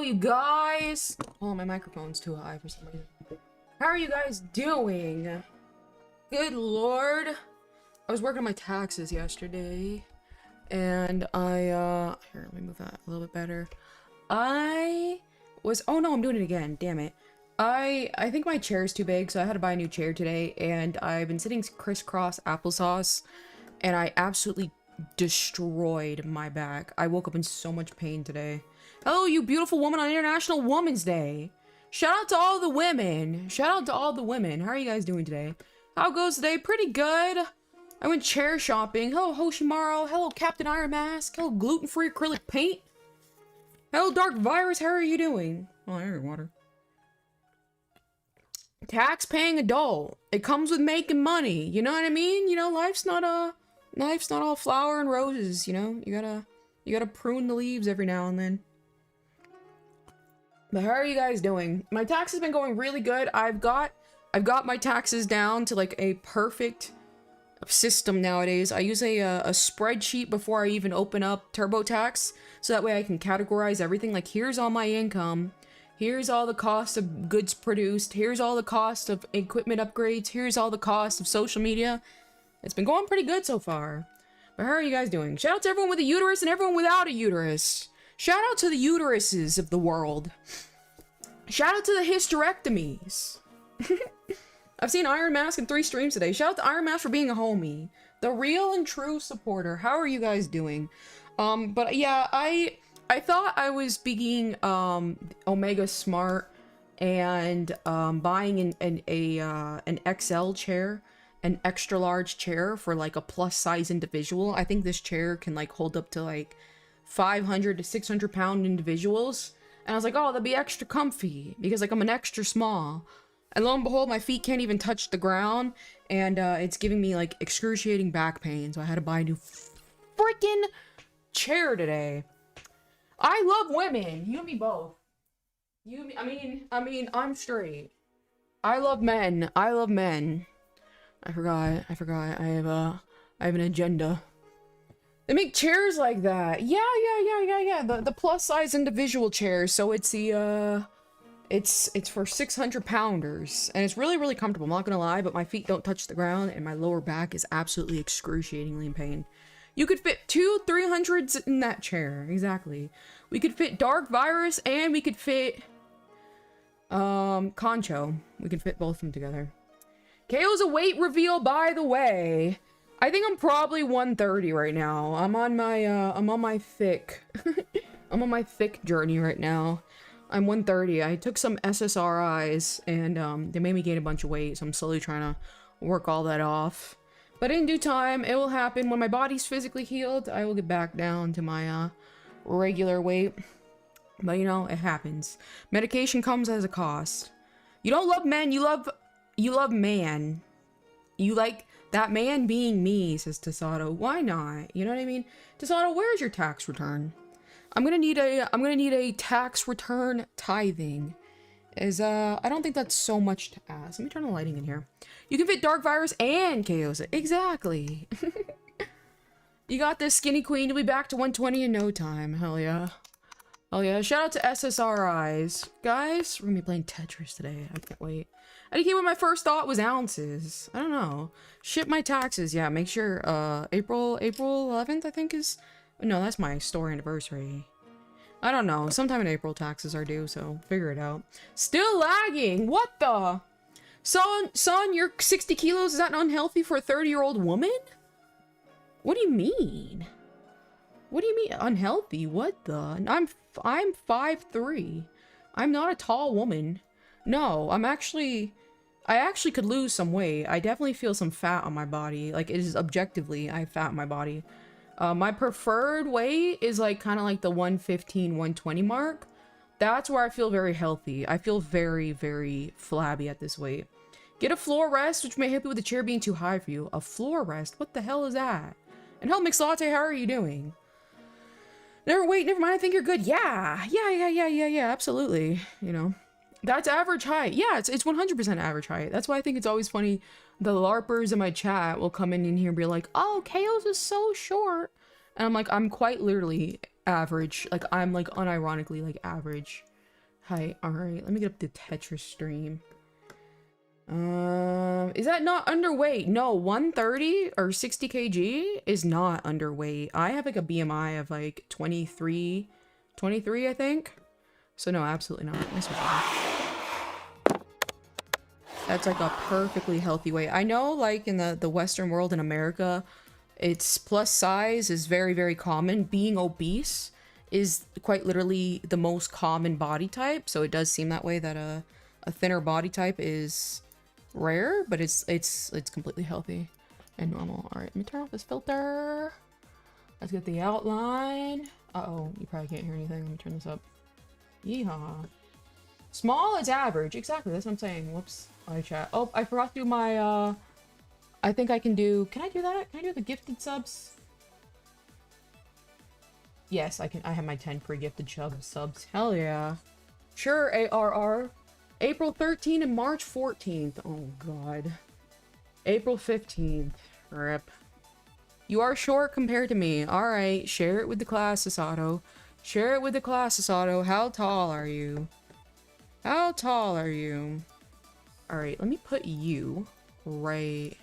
you guys. Oh, my microphone's too high for some reason. How are you guys doing? Good lord. I was working on my taxes yesterday, and here, let me move that a little bit better. Oh no, I'm doing it again, damn it. I think my chair is too big, so I had to buy a new chair today, and I've been sitting crisscross applesauce, and I absolutely destroyed my back. I woke up in so much pain today. Hello, you beautiful woman on International Women's Day. Shout out to all the women. Shout out to all the women. How are you guys doing today? How goes today? Pretty good. I went chair shopping. Hello, Hoshimaru. Hello, Captain Iron Mask. Hello, gluten-free acrylic paint. Hello, Dark Virus. How are you doing? Oh, I hear water. Tax-paying adult. It comes with making money. You know what I mean? You know, life's not all flower and roses. You know, you gotta prune the leaves every now and then. But how are you guys doing? My tax has been going really good. I've got my taxes down to like a perfect system nowadays. I use a spreadsheet before I even open up TurboTax, so that way I can categorize everything. Like, here's all my income, here's all the cost of goods produced, here's all the cost of equipment upgrades, here's all the cost of social media. It's been going pretty good so far. But how are you guys doing? Shout out to everyone with a uterus and everyone without a uterus. Shout out to the uteruses of the world. Shout out to the hysterectomies. I've seen Iron Mask in 3 streams today. Shout out to Iron Mask for being a homie. The real and true supporter. How are you guys doing? But yeah, I thought I was being Omega Smart and buying an XL chair, an extra large chair for like a plus size individual. I think this chair can like hold up to like 500 to 600 pound individuals. And I was like, oh, that'd be extra comfy because like I'm an extra small. And lo and behold, my feet can't even touch the ground, and it's giving me like excruciating back pain, so I had to buy a new freaking chair today. I love women. You and me both. I mean, I'm straight. I love men. I love men. I forgot. I have an agenda. They make chairs like that. Yeah. The plus size individual chairs. So it's the it's for 600 pounders, and it's really, really comfortable. I'm not gonna lie, but my feet don't touch the ground, and my lower back is absolutely excruciatingly in pain. You could fit 2 300s in that chair. Exactly. We could fit Dark Virus, and we could fit Concho. We could fit both of them together. KO's a weight reveal, by the way. I think I'm probably 130 right now. I'm on my thick I'm on my thick journey right now. I'm 130. I took some SSRIs, and they made me gain a bunch of weight, so I'm slowly trying to work all that off. But in due time, it will happen. When my body's physically healed, I will get back down to my regular weight. But you know, it happens. Medication comes as a cost. You don't love men, you love man. You like that man being me, says Tasato. Why not? You know what I mean? Tasato, where's your tax return? I'm gonna need a tax return tithing. I don't think that's so much to ask. Let me turn the lighting in here. You can fit Dark Virus and KO's. Exactly. You got this, Skinny Queen. You'll be back to 120 in no time. Hell yeah. Hell yeah. Shout out to SSRIs. Guys, we're gonna be playing Tetris today. I can't wait. I think what my first thought was ounces. I don't know. Ship my taxes. Yeah, make sure, April 11th, I think is... No, that's my store anniversary. I don't know. Sometime in April taxes are due, so figure it out. Still lagging! What the? Son, you're 60 kilos? Is that unhealthy for a 30-year-old woman? What do you mean? What do you mean unhealthy? What the? I'm 5'3". I'm not a tall woman. No, I actually could lose some weight. I definitely feel some fat on my body. Like, it is objectively, I have fat on my body. My preferred weight is like kind of like the 115, 120 mark. That's where I feel very healthy. I feel very, very flabby at this weight. Get a floor rest, which may help you with the chair being too high for you. A floor rest? What the hell is that? And hello, Mixlatte, how are you doing? Never mind, I think you're good. Yeah, absolutely. You know, that's average height. Yeah, it's 100% average height. That's why I think it's always funny. The LARPers in my chat will come in here and be like, oh, KO's is so short. And I'm like, I'm quite literally average. Like, I'm like unironically like average. height. Alright, let me get up the Tetris stream. Is that not underweight? No, 130 or 60 kg is not underweight. I have like a BMI of like 23, I think. So no, absolutely not. That's like a perfectly healthy weight. I know like in the Western world in America, it's plus size is very, very common. Being obese is quite literally the most common body type. So it does seem that way, that a thinner body type is rare, but it's completely healthy and normal. All right, let me turn off this filter. Let's get the outline. Uh-oh, you probably can't hear anything. Let me turn this up. Yeehaw. Small is average. Exactly, that's what I'm saying. Whoops. My chat. Oh, I forgot to do my, I think I can do... Can I do that? Can I do the gifted subs? Yes, I can. I have my 10 pre-gifted subs. Hell yeah. Sure, ARR. April 13th and March 14th. Oh, God. April 15th. Rip. You are short compared to me. Alright, share it with the class, Sasato. Share it with the class, Sasato. How tall are you? How tall are you? Alright, let me put you right...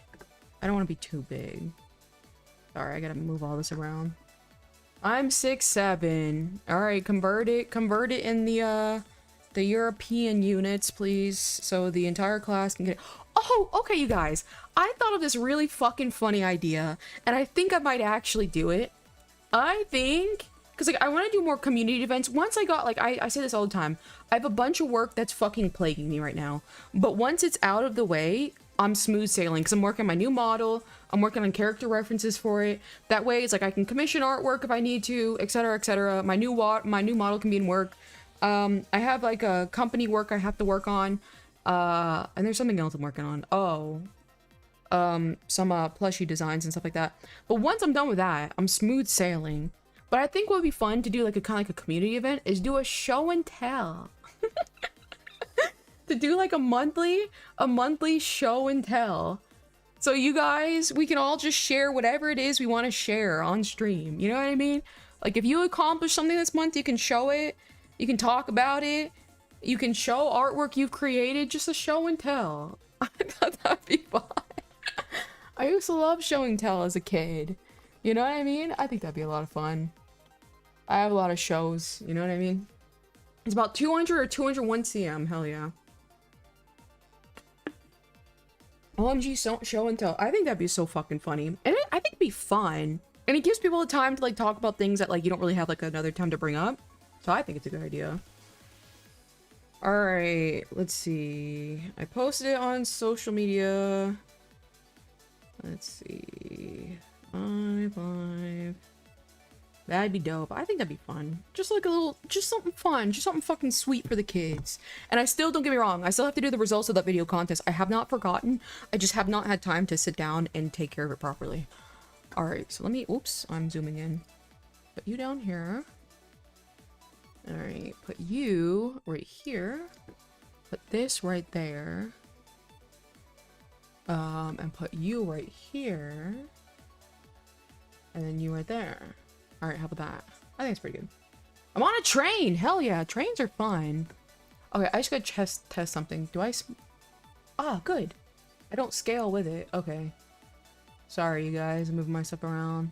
I don't want to be too big. Sorry, I gotta move all this around. I'm 6'7". Alright, convert it in the European units, please, so the entire class can get... Oh, okay, you guys. I thought of this really fucking funny idea, and I think I might actually do it. I think... Because, like, I want to do more community events. Once I got, like, I say this all the time. I have a bunch of work that's fucking plaguing me right now. But once it's out of the way, I'm smooth sailing. Because I'm working on my new model. I'm working on character references for it. That way, it's like I can commission artwork if I need to, etc., etc. My new model can be in work. I have, like, a company work I have to work on. And there's something else I'm working on. Oh. Some, plushie designs and stuff like that. But once I'm done with that, I'm smooth sailing. But I think what would be fun to do, like, a kind of like a community event is do a show and tell. To do, like, a monthly show and tell. So you guys, we can all just share whatever it is we want to share on stream. You know what I mean? Like, if you accomplish something this month, you can show it. You can talk about it. You can show artwork you've created. Just a show and tell. I thought that'd be fun. I used to love show and tell as a kid. You know what I mean? I think that'd be a lot of fun. I have a lot of shows. You know what I mean? It's about 200 or 201 cm. Hell yeah. OMG show and tell. I think that'd be so fucking funny. And I think it'd be fun. And it gives people the time to, like, talk about things that, like, you don't really have, like, another time to bring up. So I think it's a good idea. Alright, let's see. I posted it on social media. Let's see. 5. That'd be dope. I think that'd be fun. Just like a little, just something fun. Just something fucking sweet for the kids. And I still, don't get me wrong, I still have to do the results of that video contest. I have not forgotten. I just have not had time to sit down and take care of it properly. Alright, so let me, oops, I'm zooming in. Put you down here. Alright, put you right here. Put this right there. And put you right here. And then you right there. Alright, how about that? I think it's pretty good. I'm on a train! Hell yeah, trains are fun. Okay, I just gotta test something. Do I... Ah, good. I don't scale with it. Okay. Sorry, you guys. I'm moving my stuff around.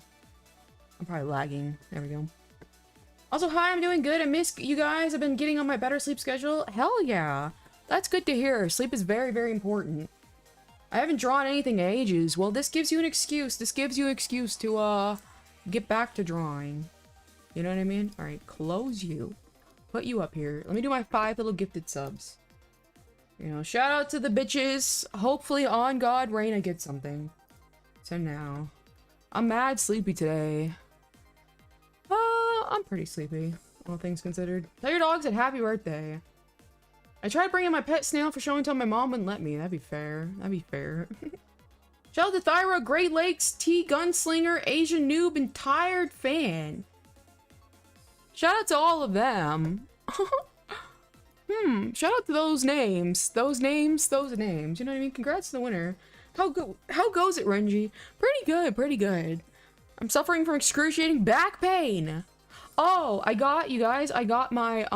I'm probably lagging. There we go. Also, hi, I'm doing good. I miss you guys. I've been getting on my better sleep schedule. Hell yeah. That's good to hear. Sleep is very, very important. I haven't drawn anything in ages. Well, this gives you an excuse. This gives you an excuse to, get back to drawing. You know what I mean? Alright, close you. Put you up here. Let me do my 5 little gifted subs. You know, shout out to the bitches. Hopefully, on God, Reina gets something. So now. I'm mad sleepy today. I'm pretty sleepy, all things considered. Tell your dogs a happy birthday. I tried bringing my pet snail for show and tell. My mom wouldn't let me. That'd be fair. That'd be fair. Shout out to Thyra, Great Lakes, T Gunslinger, Asian Noob, and Tired Fan. Shout out to all of them. Shout out to those names. Those names. You know what I mean? Congrats to the winner. How goes it, Renji? Pretty good, pretty good. I'm suffering from excruciating back pain. Oh, I got, you guys, I got my,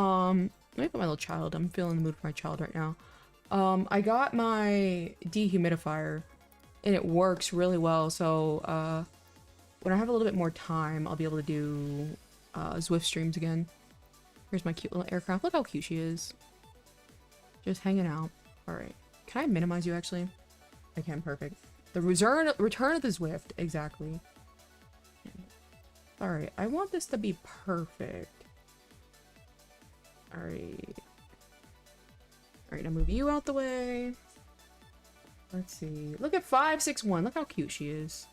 Let me put my little child. I'm feeling the mood for my child right now. I got my dehumidifier and it works really well. So, when I have a little bit more time, I'll be able to do, Zwift streams again. Here's my cute little aircraft. Look how cute she is. Just hanging out. Alright. Can I minimize you, actually? I can. Perfect. The return of the Zwift. Exactly. Alright. I want this to be perfect. Alright. Alright, now move you out the way. Let's see. Look at 561. Look how cute she is.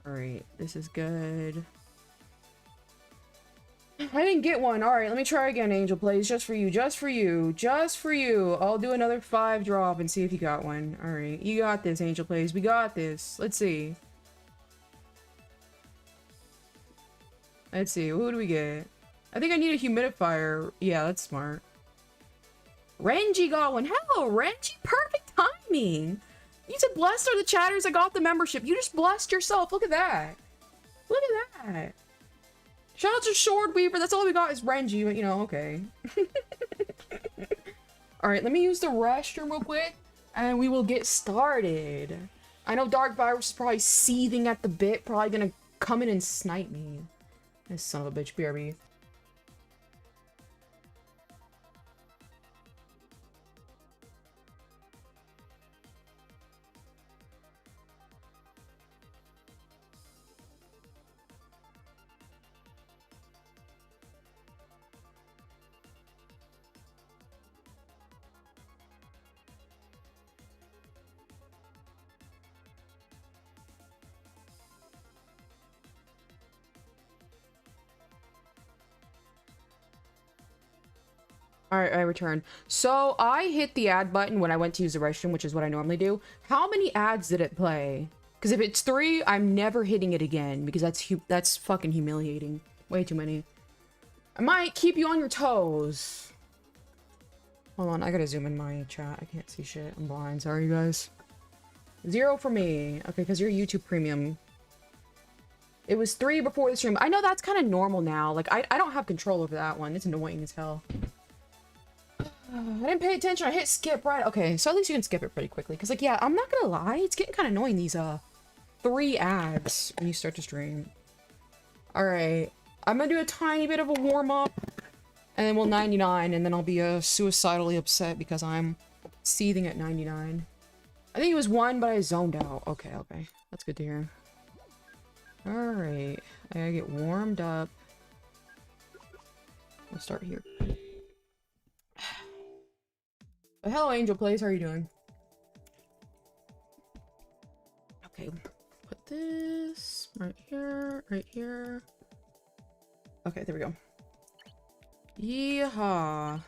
Alright, this is good. I didn't get one. Alright, let me try again, Angel Plays. Just for you. Just for you. Just for you. I'll do another 5 drop and see if you got one. Alright, you got this, Angel Plays. We got this. Let's see. Let's see. Who do we get? I think I need a humidifier. Yeah, that's smart. Renji got one. Hello, Renji. Perfect timing. You said blessed are the chatters that got the membership. You just blessed yourself. Look at that. Look at that. Shout out to Sword Weaver. That's all we got is Renji, but you know, okay. Alright, let me use the restroom real quick, and we will get started. I know Dark Virus is probably seething at the bit, probably gonna come in and snipe me. This son of a bitch, BRB. Alright, I returned. So, I hit the add button when I went to use the restroom, which is what I normally do. How many ads did it play? Because if it's 3, I'm never hitting it again, because that's fucking humiliating. Way too many. I might keep you on your toes. Hold on, I gotta zoom in my chat. I can't see shit. I'm blind. Sorry, you guys. 0 for me. Okay, because you're YouTube Premium. It was 3 before the stream. I know that's kind of normal now. Like, I don't have control over that one. It's annoying as hell. I didn't pay attention. I hit skip right. Okay, so at least you can skip it pretty quickly. Because, like, yeah, I'm not gonna lie. It's getting kind of annoying, these, 3 ads when you start to stream. Alright. I'm gonna do a tiny bit of a warm-up. And then we'll 99. And then I'll be, suicidally upset because I'm seething at 99. I think it was 1, but I zoned out. Okay, okay. That's good to hear. Alright. I gotta get warmed up. We'll start here. But hello, Angel Plays. How are you doing? Okay, put this right here, right here. Okay, there we go. Yeehaw.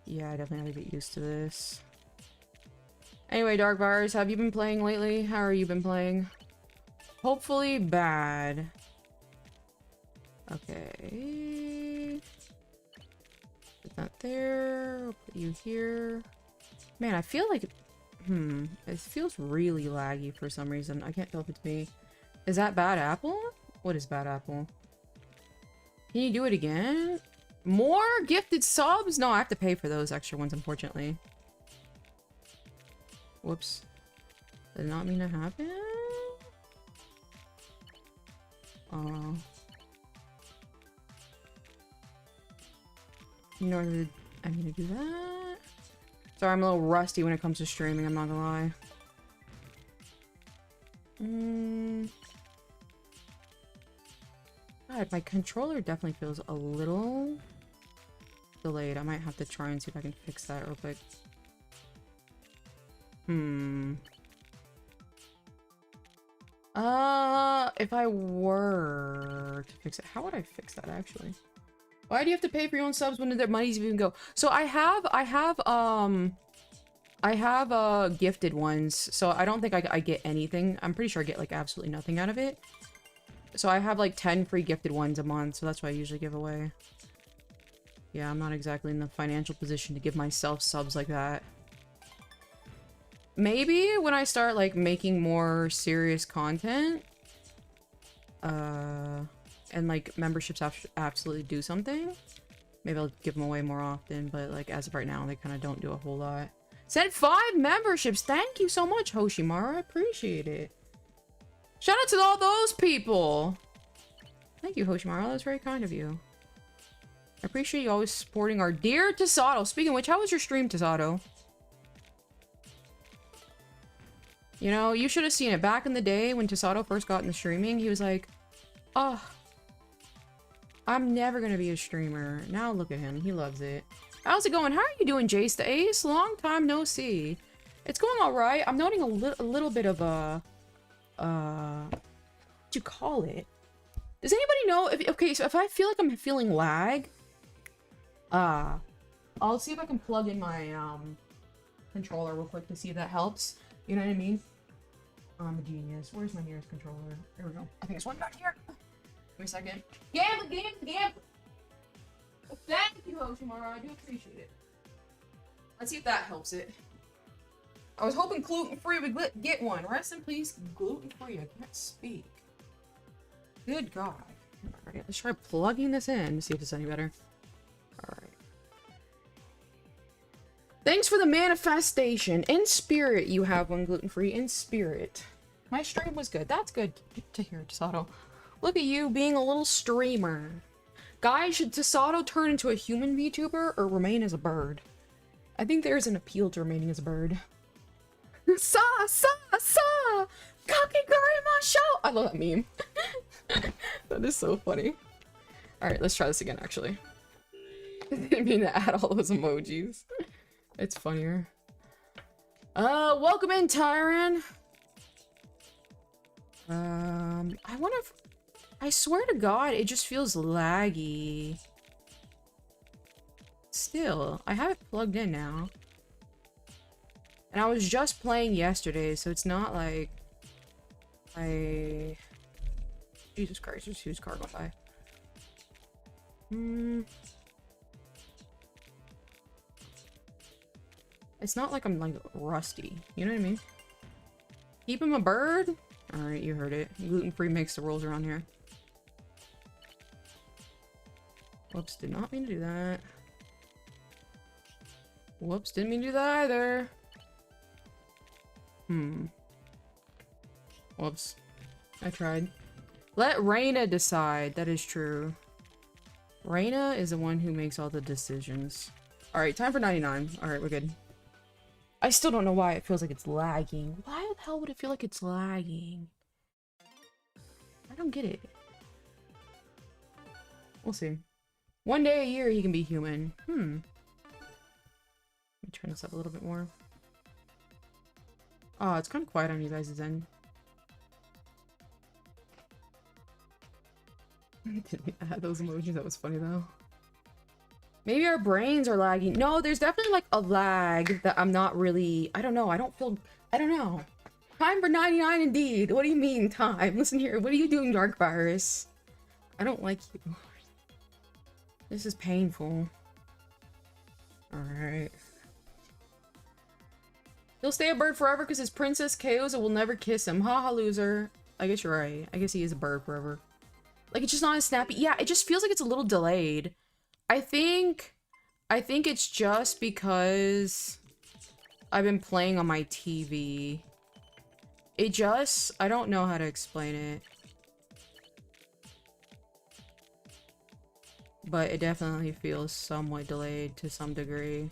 Yeah, I definitely have to get used to this. Anyway, Dark Virus, have you been playing lately? How are you been playing? Hopefully bad. Okay. Put that there. I'll put you here. Man, I feel like... It feels really laggy for some reason. I can't tell if it's me. Is that Bad Apple? What is Bad Apple? Can you do it again? More gifted subs? No, I have to pay for those extra ones, unfortunately. Whoops. Did not mean to happen? Oh. In order to... I need to do that. Sorry, I'm a little rusty when it comes to streaming, I'm not gonna lie. God, my controller definitely feels a little delayed. I might have to try and see if I can fix that real quick. If I were to fix it, how would I fix that actually? Why do you have to pay for your own subs when their money's even go? So I have gifted ones, so I don't think I get anything. I'm pretty sure I get like absolutely nothing out of it. So I have like 10 free gifted ones a month, so that's what I usually give away. Yeah, I'm not exactly in the financial position to give myself subs like that. Maybe when I start like making more serious content. and like memberships absolutely do something, maybe I'll give them away more often, but like as of right now, they kind of don't do a whole lot. Sent 5 memberships. Thank you so much, Hoshimaru. I appreciate it. Shout out to all those people. Thank you, Hoshimaru. That was very kind of you. I appreciate you always supporting our dear Tasato. Speaking of which, how was your stream, Tasato? You know, you should have seen it. Back in the day when Tasato first got into streaming, he was like, oh, I'm never going to be a streamer. Now look at him. He loves it. How's it going? How are you doing, Jace the Ace? Long time no see. It's going all right. I'm noting a little bit of a... what you call it? Does anybody know if... Okay, so if I feel like I'm feeling lag... I'll see if I can plug in my, controller real quick to see if that helps. You know what I mean? I'm a genius. Where's my nearest controller? There we go. I think it's one back here. Give me a second. Gambling. Thank you, Hoshimaru. I do appreciate it. Let's see if that helps it. I was hoping gluten-free would get one. Rest in peace, gluten-free. I can't speak. Good God. Alright, let's try plugging this in to see if it's any better. Alright. Thanks for the manifestation. In spirit, you have one gluten-free. In spirit. My stream was good. That's good to hear, Tasato. Look at you being a little streamer. Guys, should Tasato turn into a human VTuber or remain as a bird? I think there's an appeal to remaining as a bird. Sa! Kakigarimasho! I love that meme. That is so funny. Alright, let's try this again, actually. I didn't mean to add all those emojis. It's funnier. Welcome in, Tyron. I wonder if... I swear to God, it just feels laggy. Still, I have it plugged in now. And I was just playing yesterday, so it's not like... Jesus Christ, just whose car went by? It's not like I'm, like, rusty. You know what I mean? Keep him a bird? Alright, you heard it. Gluten-free makes the rules around here. Whoops, did not mean to do that. Whoops, didn't mean to do that either. Whoops. I tried. Let Reina decide. That is true. Reina is the one who makes all the decisions. Alright, time for 99. Alright, we're good. I still don't know why it feels like it's lagging. Why the hell would it feel like it's lagging? I don't get it. We'll see. One day a year he can be human. Let me turn this up a little bit more. Oh, it's kind of quiet on you guys' end. Didn't we add those emojis? That was funny though. Maybe our brains are lagging. No, there's definitely like a lag that I'm not really... I don't know. I don't know. Time for 99 indeed. What do you mean time? Listen here. What are you doing, Dark Virus? I don't like you. This is painful. Alright. He'll stay a bird forever because his princess KOs and will never kiss him. Haha, loser. I guess you're right. I guess he is a bird forever. Like, it's just not as snappy. Yeah, it just feels like it's a little delayed. I think it's just because I've been playing on my TV. I don't know how to explain it. But it definitely feels somewhat delayed to some degree.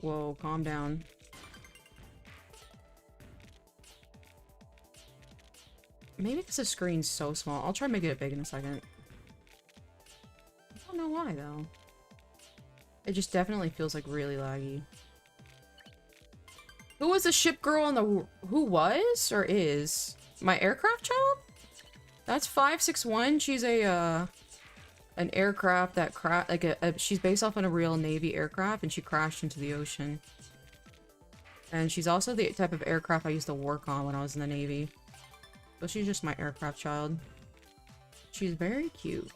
Whoa, calm down. Maybe because the screen's so small. I'll try to make it big in a second. I don't know why, though. It just definitely feels like really laggy. Who was the ship girl in the... Who was? Or is? My aircraft child? That's 561. She's a, an aircraft that crashed... Like, she's based off on a real Navy aircraft, and she crashed into the ocean. And she's also the type of aircraft I used to work on when I was in the Navy. So she's just my aircraft child. She's very cute.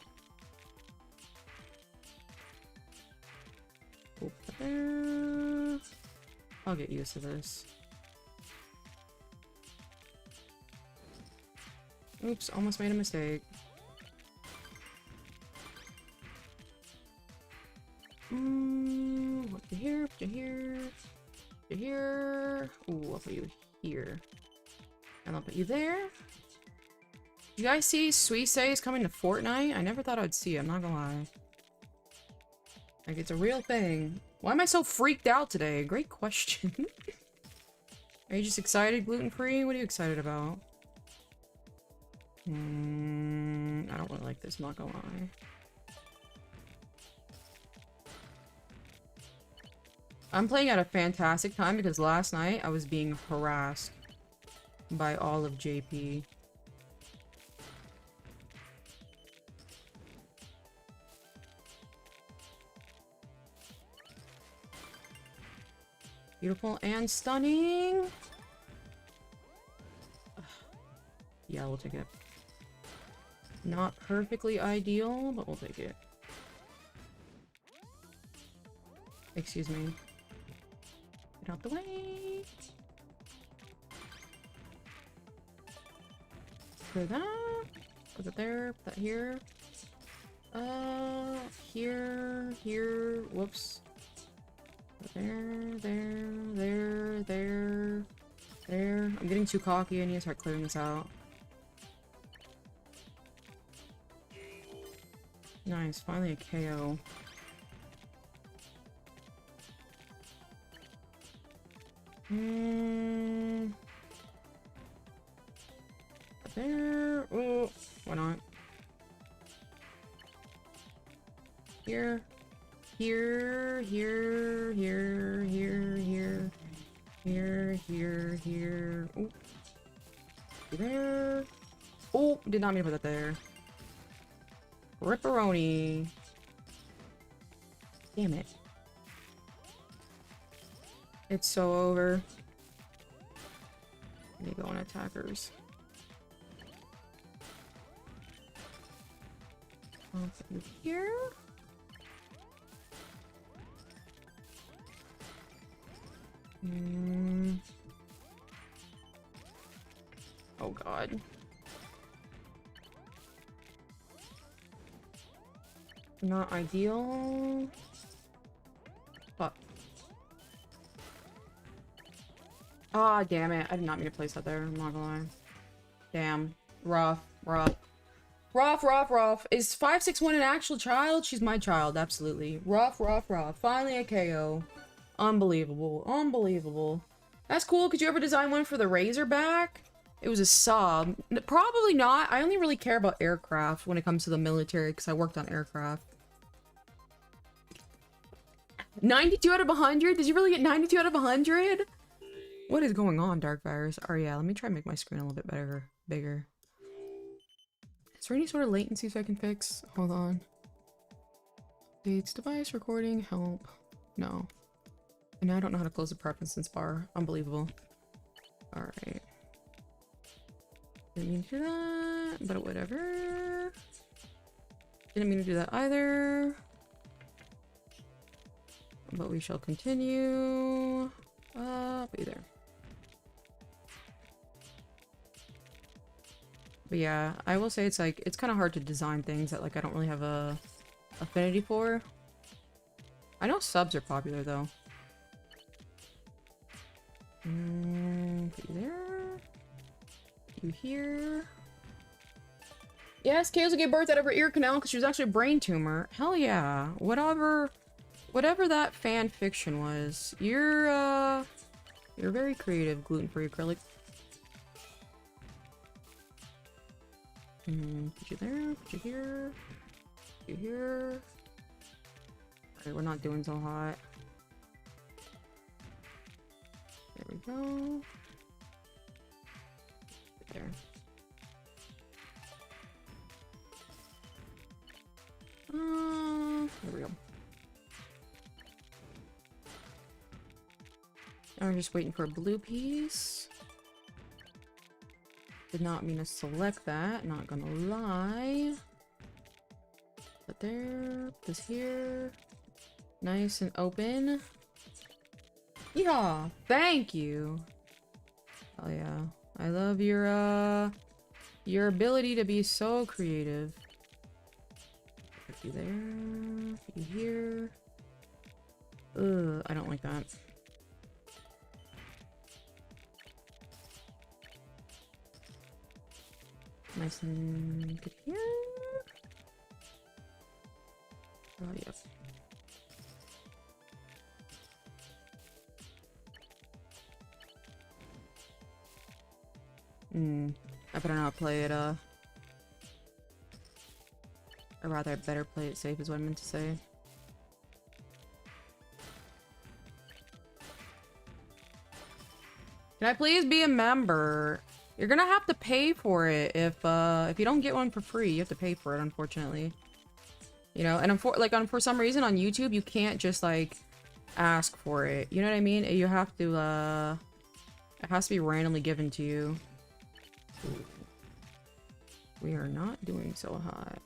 I'll get used to this. Oops, almost made a mistake. Put you here, put you here, put you here. Ooh, I'll put you here. And I'll put you there. You guys see Suisse is coming to Fortnite? I never thought I'd see it, I'm not gonna lie. Like, it's a real thing. Why am I so freaked out today? Great question. Are you just excited, gluten-free? What are you excited about? I don't really like this, I'm not gonna lie. I'm playing at a fantastic time because last night I was being harassed by all of JP. Beautiful and stunning. Yeah, we'll take it. Not perfectly ideal, but we'll take it. Excuse me. Get out the way. Put that. Put it there. Put that here. Here. Whoops. There. I'm getting too cocky. I need to start clearing this out. Nice, finally a KO. There. Oh, why not? Here. Oh. There. Oh, did not mean to put that there. Ripperoni. Damn it. It's so over. Let me go on attackers. I'll put you here. Oh god. Not ideal. But. Ah, damn it. I did not mean to place that there. I'm not gonna lie. Damn. Rough. Is 561 an actual child? She's my child, absolutely. Rough. Finally a KO. Unbelievable. That's cool. Could you ever design one for the Razorback? It was a Saab. Probably not. I only really care about aircraft when it comes to the military because I worked on aircraft. 92 out of 100? Did you really get 92 out of 100? What is going on, Dark Virus? Oh yeah, let me try and make my screen a little bit bigger. Is there any sort of latency so I can fix? Hold on. Dates, device, recording, help. No. And now I don't know how to close the preferences bar. Unbelievable. Alright. Didn't mean to do that, but whatever. Didn't mean to do that either. But we shall continue. Be there. But yeah, I will say it's like, it's kind of hard to design things that like I don't really have a affinity for. I know subs are popular though. Put you there. You here. Yes, Kayla gave birth out of her ear canal because she was actually a brain tumor. Hell yeah. Whatever that fan fiction was. You're very creative, gluten-free acrylic. Put you there, put you here. Put you here. Alright, we're not doing so hot. There we go. There. There we go. Now we're just waiting for a blue piece. Did not mean to select that, not gonna lie. But there, this here. Nice and open. Yeah, thank you. Oh yeah. I love your Your ability to be so creative. Put you there. Put you here. Ugh, I don't like that. Nice and good here. Oh, yep. I better not play it, or rather, I better play it safe is what I meant to say. Can I please be a member? You're gonna have to pay for it if you don't get one for free. You have to pay for it, unfortunately. You know, and for some reason on YouTube, you can't just like ask for it. You know what I mean? You have to it has to be randomly given to you. We are not doing so hot.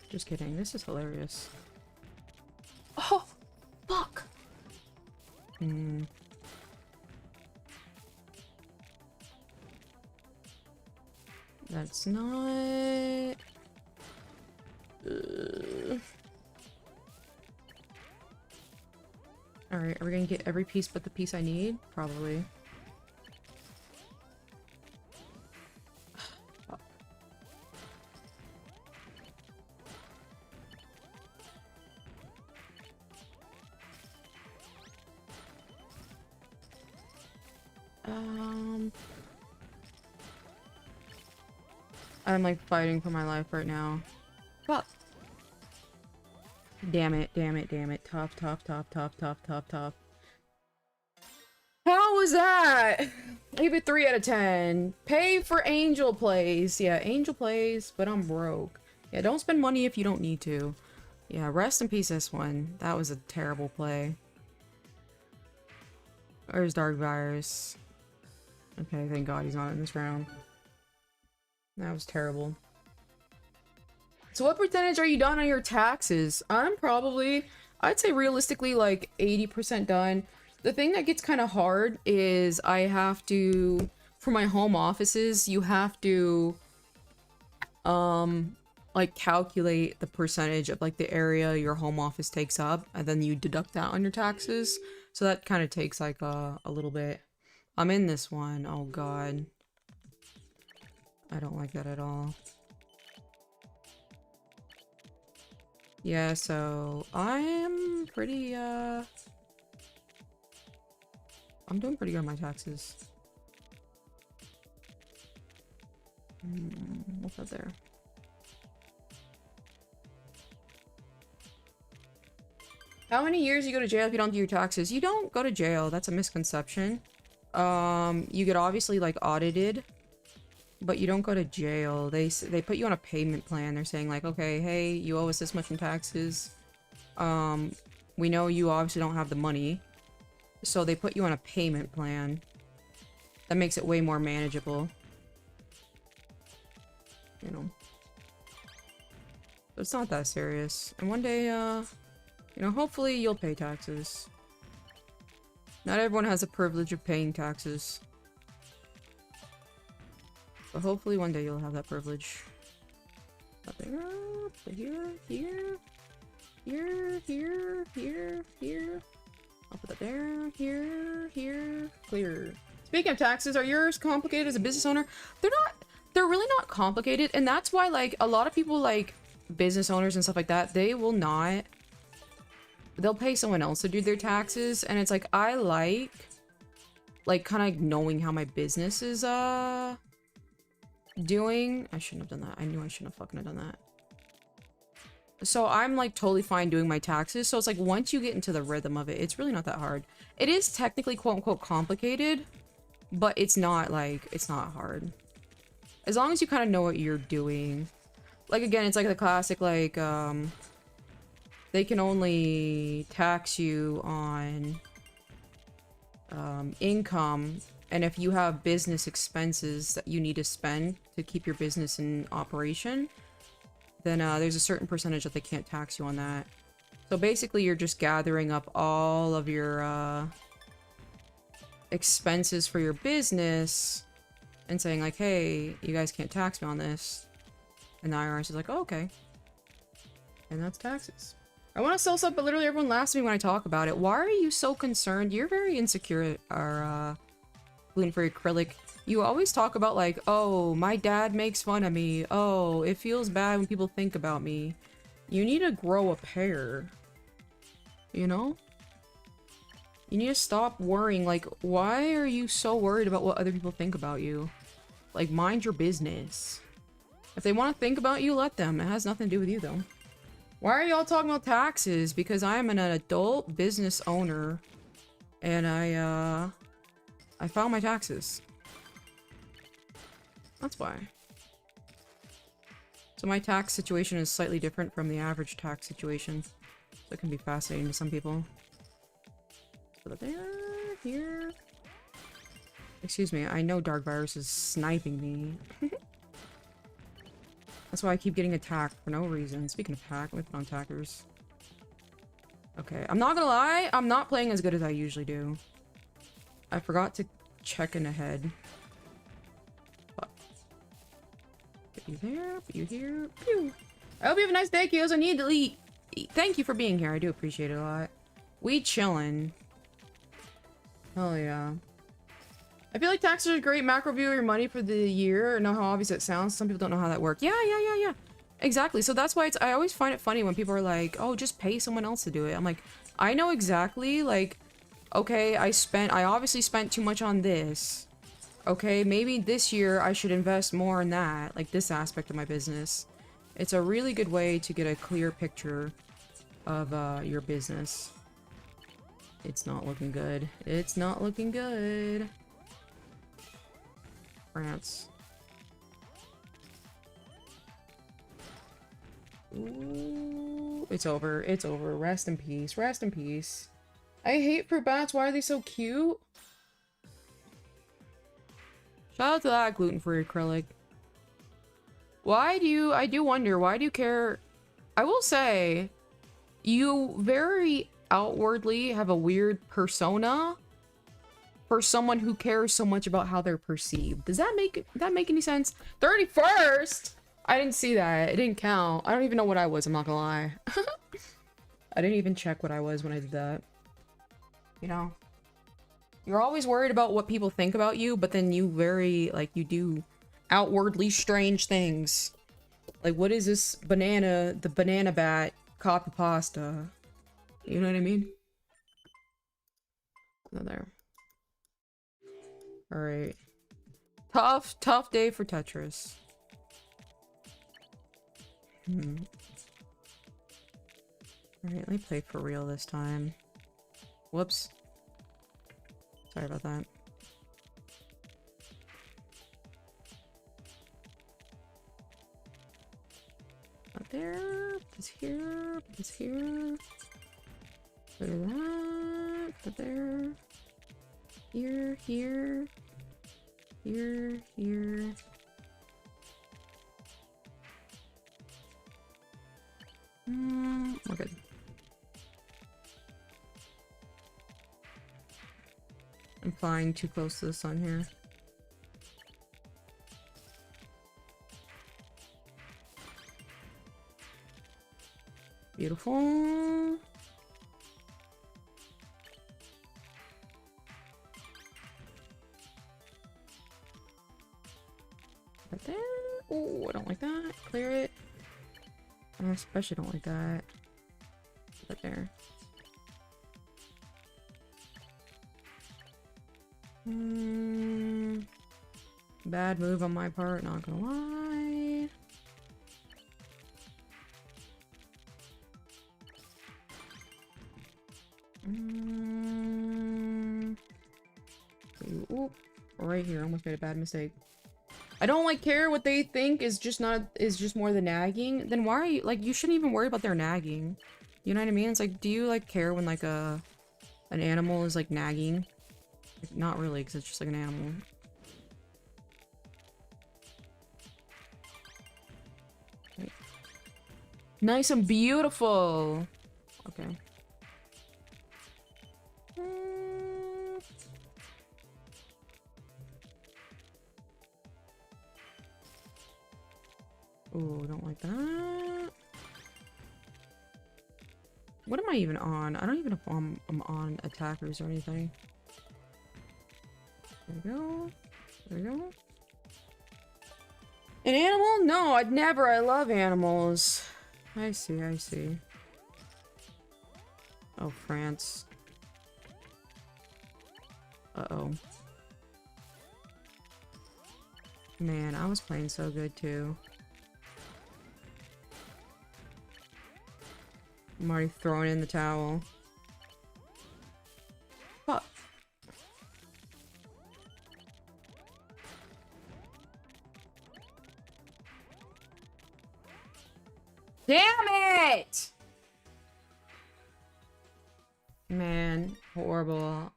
Just kidding. This is hilarious. Oh, fuck. That's not... Alright, are we gonna get every piece but the piece I need? Probably. I'm like fighting for my life right now. Fuck. Damn it, damn it, damn it. Tough, tough, tough, tough, tough, tough, tough. How was that? I give it 3 out of 10. Pay for Angel Plays. Yeah, Angel Plays, but I'm broke. Yeah, don't spend money if you don't need to. Yeah, rest in peace this one. That was a terrible play. Where's Dark Virus? Okay, thank God he's not in this round. That was terrible. So what percentage are you done on your taxes? I'm probably, I'd say realistically like 80% done. The thing that gets kind of hard is I have to, for my home offices, you have to, like calculate the percentage of like the area your home office takes up, and then you deduct that on your taxes. So that kind of takes like a little bit. I'm in this one. Oh God. I don't like that at all. Yeah, so I'm pretty, I'm doing pretty good on my taxes. What's up there? How many years you go to jail if you don't do your taxes? You don't go to jail. That's a misconception. You get obviously like audited, but you don't go to jail. They put you on a payment plan. They're saying like, okay, hey, you owe us this much in taxes. We know you obviously don't have the money, so they put you on a payment plan. That makes it way more manageable. You know. But it's not that serious. And one day, you know, hopefully you'll pay taxes. Not everyone has the privilege of paying taxes. But hopefully one day you'll have that privilege. Up there, here, here, here, here, here, here. I'll put that there, here, here, clear. Speaking of taxes, are yours complicated as a business owner? They're not, they're really not complicated, and that's why, like, a lot of people, like, business owners and stuff like that, they will not, they'll pay someone else to do their taxes, and it's like, I like, kind of knowing how my business is, doing. I shouldn't have done that. I knew I shouldn't have fucking have done that. So I'm like totally fine doing my taxes. So it's like once you get into the rhythm of it, it's really not that hard. It is technically quote unquote complicated, but it's not like, it's not hard. As long as you kind of know what you're doing. Like again, it's like the classic like they can only tax you on income, and if you have business expenses that you need to spend to keep your business in operation, then there's a certain percentage that they can't tax you on that. So basically you're just gathering up all of your expenses for your business and saying like, hey, you guys can't tax me on this. And the IRS is like, oh, okay. And that's taxes. I want to sell stuff, but literally everyone laughs at me when I talk about it. Why are you so concerned? You're very insecure, our gluten-free acrylic. You always talk about like, oh, my dad makes fun of me. Oh, it feels bad when people think about me. You need to grow a pair. You know? You need to stop worrying. Like, why are you so worried about what other people think about you? Like, mind your business. If they want to think about you, let them. It has nothing to do with you, though. Why are y'all talking about taxes? Because I am an adult business owner. And I file my taxes. That's why. So my tax situation is slightly different from the average tax situation. So it can be fascinating to some people. So there, here. Excuse me, I know Dark Virus is sniping me. That's why I keep getting attacked for no reason. Speaking of hack, let me put on attackers. Okay, I'm not gonna lie, I'm not playing as good as I usually do. I forgot to check in ahead. But put you there, put you here. Pew. I hope you have a nice day, Kios. I need to eat. Thank you for being here. I do appreciate it a lot. We chillin'. Hell yeah. I feel like taxes are a great macro view of your money for the year. I know how obvious it sounds. Some people don't know how that works. Yeah. Exactly. So that's why I always find it funny when people are like, oh, just pay someone else to do it. I'm like, I know exactly, like, okay, I obviously spent too much on this. Okay, maybe this year I should invest more in that, like this aspect of my business. It's a really good way to get a clear picture of your business. It's not looking good. It's not looking good. France. Ooh, it's over. It's over. Rest in peace. Rest in peace. I hate fruit bats. Why are they so cute? Shout out to that gluten-free acrylic. Why do you... I do wonder, why do you care... I will say, you very outwardly have a weird persona for someone who cares so much about how they're perceived. Does that make any sense? 31st? I didn't see that. It didn't count. I don't even know what I was, I'm not gonna lie. I didn't even check what I was when I did that. You know? You're always worried about what people think about you, but then you you do outwardly strange things. Like, what is this banana, the banana bat copy pasta? You know what I mean? Go there. Alright. Tough day for Tetris. Alright, let me play for real this time. Whoops. Sorry about that. Up there, this here, this here. Put that, put there. Here, here. Here, here. We're good. I'm flying too close to the sun here. Beautiful. Right there. Oh, I don't like that. Clear it. I especially don't like that. Right there. Bad move on my part, not gonna lie. Ooh, right here, almost made a bad mistake. I don't like care what they think is just more the nagging. Then why are you like, you shouldn't even worry about their nagging. You know what I mean? It's like, do you like care when like an animal is like nagging? Like, not really, because it's just like an animal. Okay. Nice and beautiful. Okay. Ooh, don't like that. What am I even on? I don't even know if I'm on attackers or anything. There we go. There we go. An animal? No, I'd never. I love animals. I see, I see. Oh, France. Uh-oh. Man, I was playing so good too. I'm already throwing in the towel. Fuck. Damn it! Man, horrible.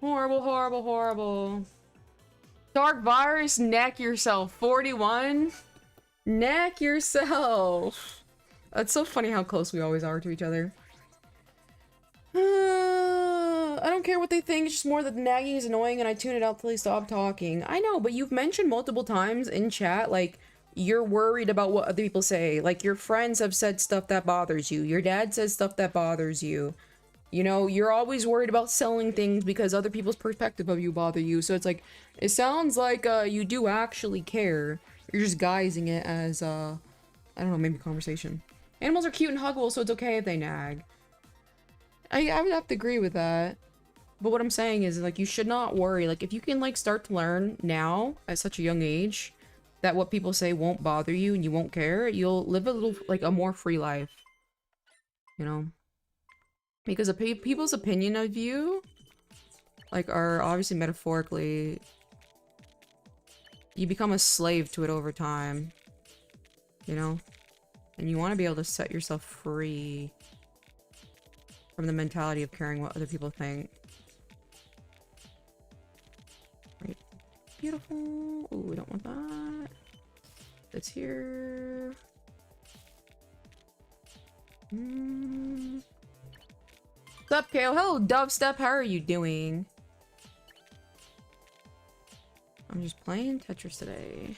Horrible, horrible, horrible. Dark Virus, neck yourself. 41? Neck yourself. That's so funny how close we always are to each other. I don't care what they think, it's just more that the nagging is annoying and I tune it out till they stop talking. I know, but you've mentioned multiple times in chat, like, you're worried about what other people say. Like, your friends have said stuff that bothers you. Your dad says stuff that bothers you. You know, you're always worried about selling things because other people's perspective of you bother you. So it's like, it sounds like you do actually care. You're just guising it as, I don't know, maybe conversation. Animals are cute and huggable, so it's okay if they nag. I would have to agree with that. But what I'm saying is, like, you should not worry. Like, if you can, like, start to learn now, at such a young age, that what people say won't bother you and you won't care, you'll live a little, like, a more free life. You know? Because people's opinion of you, like, are obviously metaphorically, you become a slave to it over time. You know? And you want to be able to set yourself free from the mentality of caring what other people think. Right. Beautiful. Ooh, we don't want that. It's here. What's up, Kale? Hello, Dubstep. How are you doing? I'm just playing Tetris today.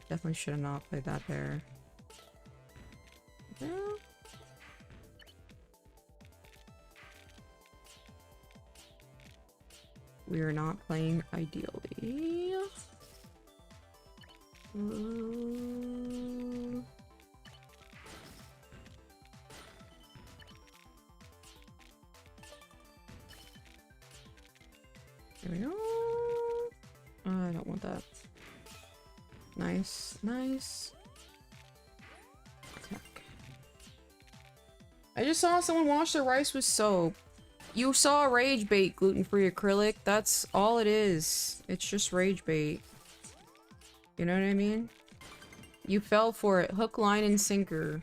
Definitely should have not played that there. Yeah. We are not playing ideally. There we go. I don't want that. Nice, nice. Attack. I just saw someone wash their rice with soap. You saw rage bait, gluten-free acrylic. That's all it is. It's just rage bait. You know what I mean? You fell for it. Hook, line, and sinker.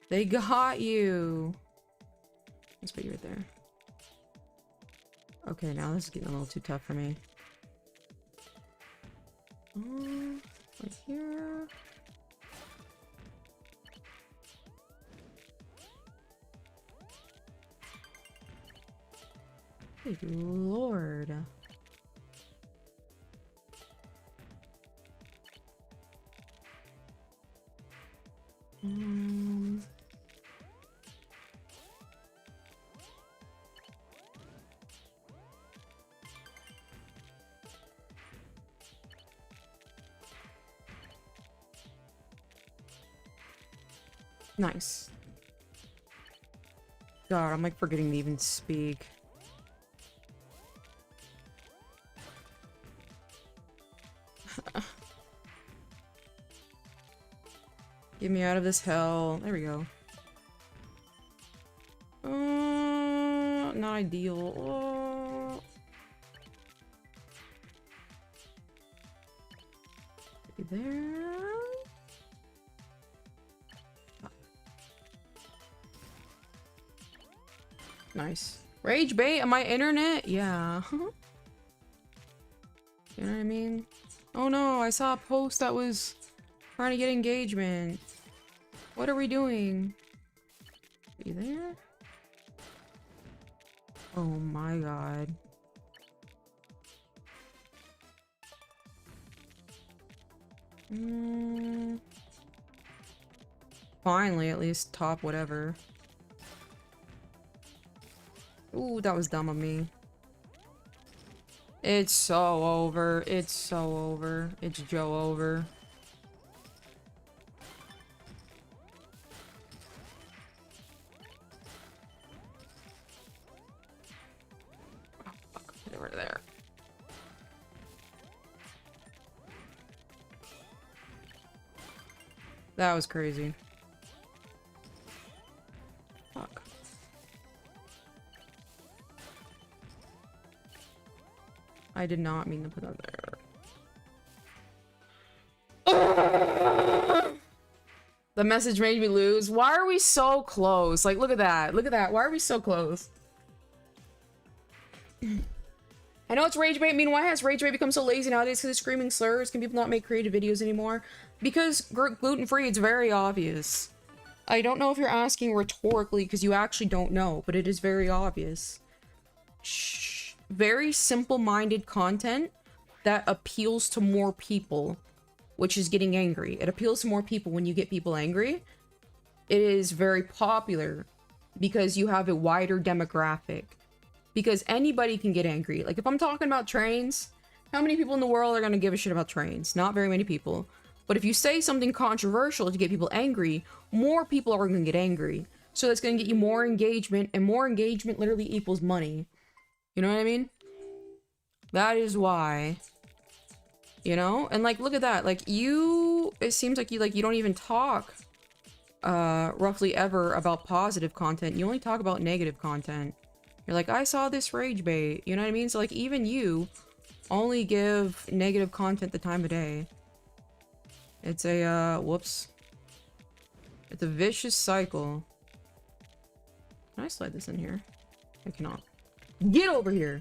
They got you. Let's put you right there. Okay, now this is getting a little too tough for me. Right here. Good lord. Nice. God, I'm like forgetting to even speak. Get me out of this hell. There we go. Not ideal. There. Nice. Rage bait on my internet? Yeah. You know what I mean? Oh no, I saw a post that was trying to get engagement. What are we doing? Are you there? Oh my god. Finally, at least top whatever. Ooh, that was dumb of me. It's so over. It's so over. It's Joe over. Oh, fuck. Get over there. That was crazy. Fuck. I did not mean to put that there. The message made me lose. Why are we so close? Like, look at that. Look at that. Why are we so close? I know it's rage bait. I mean, why has rage bait become so lazy nowadays? Because of screaming slurs? Can people not make creative videos anymore? Because gluten-free, it's very obvious. I don't know if you're asking rhetorically because you actually don't know, but it is very obvious. Shh. Very simple-minded content that appeals to more people, which is getting angry. It appeals to more people when you get people angry. It is very popular because you have a wider demographic. Because anybody can get angry. Like, if I'm talking about trains, how many people in the world are going to give a shit about trains? Not very many people. But if you say something controversial to get people angry, more people are going to get angry. So that's going to get you more engagement, and more engagement literally equals money. You know what I mean? That is why. You know? And, like, look at that. Like, it seems like you don't even talk, roughly ever about positive content. You only talk about negative content. You're like, I saw this rage bait. You know what I mean? So, like, even you only give negative content the time of day. It's a, whoops. It's a vicious cycle. Can I slide this in here? I cannot. Get over here!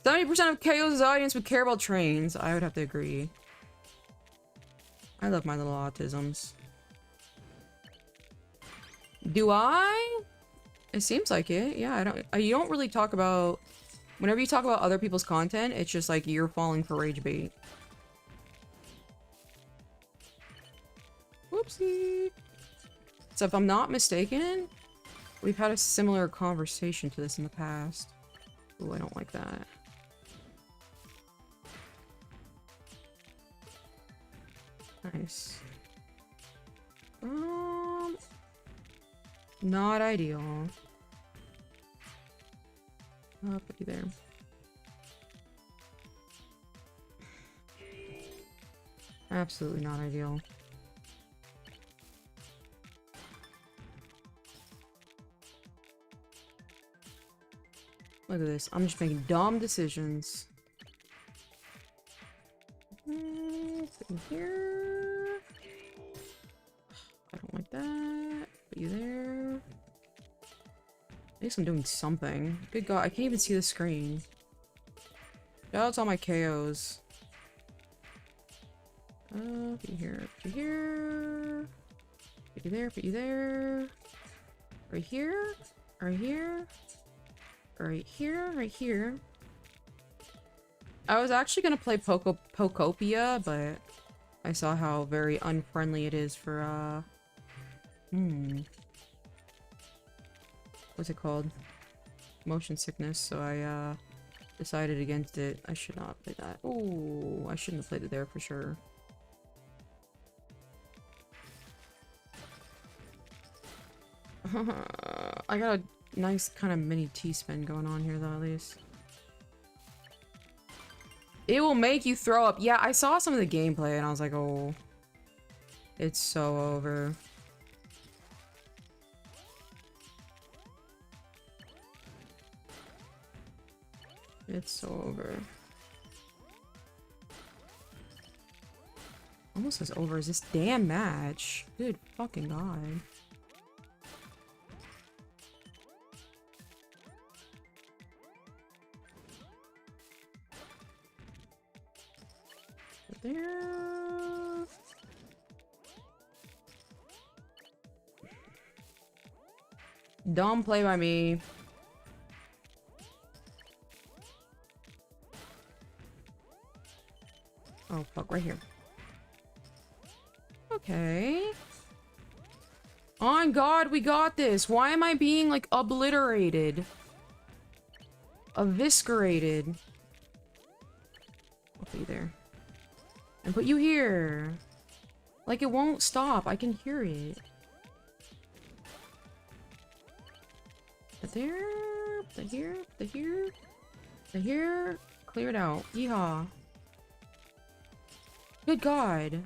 70% of KO's audience would care about trains. I would have to agree. I love my little autisms. Do I? It seems like it. Yeah, you don't really talk about... Whenever you talk about other people's content, it's just like you're falling for rage bait. Whoopsie. So if I'm not mistaken, we've had a similar conversation to this in the past. Ooh, I don't like that. Nice. Not ideal. I'll put you there. Absolutely not ideal. Look at this. I'm just making dumb decisions. Put you here. I don't like that. Put you there. At least I'm doing something. Good God, I can't even see the screen. Shout out to all my KOs. Put you here, put you here. Put you there, put you there. Right here, right here. Right here, right here. I was actually gonna play Pokopia, but I saw how very unfriendly it is for, what's it called? Motion sickness, so I, decided against it. I should not play that. Oh, I shouldn't have played it there for sure. I got a nice kind of mini T-spin going on here, though, at least. It will make you throw up. Yeah, I saw some of the gameplay, and I was like, oh. It's so over. It's so over. Almost as over as this damn match. Good fucking God. There. Dumb play by me. Oh fuck, right here. Okay. On God, we got this. Why am I being, like, obliterated? Eviscerated. I'll put you there. And put you here. Like, it won't stop. I can hear it. Put there. Put here. Put here. Put here. Clear it out. Yeehaw. Good God.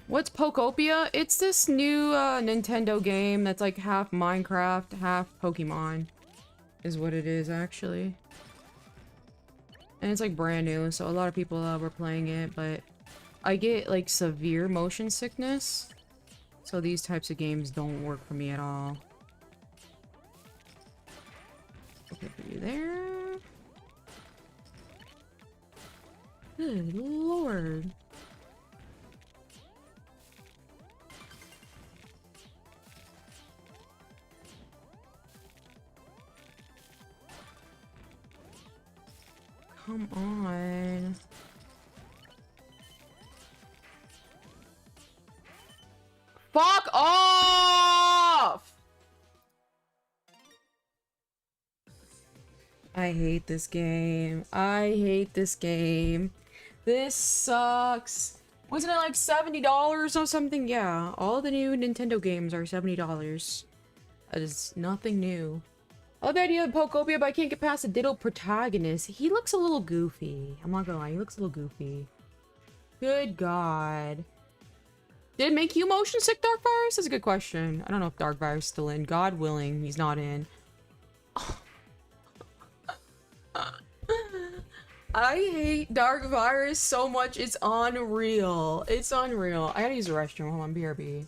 What's Pokopia? It's this new Nintendo game that's like half Minecraft, half Pokemon. Is what it is, actually. And it's like brand new, so a lot of people were playing it, but I get like severe motion sickness. So these types of games don't work for me at all. Okay, put you there. Good Lord. Come on. Fuck off! I hate this game. I hate this game. This sucks. Wasn't it like $70 or something? Yeah, all the new Nintendo games are $70. That is nothing new. I love the idea of Pokopia, but I can't get past the diddle protagonist. He looks a little goofy. I'm not gonna lie, he looks a little goofy. Good God. Did it make you motion sick, Dark Virus? That's a good question. I don't know if Dark Virus is still in. God willing, he's not in. I hate Dark Virus so much, it's unreal. It's unreal. I gotta use the restroom. Hold on, BRB.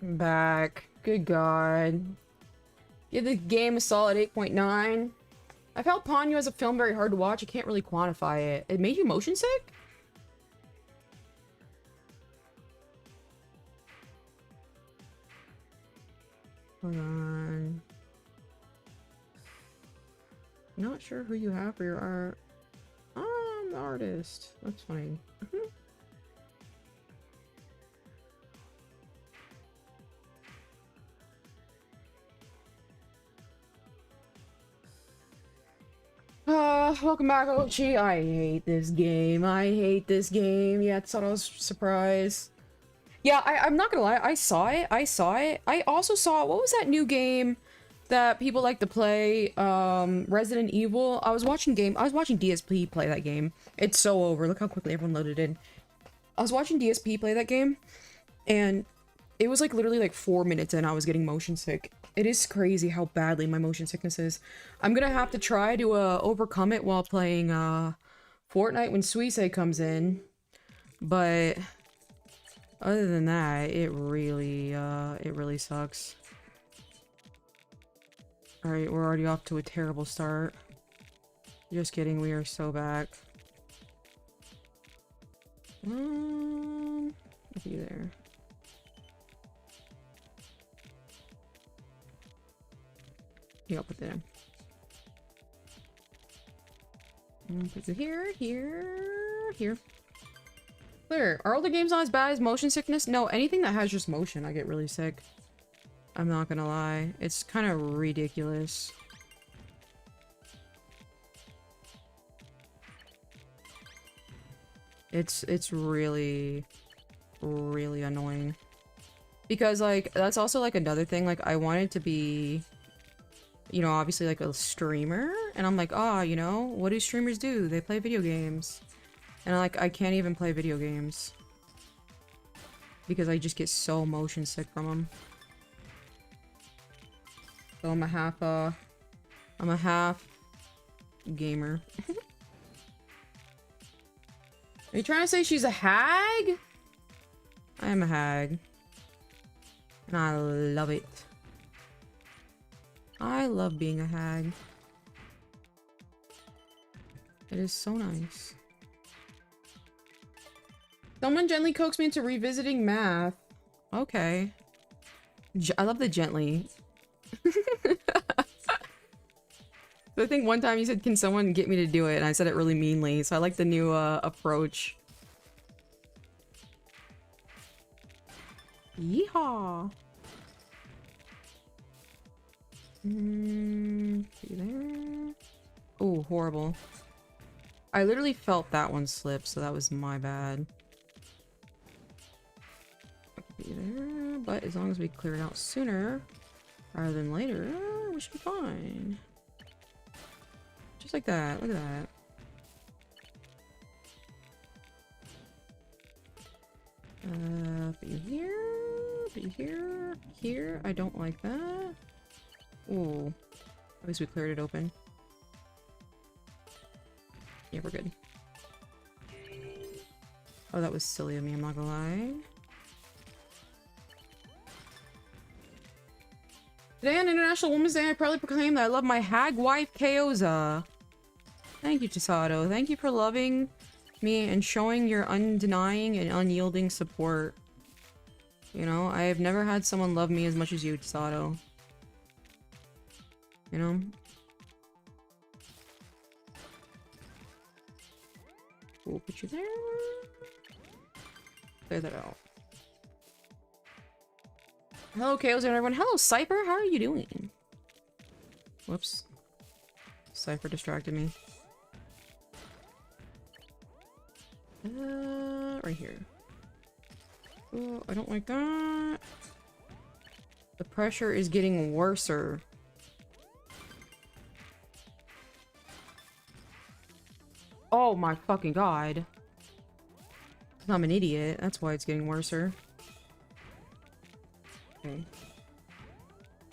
Back. Good God. Give the game a solid 8.9. I felt Ponyo as a film very hard to watch. I can't really quantify it. It made you motion sick? Hold on. Not sure who you have for your art. Oh, I'm the artist. That's funny. Welcome back, Ochi. I hate this game. I hate this game. Yeah, it's not a surprise. Yeah, I'm not gonna lie. I saw it. I also saw, what was that new game that people like to play? Resident Evil. I was watching DSP play that game. It's so over. Look how quickly everyone loaded in. I was watching DSP play that game, and it was like literally like 4 minutes in, I was getting motion sick. It is crazy how badly my motion sickness is. I'm gonna have to try to overcome it while playing Fortnite when Suisse comes in. But other than that, it really sucks. Alright, we're already off to a terrible start. Just kidding, we are so back. I'll be there. Yeah, I'll put that in. Put it here, here. Clear. Are all the games not as bad as motion sickness? No, anything that has just motion, I get really sick. I'm not gonna lie. It's kind of ridiculous. It's really, really annoying. Because, like, that's also, like, another thing. Like, I wanted to be, you know, obviously, like, a streamer. And I'm like, ah, you know, what do streamers do? They play video games. And, like, I can't even play video games. Because I just get so motion sick from them. So I'm a half gamer. Are you trying to say she's a hag? I am a hag. And I love it. I love being a hag. It is so nice. Someone gently coaxed me into revisiting math. Okay. I love the gently. So I think one time you said, can someone get me to do it? And I said it really meanly. So I like the new approach. Yeehaw. See there. Oh, horrible. I literally felt that one slip, so that was my bad. Be there, but as long as we clear it out sooner rather than later, we should be fine. Just like that. Look at that. Put you here. Put you here. Here. I don't like that. Ooh. At least we cleared it open. Yeah, we're good. Oh, that was silly of me, I'm not gonna lie. Today on International Women's Day, I proudly proclaim that I love my hag wife, Kaoza. Thank you, Tasato. Thank you for loving me and showing your undenying and unyielding support. You know, I have never had someone love me as much as you, Tasato. You know? We'll put you there. Clear that out. Hello, Kaoza and everyone. Hello, Cypher. How are you doing? Whoops. Cypher distracted me. Right here. Oh, I don't like that. The pressure is getting worser. Oh my fucking god. I'm an idiot. That's why it's getting worser. Okay.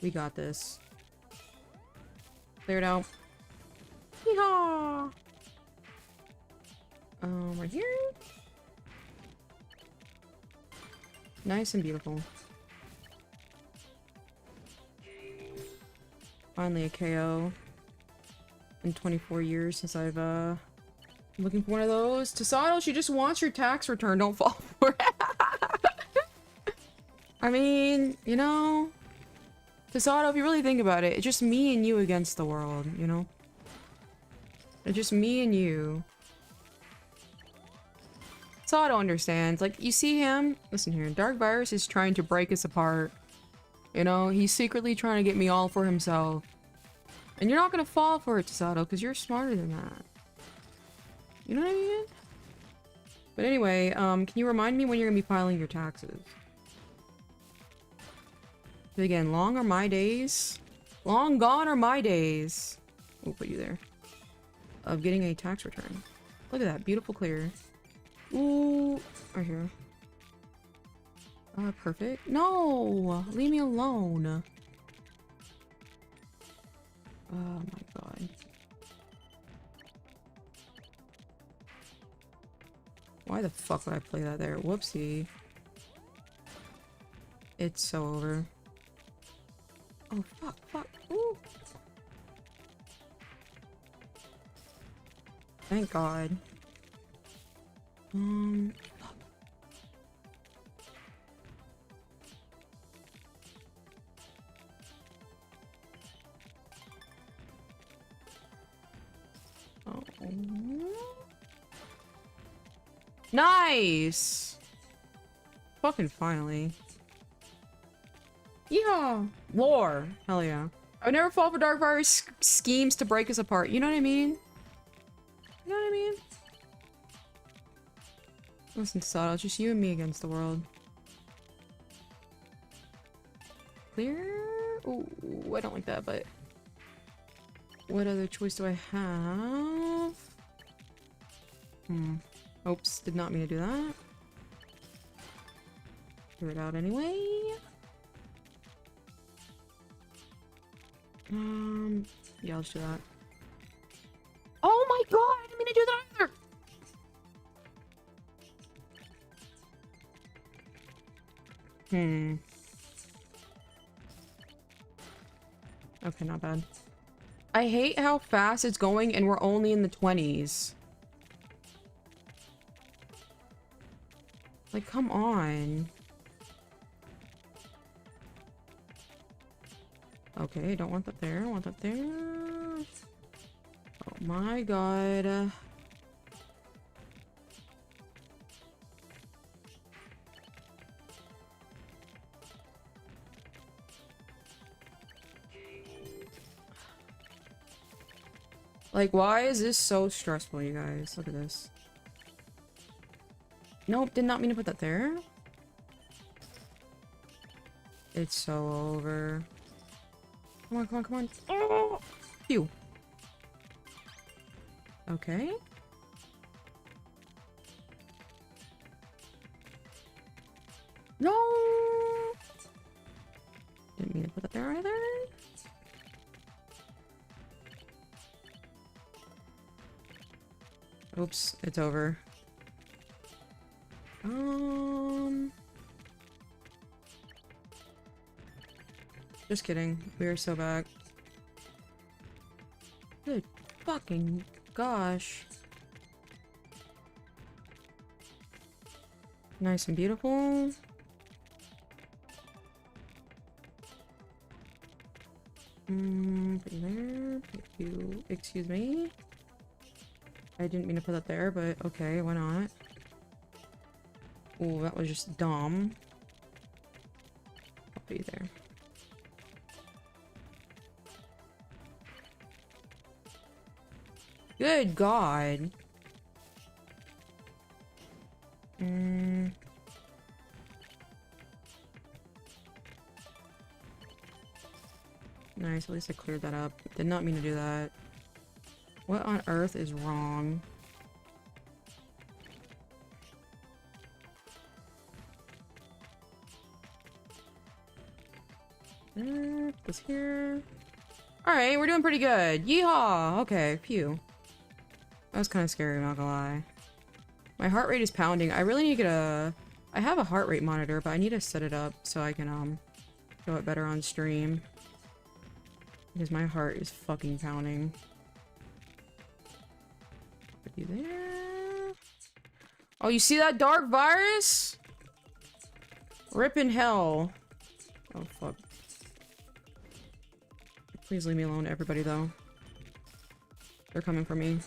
We got this. Clear it out. Yeehaw! Right here. Nice and beautiful. Finally a KO. In 24 years since I've, looking for one of those. Tasato, she just wants your tax return. Don't fall for it. I mean, you know, Tasato, if you really think about it, it's just me and you against the world, you know? It's just me and you. Tasato understands. Like, you see him? Listen here, Dark Virus is trying to break us apart. You know, he's secretly trying to get me all for himself. And you're not gonna fall for it, Tasato, because you're smarter than that. You know what I mean? But anyway, can you remind me when you're gonna be filing your taxes? But again, long are my days. Long gone are my days. We'll put you there. Of getting a tax return. Look at that, beautiful clear. Ooh, right here. Perfect. No! Leave me alone. Oh my god. Why the fuck would I play that there? Whoopsie. It's so over. Oh, fuck, fuck. Ooh. Thank God. Fuck. Oh. Nice! Fucking finally. Yeah, lore. Hell yeah. I would never fall for Dark Virus schemes to break us apart. You know what I mean? You know what I mean? Listen to Sato, it's just you and me against the world. Clear? Ooh, I don't like that, but... What other choice do I have? Oops, did not mean to do that. Clear it out anyway. Yeah, let's do that. Oh my god, I didn't mean to do that either! Okay, not bad. I hate how fast it's going and we're only in the 20s. Like, come on. Okay, don't want that there. I want that there. Oh my god. Like, why is this so stressful, you guys? Look at this. Nope, did not mean to put that there. It's so over. Come on, come on, come on. Oh! Phew. Okay. No! Didn't mean to put that there either. Oops, it's over. Just kidding. We are so back. Good fucking gosh. Nice and beautiful. Put you there. Put you. Excuse me. I didn't mean to put that there, but okay, why not? Oh, that was just dumb. I'll put you there. Good God. Nice, at least I cleared that up. Did not mean to do that. What on earth is wrong? This here. Alright, we're doing pretty good. Yeehaw! Okay, phew. That was kind of scary, I'm not gonna lie. My heart rate is pounding. I really need to get a... I have a heart rate monitor, but I need to set it up so I can, show it better on stream. Because my heart is fucking pounding. Put you there. Oh, you see that dark virus? Rip in hell. Oh, fuck. Please leave me alone, everybody, though. They're coming for me.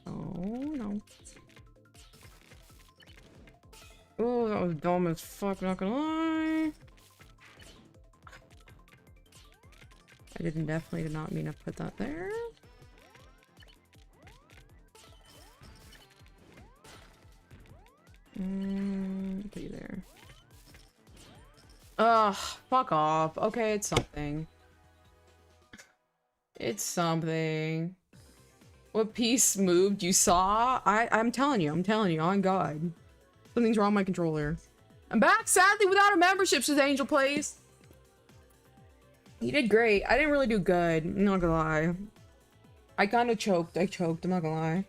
Oh, no. Oh, that was dumb as fuck, not gonna lie. I definitely did not mean to put that there. Put you there. Ugh, fuck off. Okay, it's something. It's something. What piece moved? You saw? I'm telling you, on God. Something's wrong with my controller. I'm back, sadly, without a membership, says Angel Plays. You did great. I didn't really do good. I'm not gonna lie. I kind of choked. I'm not gonna lie.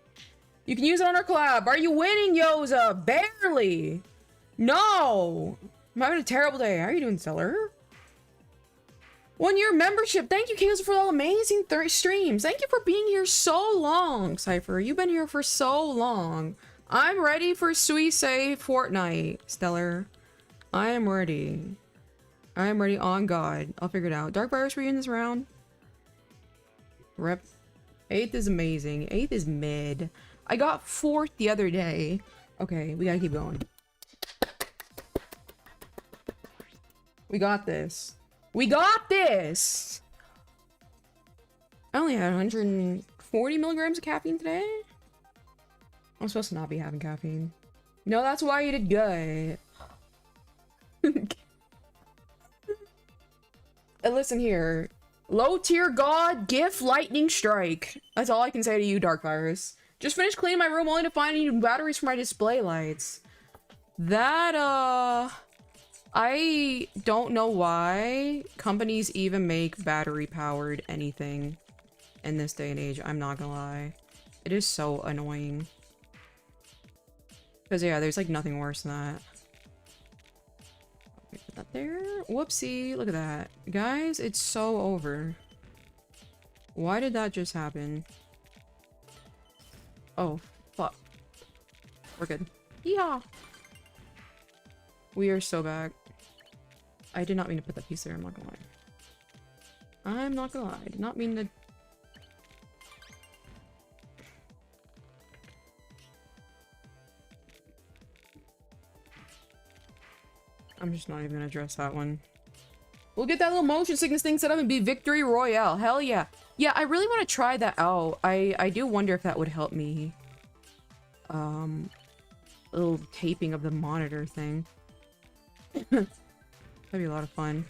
You can use it on our collab. Are you winning, Yoza? Barely. No. I'm having a terrible day. How are you doing, Stellar? 1 year membership. Thank you, Kayla, for all amazing streams. Thank you for being here so long, Cypher. You've been here for so long. I'm ready for Suisse Fortnite, Stellar. I am ready. I am ready on God. I'll figure it out. Dark Virus, were you in this round? Rep. 8th is amazing. 8th is mid. I got 4th the other day. Okay, we gotta keep going. We got this. We got this! I only had 140 milligrams of caffeine today. I'm supposed to not be having caffeine. No, that's why you did good. Listen here. Low tier god, gift, lightning strike. That's all I can say to you, Dark Virus. Just finished cleaning my room only to find new batteries for my display lights. That, I don't know why companies even make battery-powered anything in this day and age. I'm not gonna lie. It is so annoying. Because, yeah, there's, like, nothing worse than that. Okay, put that there. Whoopsie. Look at that. Guys, it's so over. Why did that just happen? Oh, fuck. We're good. Yeah. We are so back. I did not mean to put that piece there, I'm not gonna lie. I'm not gonna lie. I did not mean to... I'm just not even gonna address that one. We'll get that little motion sickness thing set up and be Victory Royale. Hell yeah. Yeah, I really want to try that out. I do wonder if that would help me. A little taping of the monitor thing. That'd be a lot of fun.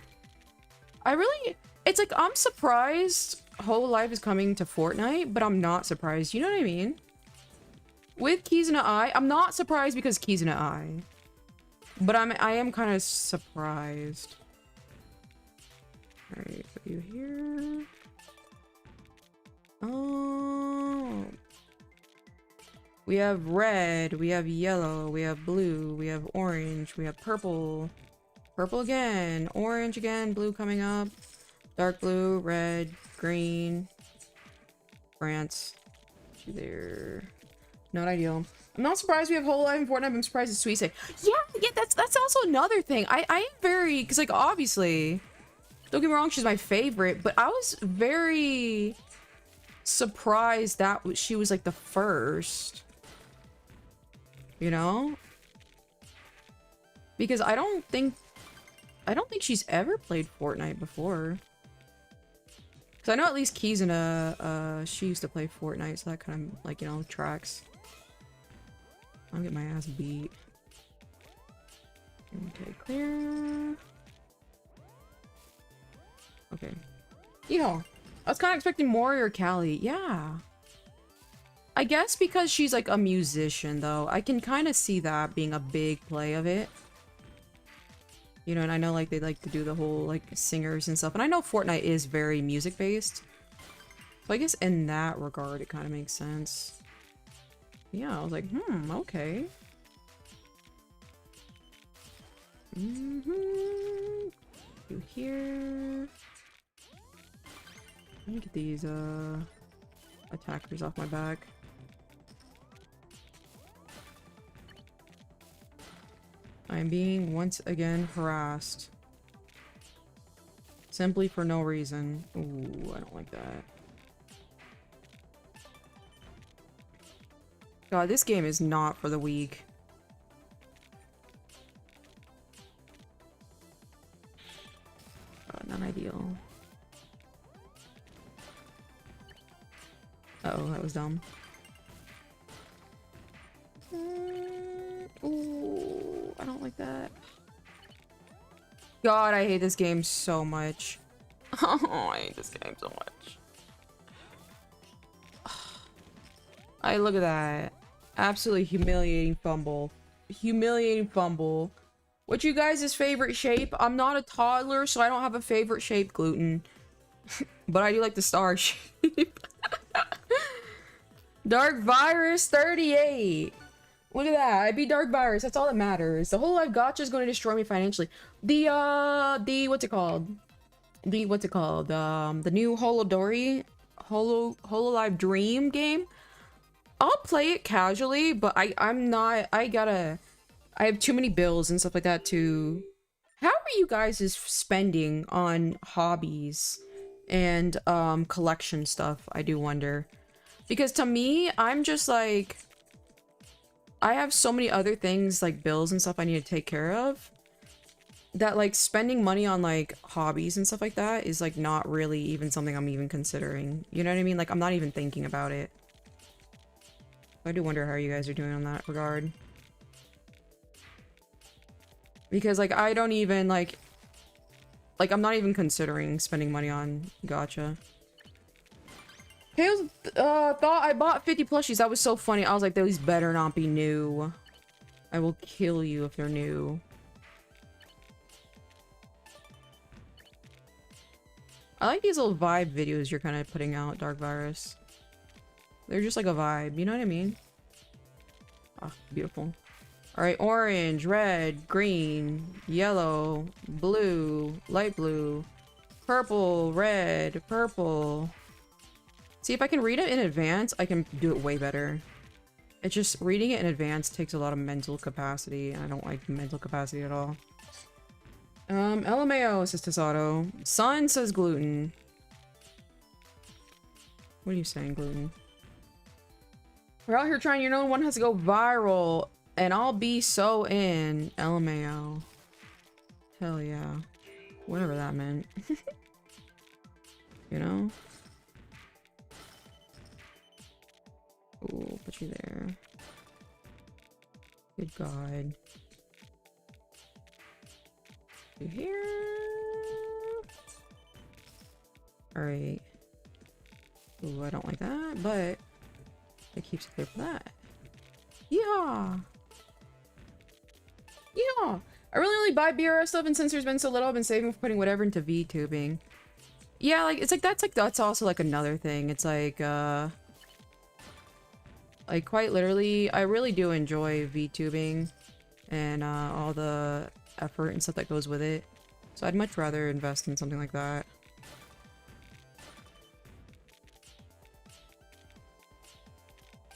It's like, I'm surprised Whole Life is coming to Fortnite, but I'm not surprised. You know what I mean? With Keys in an Eye, I'm not surprised because Keys in an Eye. But I am kind of surprised. Alright, put you here. Oh. We have red, we have yellow, we have blue, we have orange, we have purple. Purple again, orange again, blue coming up. Dark blue, red, green. France. There. Not ideal. I'm not surprised we have Whole Life in Fortnite. I'm surprised it's Sweet Say. Yeah, that's also another thing. I am very, because like obviously, don't get me wrong, she's my favorite, but I was very surprised that she was like the first. You know? Because I don't think she's ever played Fortnite before. Because I know at least Keys and she used to play Fortnite, so that kind of like, you know, tracks. I'll get my ass beat. Okay, clear. Okay. Yeehaw. I was kind of expecting Mori or Callie. Yeah. I guess because she's like a musician, though. I can kind of see that being a big play of it. You know, and I know like they like to do the whole like singers and stuff. And I know Fortnite is very music based. So I guess in that regard, it kind of makes sense. Yeah, I was like, okay. Do here. Let me get these attackers off my back. I'm being once again harassed. Simply for no reason. Ooh, I don't like that. God, this game is not for the weak. Not ideal. Uh-oh, that was dumb. Ooh, I don't like that. God, I hate this game so much. Oh, I hate this game so much. I look at that. Absolutely humiliating fumble. Humiliating fumble. What's you guys' favorite shape? I'm not a toddler, so I don't have a favorite shape, gluten. But I do like the star shape. Dark Virus 38. Look at that. I beat Dark Virus. That's all that matters. The whole life gotcha is going to destroy me financially. The what's it called? The new Hololive Dream game. I'll play it casually, but I'm not. I have too many bills and stuff like that to. How are you guys spending on hobbies and collection stuff? I do wonder. Because to me, I'm just like, I have so many other things like bills and stuff I need to take care of that like spending money on like hobbies and stuff like that is like not really even something I'm even considering. You know what I mean? Like I'm not even thinking about it. I do wonder how you guys are doing on that regard. Because like I don't even like I'm not even considering spending money on gacha. Hales thought I bought 50 plushies. That was so funny. I was like, these better not be new. I will kill you if they're new. I like these little vibe videos you're kind of putting out, Dark Virus. They're just like a vibe, you know what I mean? Ah, beautiful. Alright, orange, red, green, yellow, blue, light blue, purple, red, purple. See, if I can read it in advance, I can do it way better. It's just reading it in advance takes a lot of mental capacity, and I don't like mental capacity at all. LMAO says Tesado. Sun says gluten. What are you saying, gluten? We're out here trying, you know, one has to go viral, and I'll be so in. LMAO. Hell yeah. Whatever that meant. You know? Ooh, put you there. Good God. You here? Alright. Ooh, I don't like that, but it keeps it clear for that. Yeehaw! Yeehaw! I really only buy BRS stuff, and since there's been so little, I've been saving for putting whatever into VTubing. Yeah, like, it's like, that's also like another thing. It's like quite literally, I really do enjoy VTubing and all the effort and stuff that goes with it. So I'd much rather invest in something like that.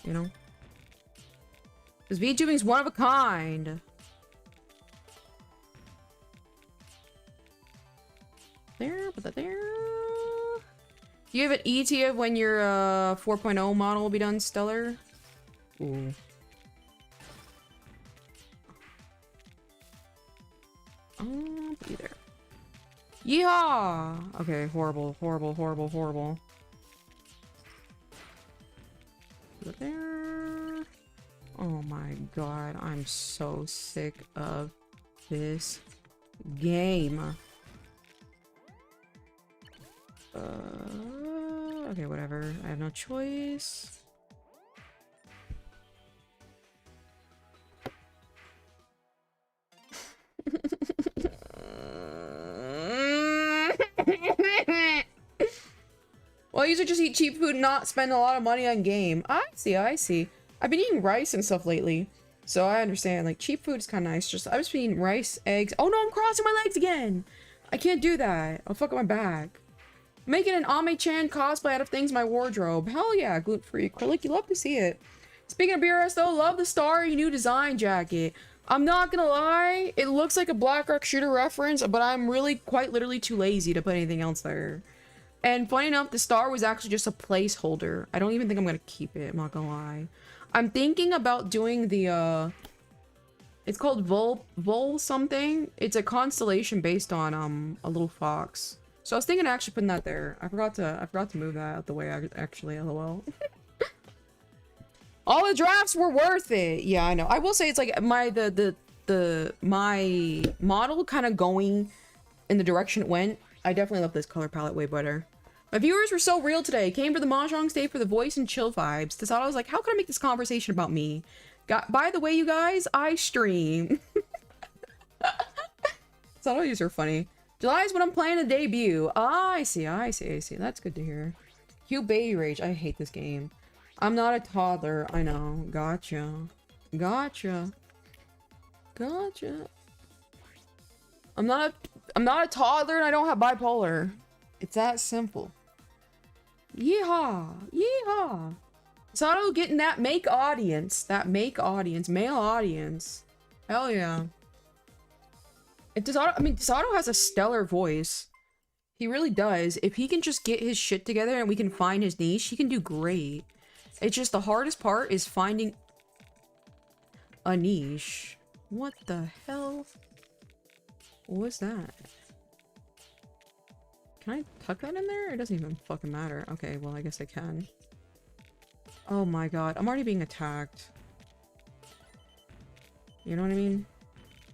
You know? Because VTubing's one of a kind. There, put that there. Do you have an ET of when your 4.0 model will be done, Stellar? Ooh. Put you there. Yeehaw! Okay, horrible, horrible, horrible, horrible. Put it there. Oh my god, I'm so sick of this game. Okay, whatever. I have no choice. Well, I usually just eat cheap food and not spend a lot of money on game. I see, I see. I've been eating rice and stuff lately, so I understand. Like, cheap food is kind of nice. Just, I've just been eating rice, eggs. Oh no, I'm crossing my legs again! I can't do that. I'll fuck up my back. Making an Ame-chan cosplay out of things in my wardrobe. Hell yeah, gluten-free. Acrylic, you love to see it. Speaking of BRS though, love the starry new design jacket. I'm not gonna lie, it looks like a Black Rock Shooter reference, but I'm really quite literally too lazy to put anything else there. And funny enough, the star was actually just a placeholder. I don't even think I'm gonna keep it, I'm not gonna lie. I'm thinking about doing the, it's called Vol something. It's a constellation based on, a little fox. So I was thinking of actually putting that there. I forgot to move that out the way, actually, lol. All the drafts were worth it. Yeah, I know. I will say it's like my model kind of going in the direction it went. I definitely love this color palette way better. My viewers were so real today. Came for the mahjong, stayed for the voice and chill vibes. Tesado was like, how can I make this conversation about me? By the way, you guys, I stream. Tesado users are funny. July is when I'm playing a debut. Ah, I see. That's good to hear. Cute baby rage. I hate this game. I'm not a toddler. I know. Gotcha. Gotcha. Gotcha. I'm not a toddler and I don't have bipolar. It's that simple. Yeehaw. Yeehaw. Sato getting that make audience. Male audience. Hell yeah. Tesado has a stellar voice. He really does. If he can just get his shit together and we can find his niche, he can do great. It's just the hardest part is finding a niche. What the hell? What was that? Can I tuck that in there? It doesn't even fucking matter. Okay, well, I guess I can. Oh my god, I'm already being attacked. You know what I mean?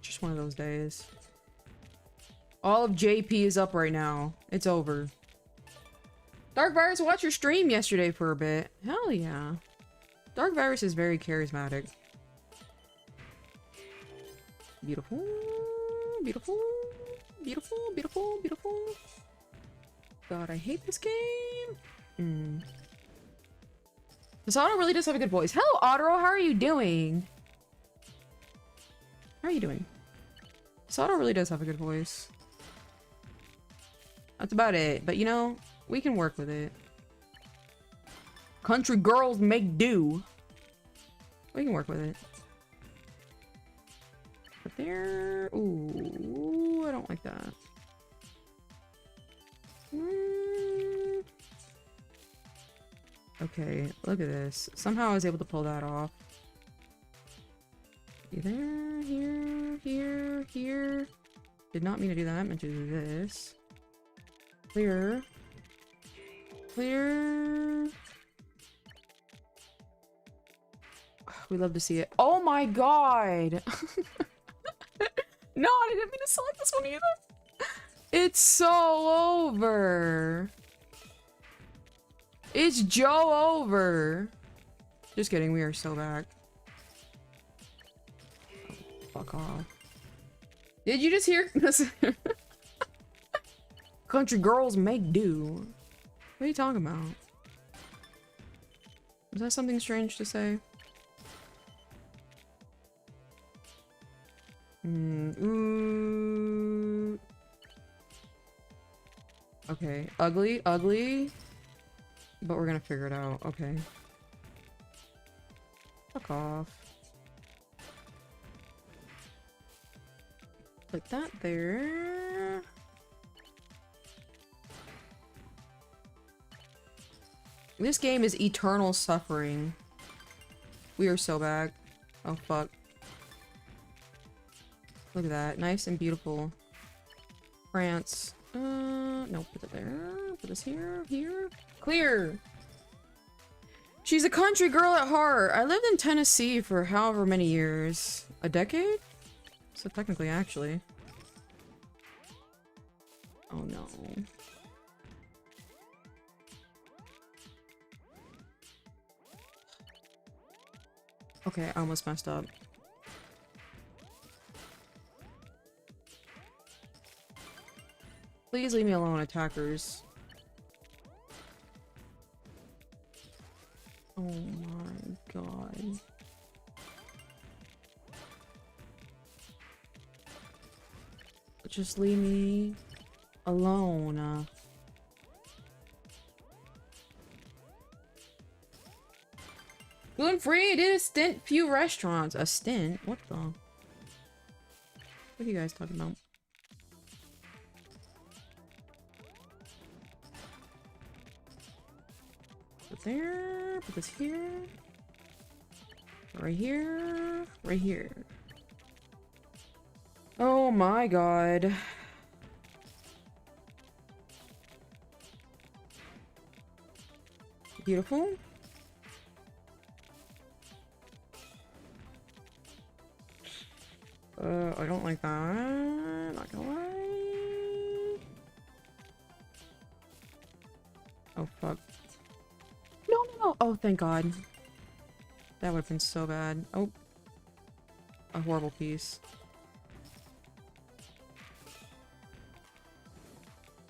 Just one of those days. All of JP is up right now. It's over. Dark Virus watched your stream yesterday for a bit. Hell yeah. Dark Virus is very charismatic. Beautiful. Beautiful. Beautiful. Beautiful. Beautiful. God, I hate this game. Tesado really does have a good voice. Hello, Otto. How are you doing? How are you doing? Sato really does have a good voice. That's about it. But you know, we can work with it. Country girls make do. We can work with it. But there... Ooh, I don't like that. Okay, look at this. Somehow I was able to pull that off. There, here, here, here. Did not mean to do that. I meant to do this. Clear. Clear. We love to see it. Oh my god! No, I didn't mean to select this one either. It's so over. It's Joe over. Just kidding, we are so back. Fuck off. Did you just hear this? Country girls make do. What are you talking about? Was that something strange to say? Ooh. Okay, ugly, ugly. But we're gonna figure it out. Okay. Fuck off. Put that there. This game is eternal suffering. We are so back. Oh fuck. Look at that. Nice and beautiful. France. No, put it there. Put this here. Here. Clear! She's a country girl at heart. I lived in Tennessee for however many years. A decade? So technically, actually. Oh no. Okay, I almost messed up. Please leave me alone, attackers. Oh my god. Just leave me alone. Gluten-free? I did a stint, few restaurants. A stint? What the? What are you guys talking about? Put there, put this here. Right here, right here. Oh my god. Beautiful. I don't like that. Not gonna lie. Oh fuck. No, no, no. Oh, thank god. That would have been so bad. Oh. A horrible piece.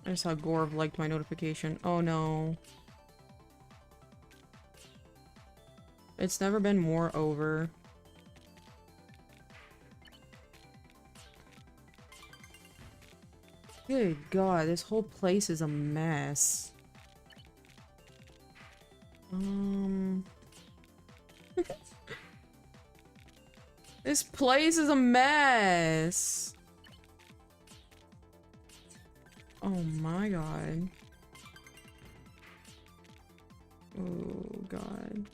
I just saw Gorv liked my notification. Oh no. It's never been more over. Good god, this whole place is a mess. This place is a mess. Oh my god. Oh god.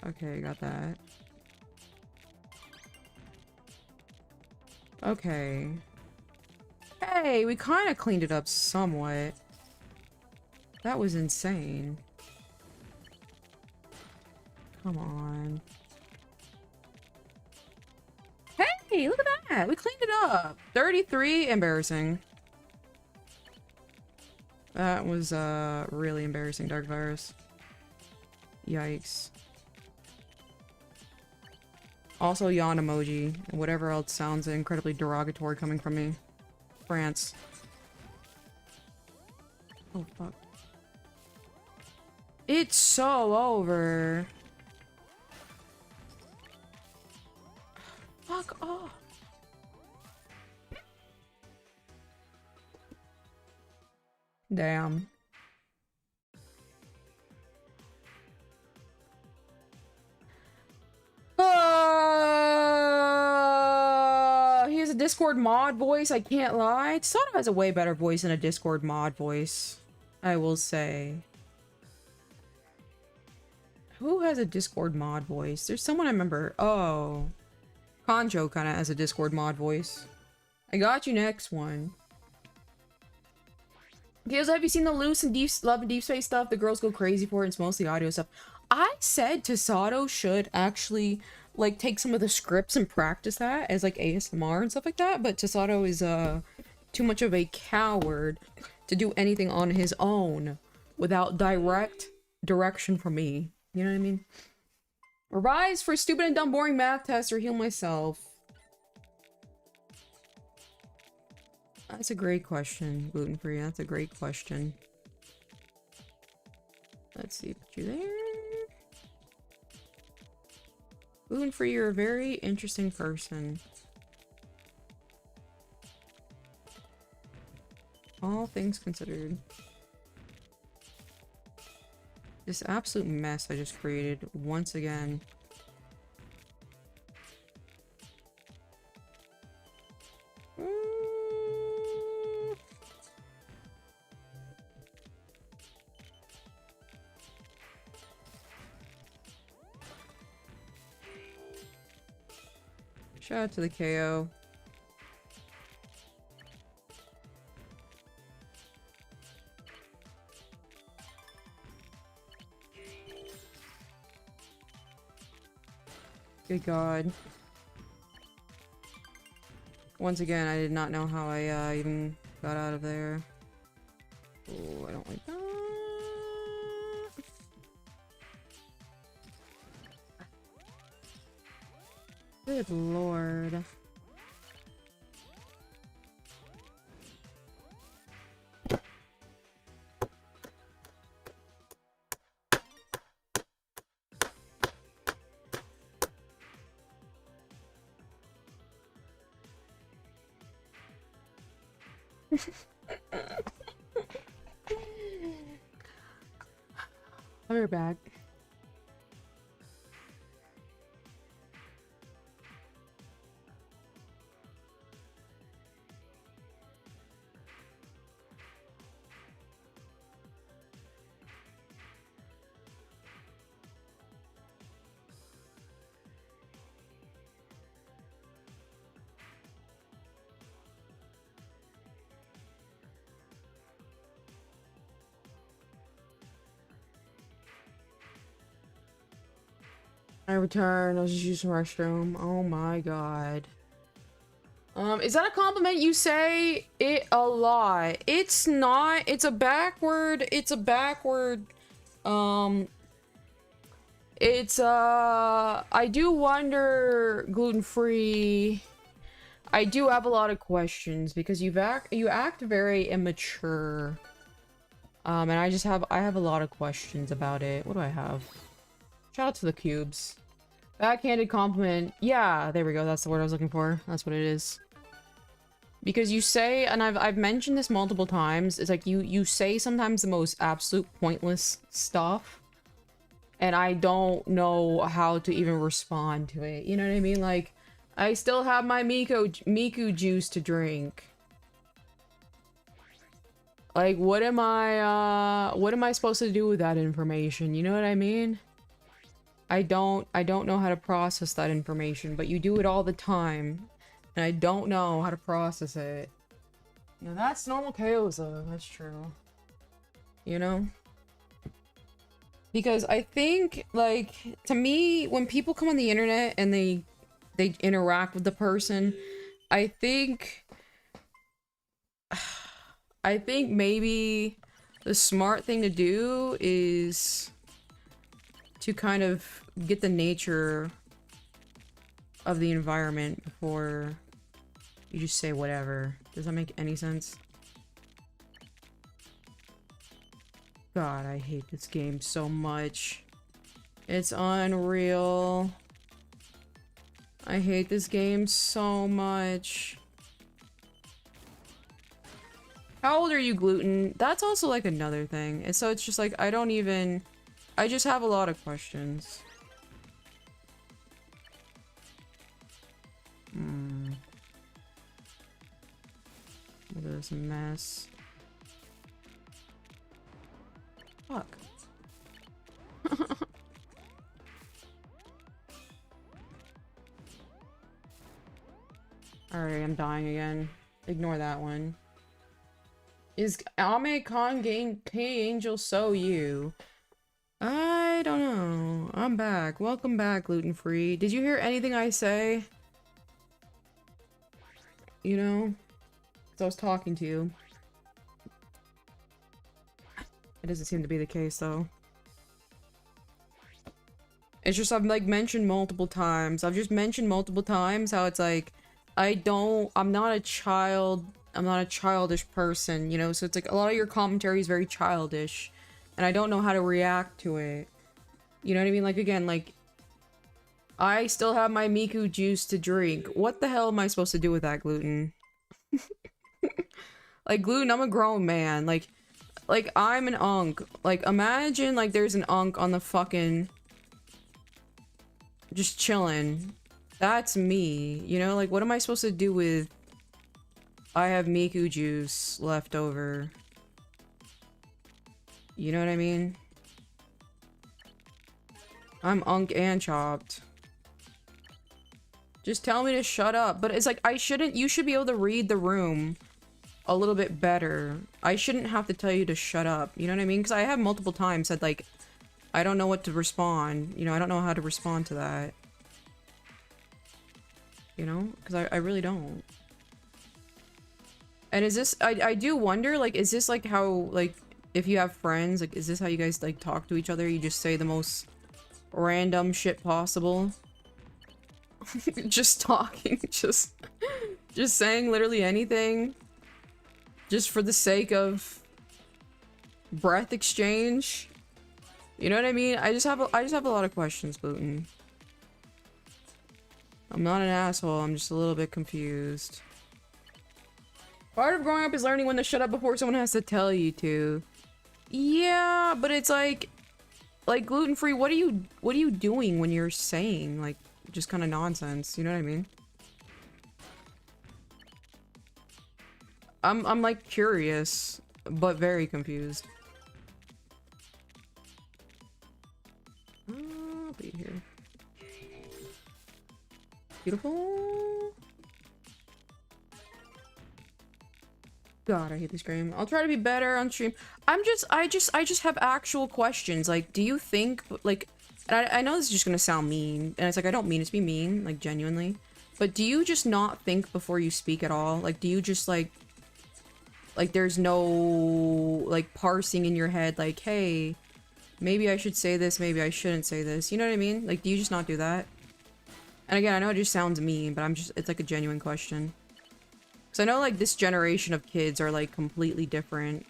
Okay, got that. Okay. Hey, we kind of cleaned it up somewhat. That was insane. Come on. Hey, look at that! We cleaned it up! 33, embarrassing. That was, really embarrassing, Dark Virus. Yikes. Also, yawn emoji, and whatever else sounds incredibly derogatory coming from me. France. Oh, fuck. It's so over. fuck off. Damn. He has a Discord mod voice, I can't lie. Sato has a way better voice than a Discord mod voice, I will say. Who has a Discord mod voice? There's someone I remember. Oh. Conjo kind of has a Discord mod voice. I got you next one. Gills, have you seen the Loose and Deep Love and Deep Space stuff? The girls go crazy for it. It's mostly audio stuff. I said Tasato should actually like take some of the scripts and practice that as like ASMR and stuff like that, but Tasato is too much of a coward to do anything on his own without direction from me. You know what I mean? Revise for stupid and dumb boring math test or heal myself. That's a great question, gluten free. That's a great question. Let's see, put you there. Gluten free, you're a very interesting person. All things considered. This absolute mess I just created once again. Shout out to the KO. Good God. Once again, I did not know how I even got out of there. Oh, I don't like that. Good Lord. We're back. I returned. I was just using the restroom. Oh my God. Is that a compliment? You say it a lot. It's not. It's a backward. It's a backward. I do wonder, gluten-free. I do have a lot of questions because you act very immature. And I have a lot of questions about it. What do I have? Shout out to the cubes. Backhanded compliment. Yeah, there we go. That's the word I was looking for. That's what it is. Because you say, and I've mentioned this multiple times, it's like you say sometimes the most absolute pointless stuff, and I don't know how to even respond to it. You know what I mean? Like, I still have my Miku juice to drink. Like, what am I supposed to do with that information? You know what I mean? I don't know how to process that information, but you do it all the time, and I don't know how to process it. Now that's normal chaos though, that's true. You know? Because I think, like, to me, when people come on the internet and they interact with the person, I think maybe the smart thing to do is to kind of get the nature of the environment before you just say whatever. Does that make any sense? God, I hate this game so much. It's unreal. I hate this game so much. How old are you, Gluten? That's also like another thing. And so it's just like, I just have a lot of questions. Look at this mess. Fuck. Alright, I'm dying again. Ignore that one. Is Ame Con K-Angel so you? I don't know. I'm back. Welcome back, Gluten Free. Did you hear anything I say? You know? 'Cause I was talking to you. It doesn't seem to be the case, though. It's just I've, like, mentioned multiple times. I've just mentioned multiple times how it's like, I'm not a childish person, you know? So it's like, a lot of your commentary is very childish. And I don't know how to react to it. You know what I mean? Like, again, like, I still have my Miku juice to drink. What the hell am I supposed to do with that, Gluten? Like, Gluten, I'm a grown man. Like, I'm an unk. Like, imagine, like, there's an unk on the fucking... just chilling. That's me. You know, like, what am I supposed to do with... I have Miku juice left over. You know what I mean? I'm unk and chopped. Just tell me to shut up. But it's like, you should be able to read the room a little bit better. I shouldn't have to tell you to shut up. You know what I mean? Because I have multiple times said, like, I don't know what to respond. You know, I don't know how to respond to that. You know? Because I really don't. And is this, I do wonder, like, is this like how, like, if you have friends, like, is this how you guys, like, talk to each other? You just say the most random shit possible? Just talking, just saying literally anything. Just for the sake of breath exchange. You know what I mean? I just have a lot of questions, Gluten. I'm not an asshole, I'm just a little bit confused. Part of growing up is learning when to shut up before someone has to tell you to. Yeah, but it's like Gluten Free, what are you doing when you're saying, like, just kind of nonsense, you know what I mean? I'm like curious, but very confused. I'll be here. Beautiful. God, I hate this game. I'll try to be better on stream. I just have actual questions. Like, do you think, like, and I know this is just gonna sound mean, and it's like, I don't mean it to be mean, like, genuinely. But do you just not think before you speak at all? Like, do you just, like, there's no, like, parsing in your head, like, hey, maybe I should say this, maybe I shouldn't say this. You know what I mean? Like, do you just not do that? And again, I know it just sounds mean, but it's like a genuine question. Because I know, like, this generation of kids are, like, completely different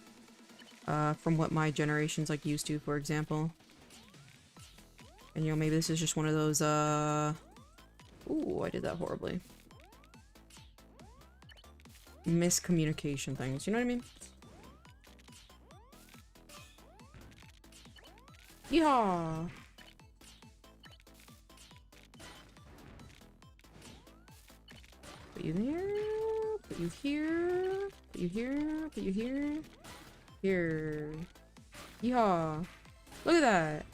from what my generation's, like, used to, for example. And, you know, maybe this is just one of those, Ooh, I did that horribly. Miscommunication things, you know what I mean? Yeehaw! Put you there, put you here, put you here, put you here. Here. Yeehaw! Look at that!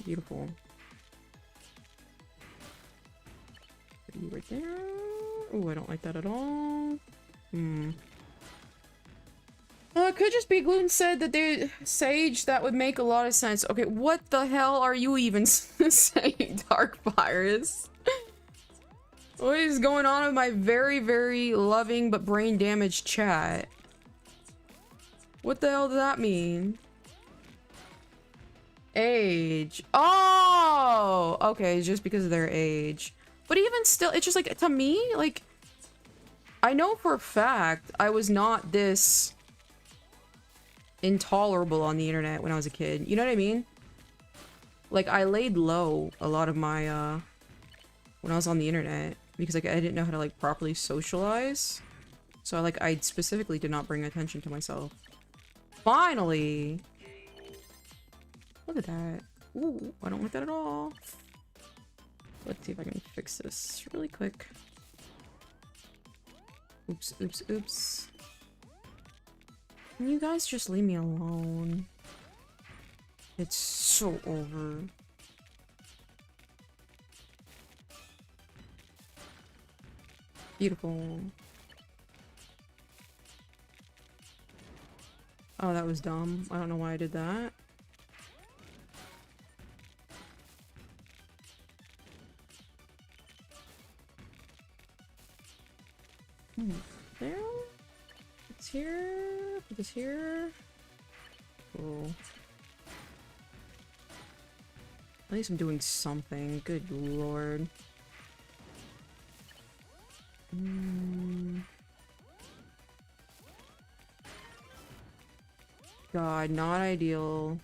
Beautiful. Put you right there. Oh, I don't like that at all. It could just be Gluten said that they Sage, that would make a lot of sense. Okay, what the hell are you even saying, Dark Virus? What is going on with my very, very loving but brain damaged chat? What the hell does that mean? Age. Oh! Okay, it's just because of their age. But even still, it's just like, to me, like, I know for a fact I was not this intolerable on the internet when I was a kid. You know what I mean? Like, I laid low a lot of my when I was on the internet because like I didn't know how to like properly socialize. So I specifically did not bring attention to myself. Finally! Look at that. Ooh, I don't like that at all. Let's see if I can fix this really quick. Oops, oops, oops. Can you guys just leave me alone? It's so over. Beautiful. Oh, that was dumb. I don't know why I did that. There? It's here. Put this here. Cool. At least I'm doing something. Good lord. God, not ideal.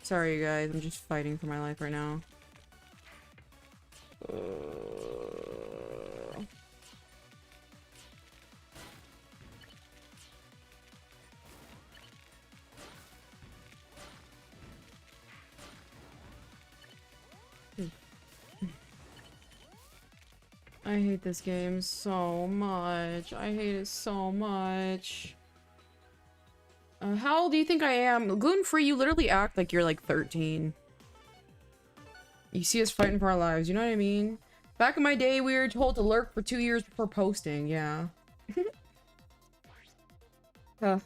Sorry, you guys. I'm just fighting for my life right now. I hate this game so much. I hate it so much. How old do you think I am? Gluten-free, you literally act like you're like 13. You see us fighting for our lives, you know what I mean? Back in my day, we were told to lurk for 2 years before posting, yeah. Not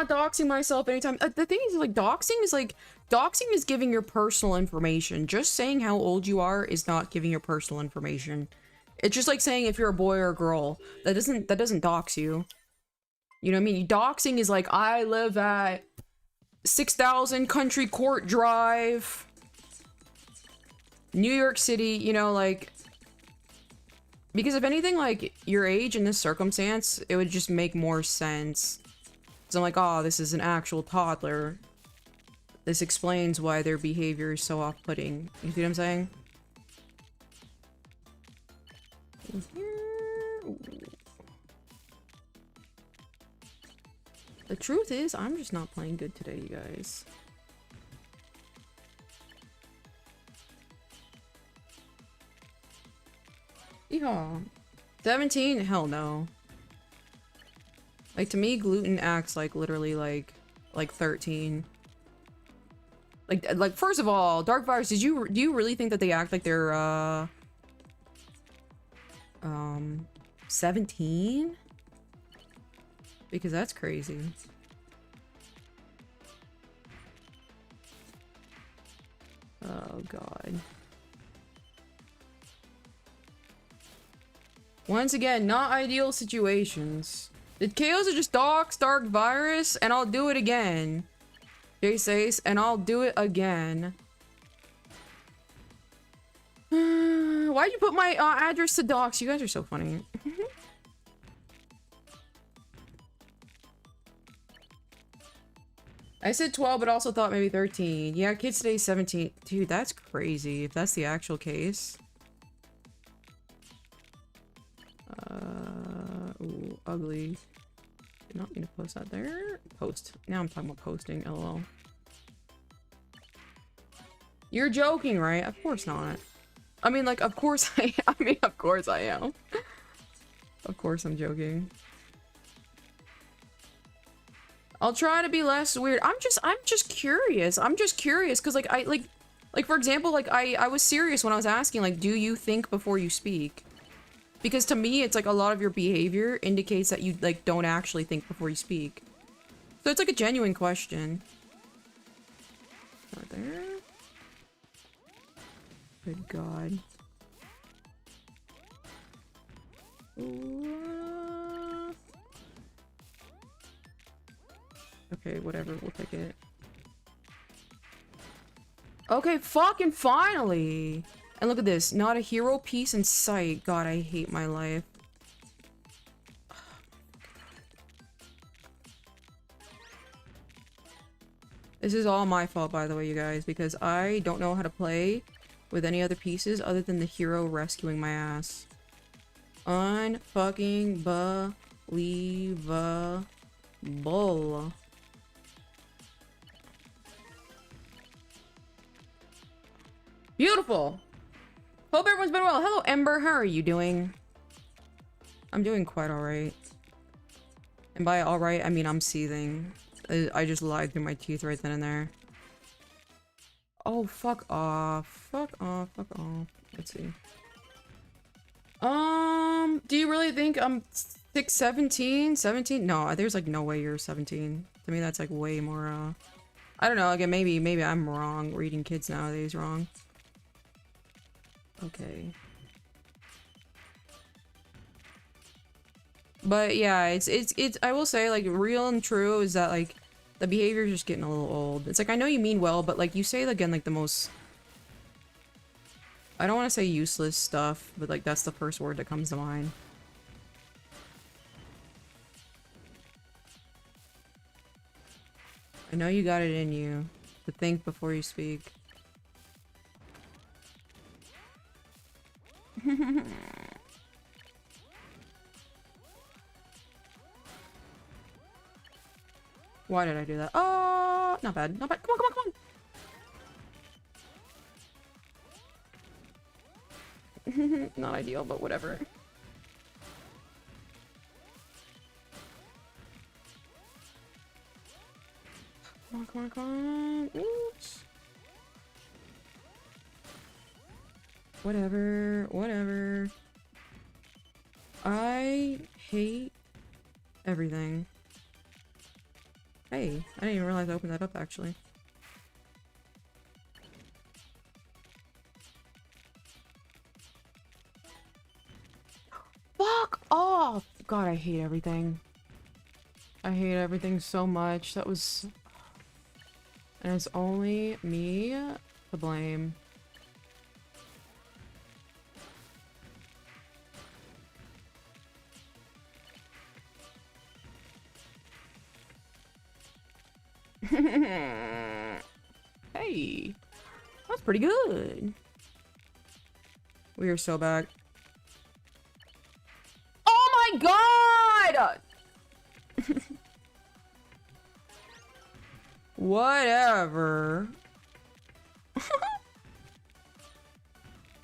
doxing myself anytime. The thing is, like, doxing is giving your personal information. Just saying how old you are is not giving your personal information. It's just like saying if you're a boy or a girl. That doesn't dox you. You know what I mean? Doxing is like, I live at 6000 Country Court Drive, New York City, you know, like... Because if anything, like, your age in this circumstance, it would just make more sense. So I'm like, oh, this is an actual toddler. This explains why their behavior is so off-putting. You see what I'm saying? The truth is, I'm just not playing good today, you guys. Yeehaw. 17? Hell no. Like, to me, gluten acts like literally like 13. Like first of all, Dark Virus, do you really think that they act like they're 17? Because that's crazy. Oh god. Once again, not ideal situations. Did Chaos just dox Dark Virus? And I'll do it again. Jay says, and I'll do it again. Why'd you put my address to dox? You guys are so funny. I said 12, but also thought maybe 13. Yeah, kids today 17. Dude, that's crazy, if that's the actual case. Ooh, ugly. Did not mean to post that there. Post. Now I'm talking about posting, lol. You're joking, right? Of course not. I mean, like, of course of course I am. Of course I'm joking. I'll try to be less weird. I'm just curious. I'm just curious because like for example, like I was serious when I was asking, like, do you think before you speak? Because to me, it's like a lot of your behavior indicates that you like don't actually think before you speak. So it's like a genuine question. Right there. Good god. Okay, whatever, we'll take it. Okay, fucking finally! And look at this, not a hero piece in sight. God, I hate my life. This is all my fault, by the way, you guys, because I don't know how to play with any other pieces other than the hero rescuing my ass. Unfucking believable. Beautiful. Hope everyone's been well. Hello, Ember. How are you doing? I'm doing quite alright. And by alright, I mean I'm seething. I just lied through my teeth right then and there. Oh, fuck off. Fuck off. Fuck off. Let's see. Do you really think I'm 17? 17? No, there's like no way you're 17. To me, that's like way more, I don't know. Again, maybe I'm wrong. Reading kids nowadays wrong. Okay. But yeah, it's I will say, like, real and true is that, like, the behavior is just getting a little old. It's like, I know you mean well, but, like, you say, again, like, the most... I don't want to say useless stuff, but, like, that's the first word that comes to mind. I know you got it in you to think before you speak. Why did I do that? Oh, not bad. Not bad. Come on, come on, come on. Not ideal, but whatever. Come on, come on, come on. Oops. Whatever, whatever. I hate everything. Hey, I didn't even realize I opened that up, actually. Fuck off! God, I hate everything. I hate everything so much. That was... And it's only me to blame. Hey, that's pretty good. We are so back. Oh my god! Whatever.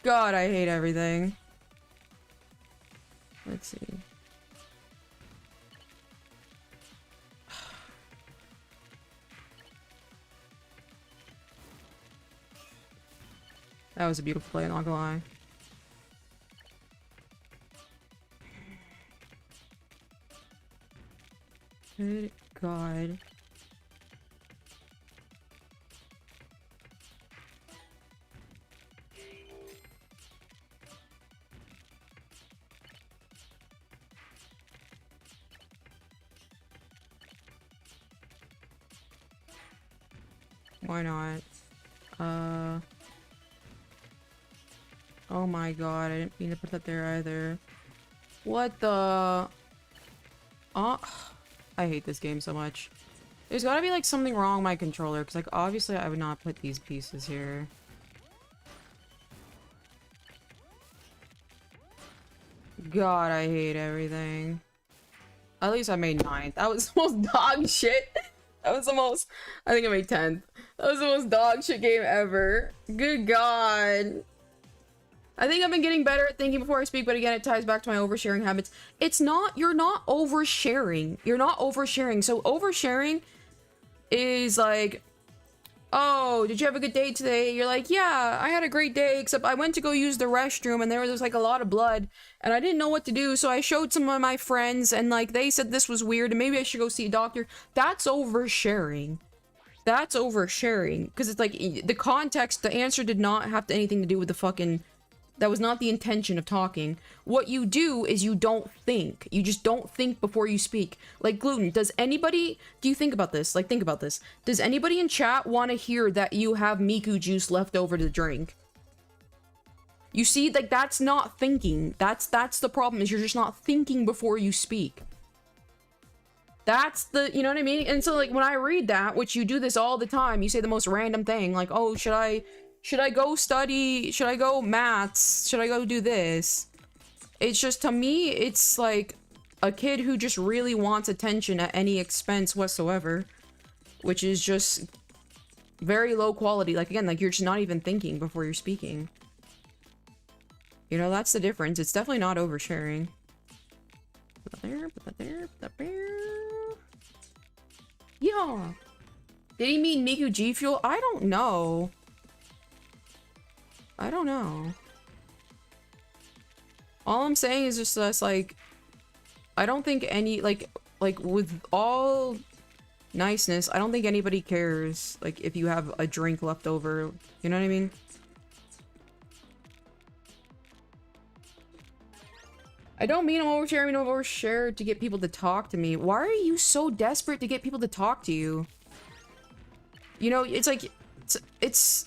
God, I hate everything. Let's see. That was a beautiful play, not gonna lie. Good God. Why not? Oh my god, I didn't mean to put that there either. What the... Oh, I hate this game so much. There's gotta be like something wrong with my controller, because like obviously I would not put these pieces here. God, I hate everything. At least I made 9th. That was the most dog shit. That was the most... I think I made 10th. That was the most dog shit game ever. Good God. I think I've been getting better at thinking before I speak, but again, it ties back to my oversharing habits. It's not... You're not oversharing. You're not oversharing. So oversharing is like... Oh, did you have a good day today? You're like, yeah, I had a great day, except I went to go use the restroom and there was like a lot of blood and I didn't know what to do, so I showed some of my friends and like they said this was weird and maybe I should go see a doctor. That's oversharing. That's oversharing. Because it's like, the context, the answer did not have anything to do with the fucking... That was not the intention of talking. What you do is you don't think. You just don't think before you speak. Like, Gluten, does anybody... Do you think about this? Like, think about this. Does anybody in chat want to hear that you have Miku juice left over to drink? You see, like, that's not thinking. That's the problem, is you're just not thinking before you speak. That's the, you know what I mean? And so like when I read that, which you do this all the time, you say the most random thing like, oh, should I go study, should I go maths, should I go do this? It's just, to me, it's like a kid who just really wants attention at any expense whatsoever, which is just very low quality. Like, again, like you're just not even thinking before you're speaking. You know, that's the difference. It's definitely not oversharing. Put that there, put that there, put that there. Yeah. Did he mean Miku G Fuel? I don't know. I don't know. All I'm saying is just that's like, I don't think any, like with all niceness, I don't think anybody cares, like, if you have a drink left over. You know what I mean? I don't mean I'm oversharing, I'm overshare to get people to talk to me. Why are you so desperate to get people to talk to you? You know, it's like, it's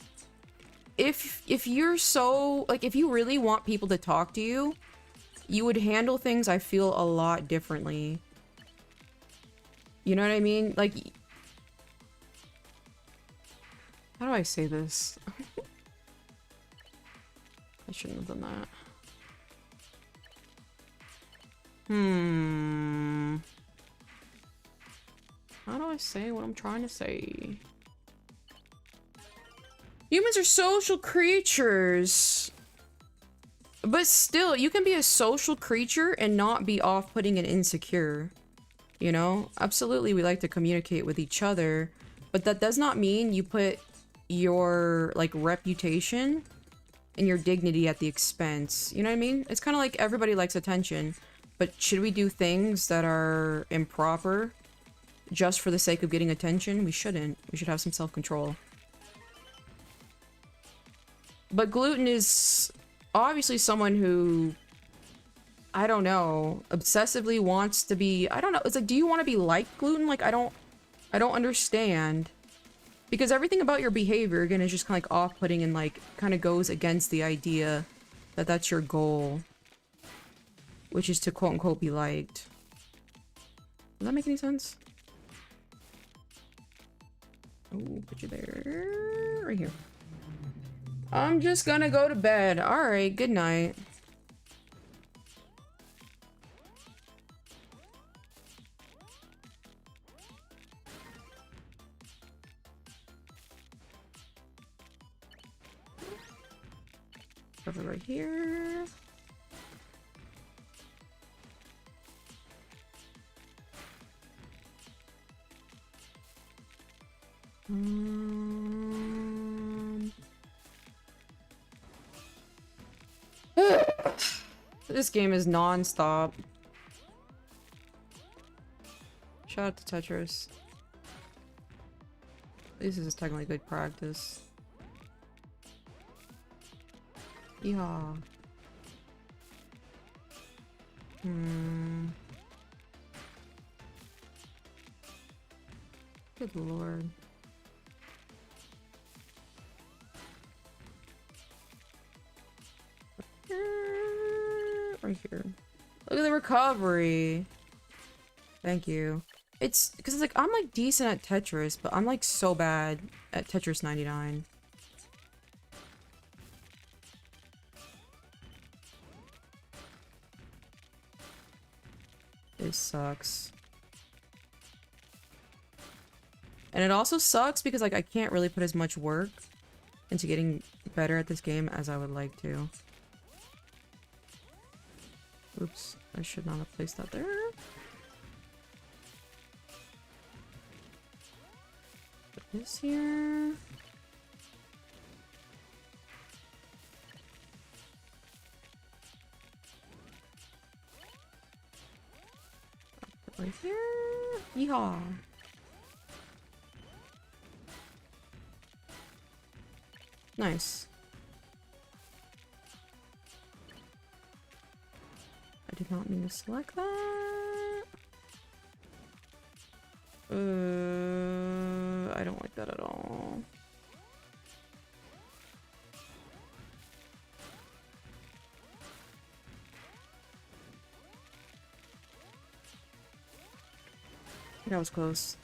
if you're so, like, if you really want people to talk to you, you would handle things, I feel, a lot differently. You know what I mean? Like, how do I say this? I shouldn't have done that. How do I say what I'm trying to say? Humans are social creatures. But still, you can be a social creature and not be off-putting and insecure. You know? Absolutely, we like to communicate with each other. But that does not mean you put your, like, reputation and your dignity at the expense. You know what I mean? It's kind of like everybody likes attention. But should we do things that are improper just for the sake of getting attention? We shouldn't. We should have some self-control. But Gluten is obviously someone who, I don't know, obsessively wants to be, I don't know, it's like, do you want to be like Gluten? Like, I don't understand. Because everything about your behavior, again, is just kind of like off-putting and like, kind of goes against the idea that that's your goal. Which is to quote-unquote be liked. Does that make any sense? Oh, put you there. Right here. I'm just gonna go to bed. Alright, good night. Cover right here. This game is non-stop. Shout out to Tetris. This is technically good practice. Yeehaw. Good lord. Right here. Look at the recovery. Thank you. It's because it's like I'm like decent at Tetris, but I'm like so bad at Tetris 99. This sucks. And it also sucks because like I can't really put as much work into getting better at this game as I would like to. Oops, I should not have placed that there. Put this here. Put right here. Yeehaw. Nice. I did not mean to select that. I don't like that at all. That was close.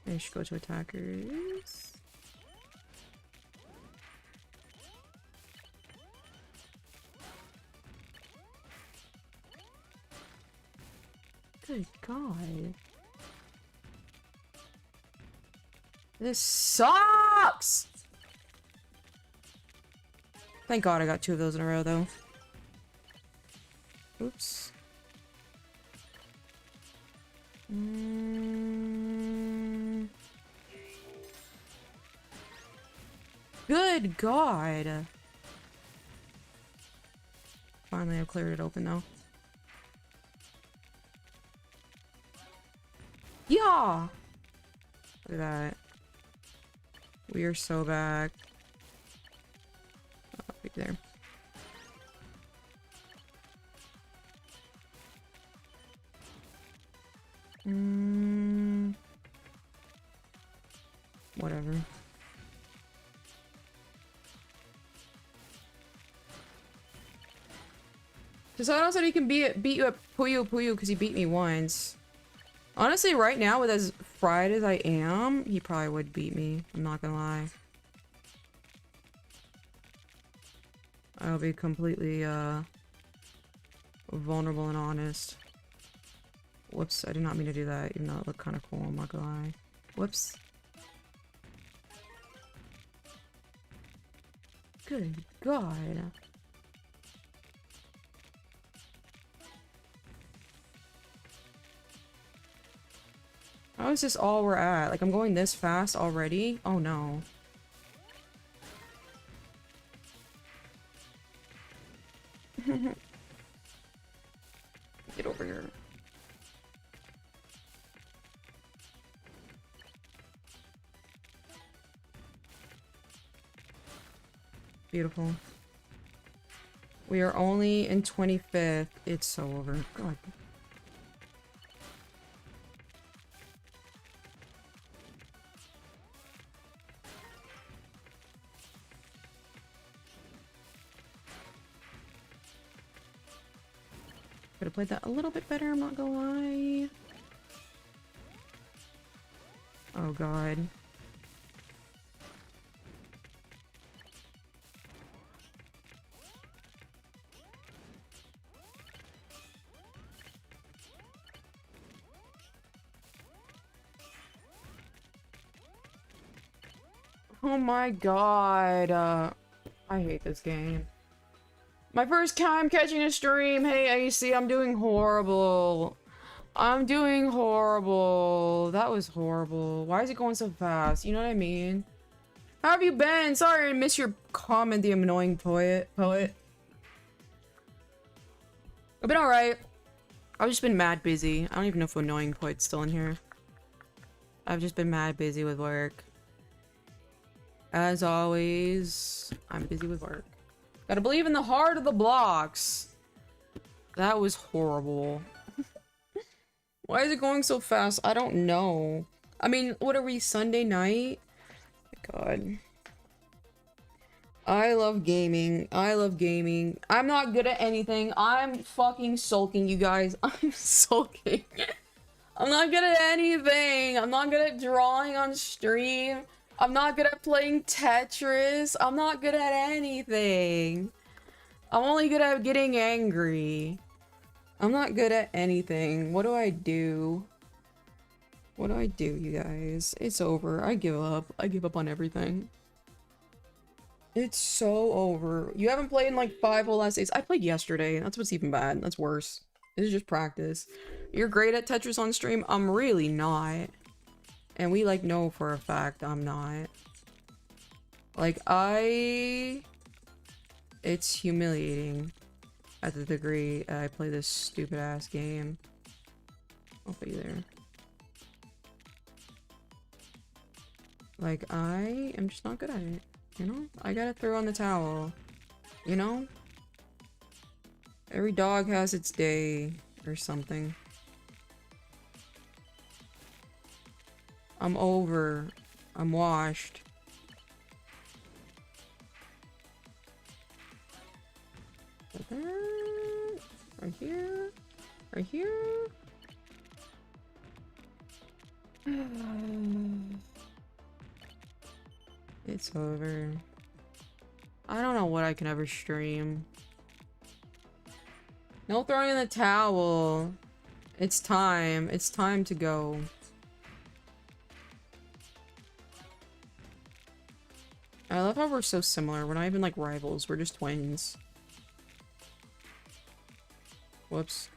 I should go to attackers. Good God. This sucks! Thank God I got 2 of those in a row, though. Oops. Good God. Finally, I've cleared it open, though. Yeah! Look at that. We are so back. Oh, right there. Whatever. Cesaro said he can beat you at Puyo because he beat me once. Honestly, right now, with as fried as I am, he probably would beat me. I'm not gonna lie. I'll be completely, vulnerable and honest. Whoops, I did not mean to do that, even though it looked kind of cool, I'm not gonna lie. Whoops. Good God. How is this all we're at? Like, I'm going this fast already? Oh no. Get over here. Beautiful. We are only in 25th. It's so over. God. Could have played that a little bit better, I'm not gonna lie. Oh God. Oh my God. I hate this game. My first time catching a stream. Hey, AC, I'm doing horrible. I'm doing horrible. That was horrible. Why is it going so fast? You know what I mean? How have you been? Sorry I missed your comment, the annoying poet. I've been alright. I've just been mad busy. I don't even know if annoying poet's still in here. I've just been mad busy with work. As always, I'm busy with work. Gotta believe in the heart of the blocks. That was horrible. Why is it going so fast? I don't know. I mean, what are we, Sunday night? Oh my God. I love gaming. I love gaming. I'm not good at anything. I'm fucking sulking, you guys. I'm sulking. I'm not good at anything. I'm not good at drawing on stream. I'm not good at playing Tetris. I'm not good at anything. I'm only good at getting angry. I'm not good at anything. What do I do? What do I do, you guys? It's over. I give up. I give up on everything. It's so over. You haven't played in like 5 whole last days. I played yesterday. That's what's even bad. That's worse. This is just practice. You're great at Tetris on stream? I'm really not. And we like know for a fact I'm not. Like it's humiliating at the degree I play this stupid ass game. I'll put you there. Like I am just not good at it. You know? I gotta throw in the towel. You know? Every dog has its day or something. I'm over. I'm washed. Right here. Right here. It's over. I don't know what I can ever stream. No throwing in the towel. It's time. It's time to go. I love how we're so similar. We're not even like rivals. We're just twins. Whoops.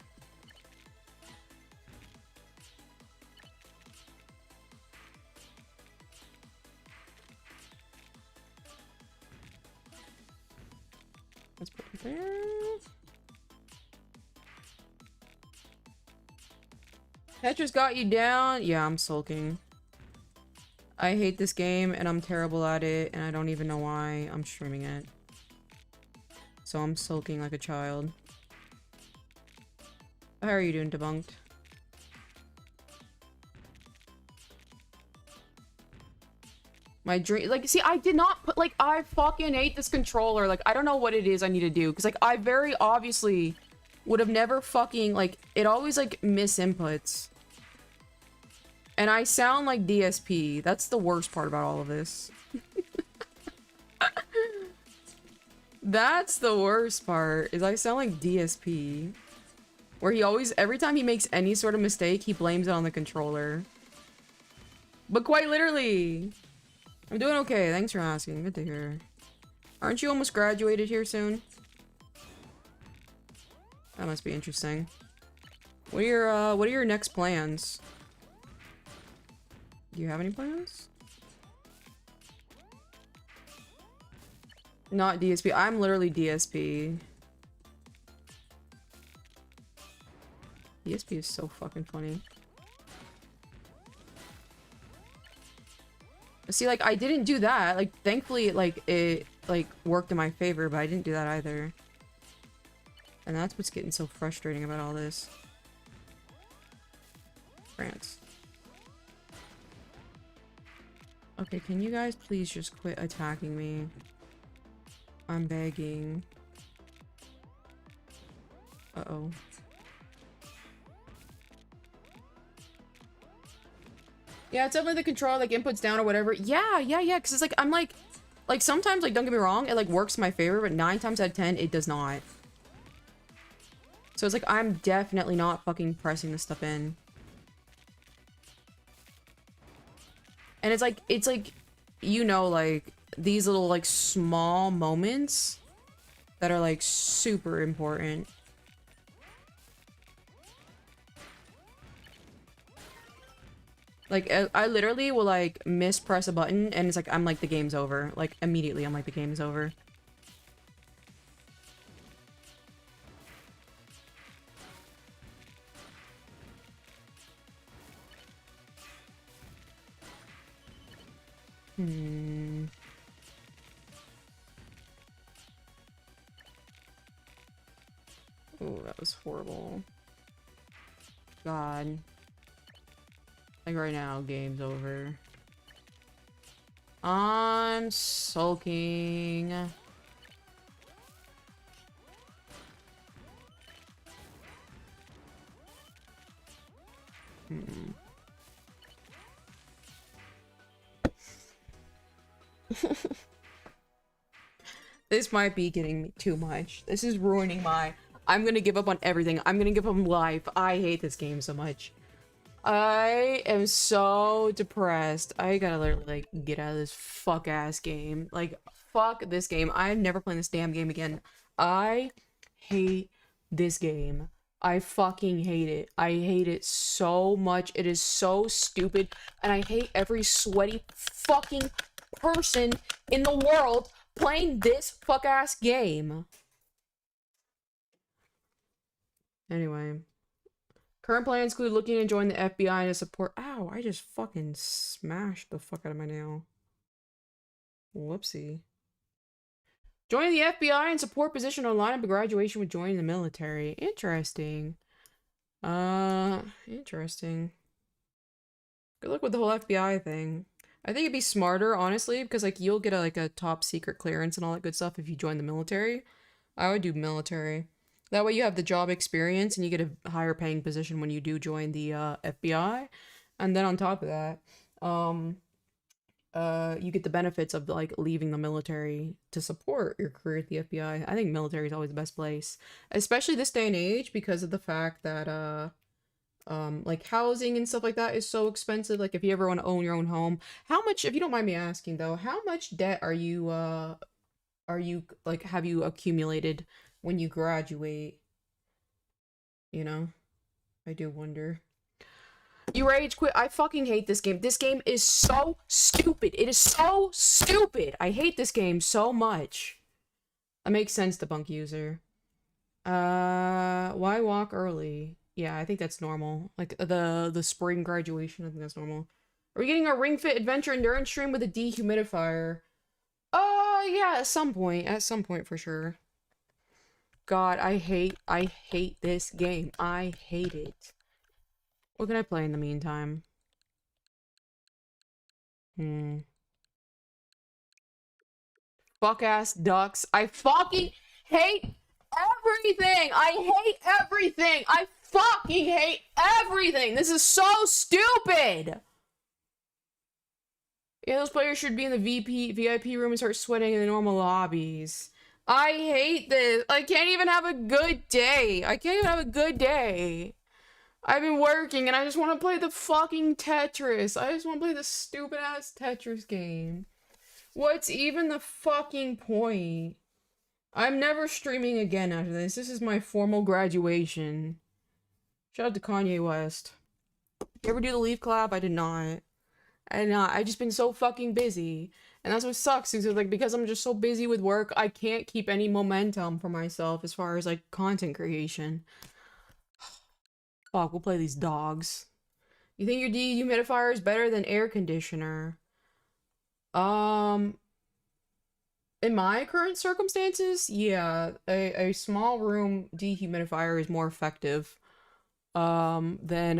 Let's put it there. Tetris got you down? Yeah, I'm sulking. I hate this game and I'm terrible at it and I don't even know why I'm streaming it. So I'm sulking like a child. How are you doing, Debunked? My dream, like, see, I did not put, like, I fucking hate this controller. Like, I don't know what it is I need to do. Because, like, I very obviously would have never fucking, like, it always, like, misinputs. And I sound like DSP. That's the worst part about all of this. That's the worst part, is I sound like DSP. Where he always, every time he makes any sort of mistake, he blames it on the controller. But quite literally. I'm doing okay, thanks for asking. Good to hear. Aren't you almost graduated here soon? That must be interesting. What are your next plans? Do you have any plans? Not DSP. I'm literally DSP. DSP is so fucking funny. See, like, I didn't do that. Like, thankfully, like, it, like, worked in my favor, but I didn't do that either. And that's what's getting so frustrating about all this. France. Okay, can you guys please just quit attacking me? I'm begging. Uh-oh. Yeah, it's definitely the controller, like, inputs down or whatever. Yeah, because it's like, I'm like, sometimes, like, don't get me wrong, it, like, works in my favor, but 9 times out of 10, it does not. So it's like, I'm definitely not fucking pressing this stuff in. And it's like, you know, like, these little, like, small moments that are, like, super important. Like, I literally will, like, mispress a button, and it's like, I'm like, the game's over. Like, immediately, I'm like, the game's over. Oh, that was horrible. God. Like right now, game's over. I'm sulking. This might be getting me too much. This is ruining my... I'm gonna give up on everything. I'm gonna give up on life. I hate this game so much. I am so depressed. I gotta literally, like, get out of this fuck-ass game. Like, fuck this game. I'm never playing this damn game again. I hate this game. I fucking hate it. I hate it so much. It is so stupid. And I hate every sweaty fucking person in the world playing this fuck-ass game. Anyway. Current plans include looking to join the FBI to support- Ow, I just fucking smashed the fuck out of my nail. Whoopsie. Joining the FBI and support position on line up a graduation with joining the military. Interesting. Interesting. Good luck with the whole FBI thing. I think it'd be smarter, honestly, because, like, you'll get a top secret clearance and all that good stuff if you join the military. I would do military. That way you have the job experience and you get a higher paying position when you do join the FBI. And then on top of that, you get the benefits of like leaving the military to support your career at the FBI. I think military is always the best place, especially this day and age, because of the fact that like housing and stuff like that is so expensive. Like if you ever want to own your own home, how much, if you don't mind me asking though, how much debt are you like, have you accumulated when you graduate? You know, I do wonder. You rage quit. I fucking hate this game. This game is so stupid. It is so stupid. I hate this game so much. It makes sense, the bunk user. Why walk early? Yeah, I think that's normal. Like the spring graduation, I think that's normal. Are we getting a Ring Fit Adventure Endurance stream with a dehumidifier? Yeah, at some point for sure. God, I hate this game. I hate it. What can I play in the meantime? Fuck ass ducks. I fucking hate everything. I hate everything. I fucking hate everything. This is so stupid. Yeah, those players should be in the VIP room and start sweating in the normal lobbies. I hate this. I can't even have a good day. I can't even have a good day. I've been working and I just want to play the fucking Tetris. I just want to play the stupid ass Tetris game. What's even the fucking point? I'm never streaming again after this. This is my formal graduation. Shout out to Kanye West. You ever do the Leaf Collab? I did not. I just been so fucking busy. And that's what sucks, is like, because I'm just so busy with work, I can't keep any momentum for myself as far as like content creation. Fuck, we'll play these dogs. You think your dehumidifier is better than air conditioner? In my current circumstances, yeah, a small room dehumidifier is more effective than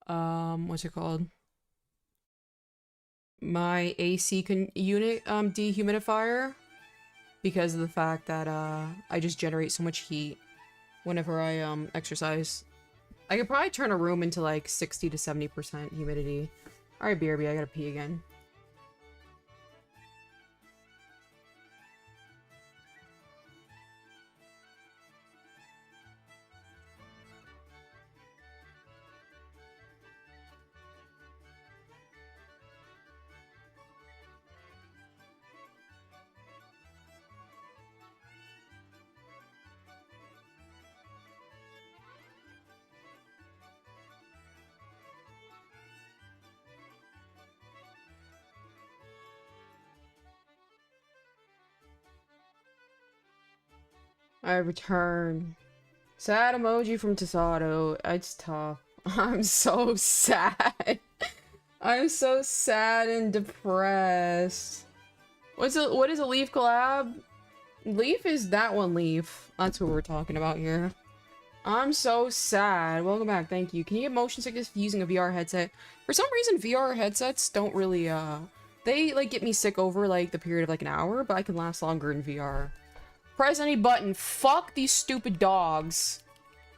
what's it called? My AC unit dehumidifier, because of the fact that I just generate so much heat whenever I exercise. I could probably turn a room into like 60 to 70% humidity. Alright, BRB, I gotta pee again. I return. Sad emoji from Tasato. It's tough. I'm so sad. I'm so sad and depressed. What is a Leaf collab? Leaf is that one Leaf. That's what we're talking about here. I'm so sad. Welcome back, thank you. Can you get motion sickness using a VR headset? For some reason, VR headsets don't really, they, like, get me sick over, like, the period of, like, an hour, but I can last longer in VR. Press any button. Fuck these stupid dogs.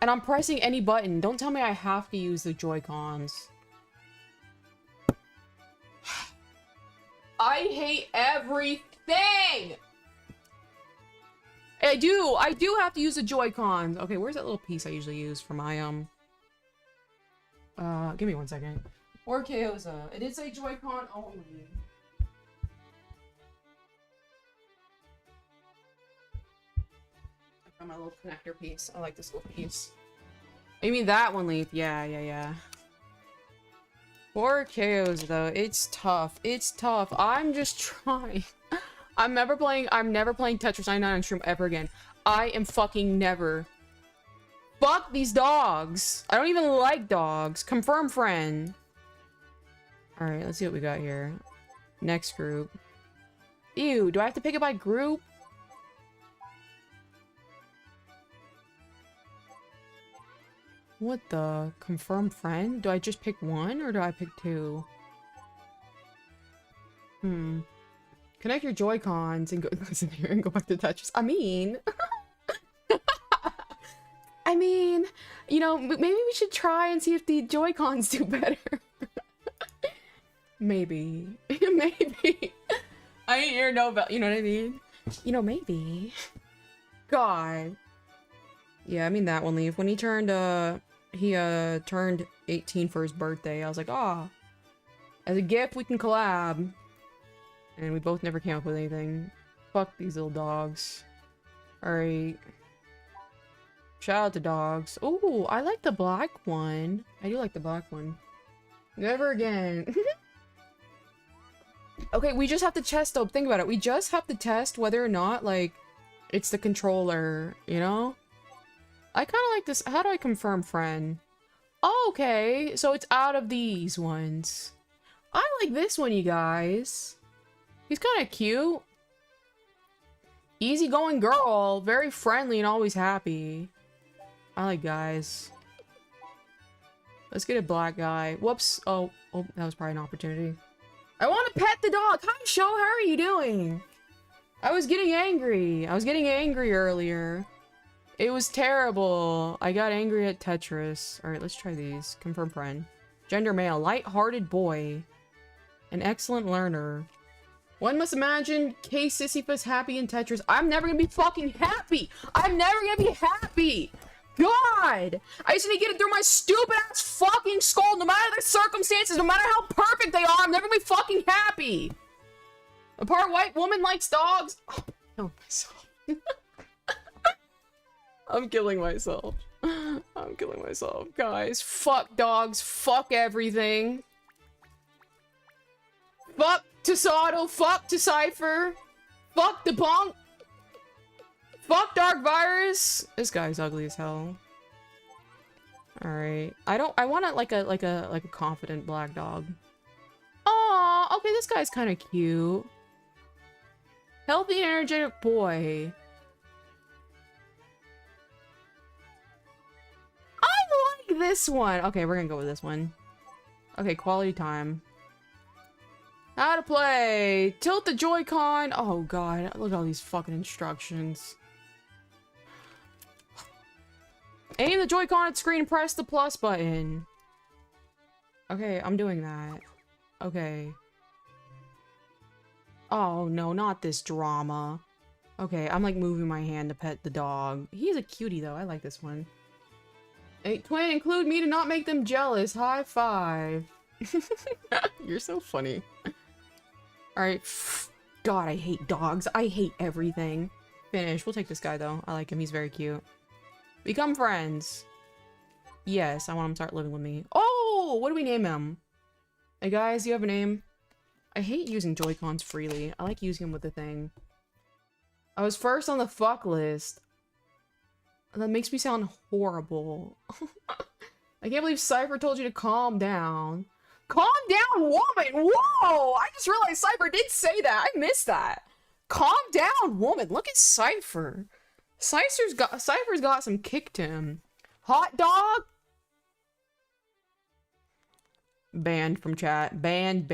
And I'm pressing any button. Don't tell me I have to use the Joy-Cons. I hate everything! I do have to use the Joy-Cons. Okay, where's that little piece I usually use for my, give me 1 second. 4Koza. It is a Joy-Con only. I found my little connector piece. I like this little piece. You mean that one, Leaf? Yeah. 4Koza, though. It's tough. It's tough. I'm just trying. I'm never playing Tetris 99 on stream ever again. I am fucking never. Fuck these dogs. I don't even like dogs. Confirm friend. Alright, let's see what we got here. Next group. Ew, do I have to pick it by group? What the? Confirm friend? Do I just pick one or do I pick two? Connect your Joy-Cons and go listen here and go back to Tetris. I mean, I mean, you know, maybe we should try and see if the Joy-Cons do better. Maybe. Maybe. I ain't hear no about, you know what I mean? You know, maybe. God. Yeah, I mean that one, Leaf. When he turned 18 for his birthday, I was like, ah. As a gift, we can collab. And we both never came up with anything. Fuck these little dogs. Alright. Shout out to dogs. Oh, I like the black one. I do like the black one. Never again. Okay, we just have to test though. Think about it. We just have to test whether or not, like, it's the controller, you know? I kind of like this. How do I confirm friend? Oh, okay, so it's out of these ones. I like this one, you guys. He's kind of cute. Easygoing girl. Very friendly and always happy. I like guys. Let's get a black guy. Whoops. Oh, that was probably an opportunity. I want to pet the dog. Hi, Sho. How are you doing? I was getting angry. I was getting angry earlier. It was terrible. I got angry at Tetris. Alright, let's try these. Confirm friend. Gender male. Light-hearted boy. An excellent learner. One must imagine K Sisyphus happy in Tetris. I'm never gonna be fucking happy! I'm never gonna be happy! God! I just need to get it through my stupid ass fucking skull, no matter the circumstances, no matter how perfect they are, I'm never gonna be fucking happy! A part white woman likes dogs. Oh, kill myself. I'm killing myself. I'm killing myself. Guys, fuck dogs, fuck everything. Fuck Tasato, fuck Decipher, fuck the punk, fuck Dark Virus. This guy's ugly as hell. Alright. I want it like a confident black dog. Aw, okay, this guy's kind of cute. Healthy and energetic boy. I like this one. Okay, we're gonna go with this one. Okay, quality time. How to play. Tilt the Joy-Con. Oh god, look at all these fucking instructions. Aim the Joy-Con at screen and press the plus button. Okay, I'm doing that. Okay. Oh no, not this drama. Okay, I'm like moving my hand to pet the dog. He's a cutie though, I like this one. Hey, twin, include me to not make them jealous. High five. You're so funny. Alright. God, I hate dogs. I hate everything. Finish. We'll take this guy though. I like him. He's very cute. Become friends. Yes, I want him to start living with me. Oh, what do we name him? Hey guys, you have a name? I hate using Joy-Cons freely. I like using them with the thing. I was first on the fuck list. That makes me sound horrible. I can't believe Cypher told you to calm down. Calm down, woman! Whoa! I just realized Cypher did say that. I missed that. Calm down, woman. Look at Cypher. Cypher's got some kick to him. Hot dog? Banned from chat. Banned.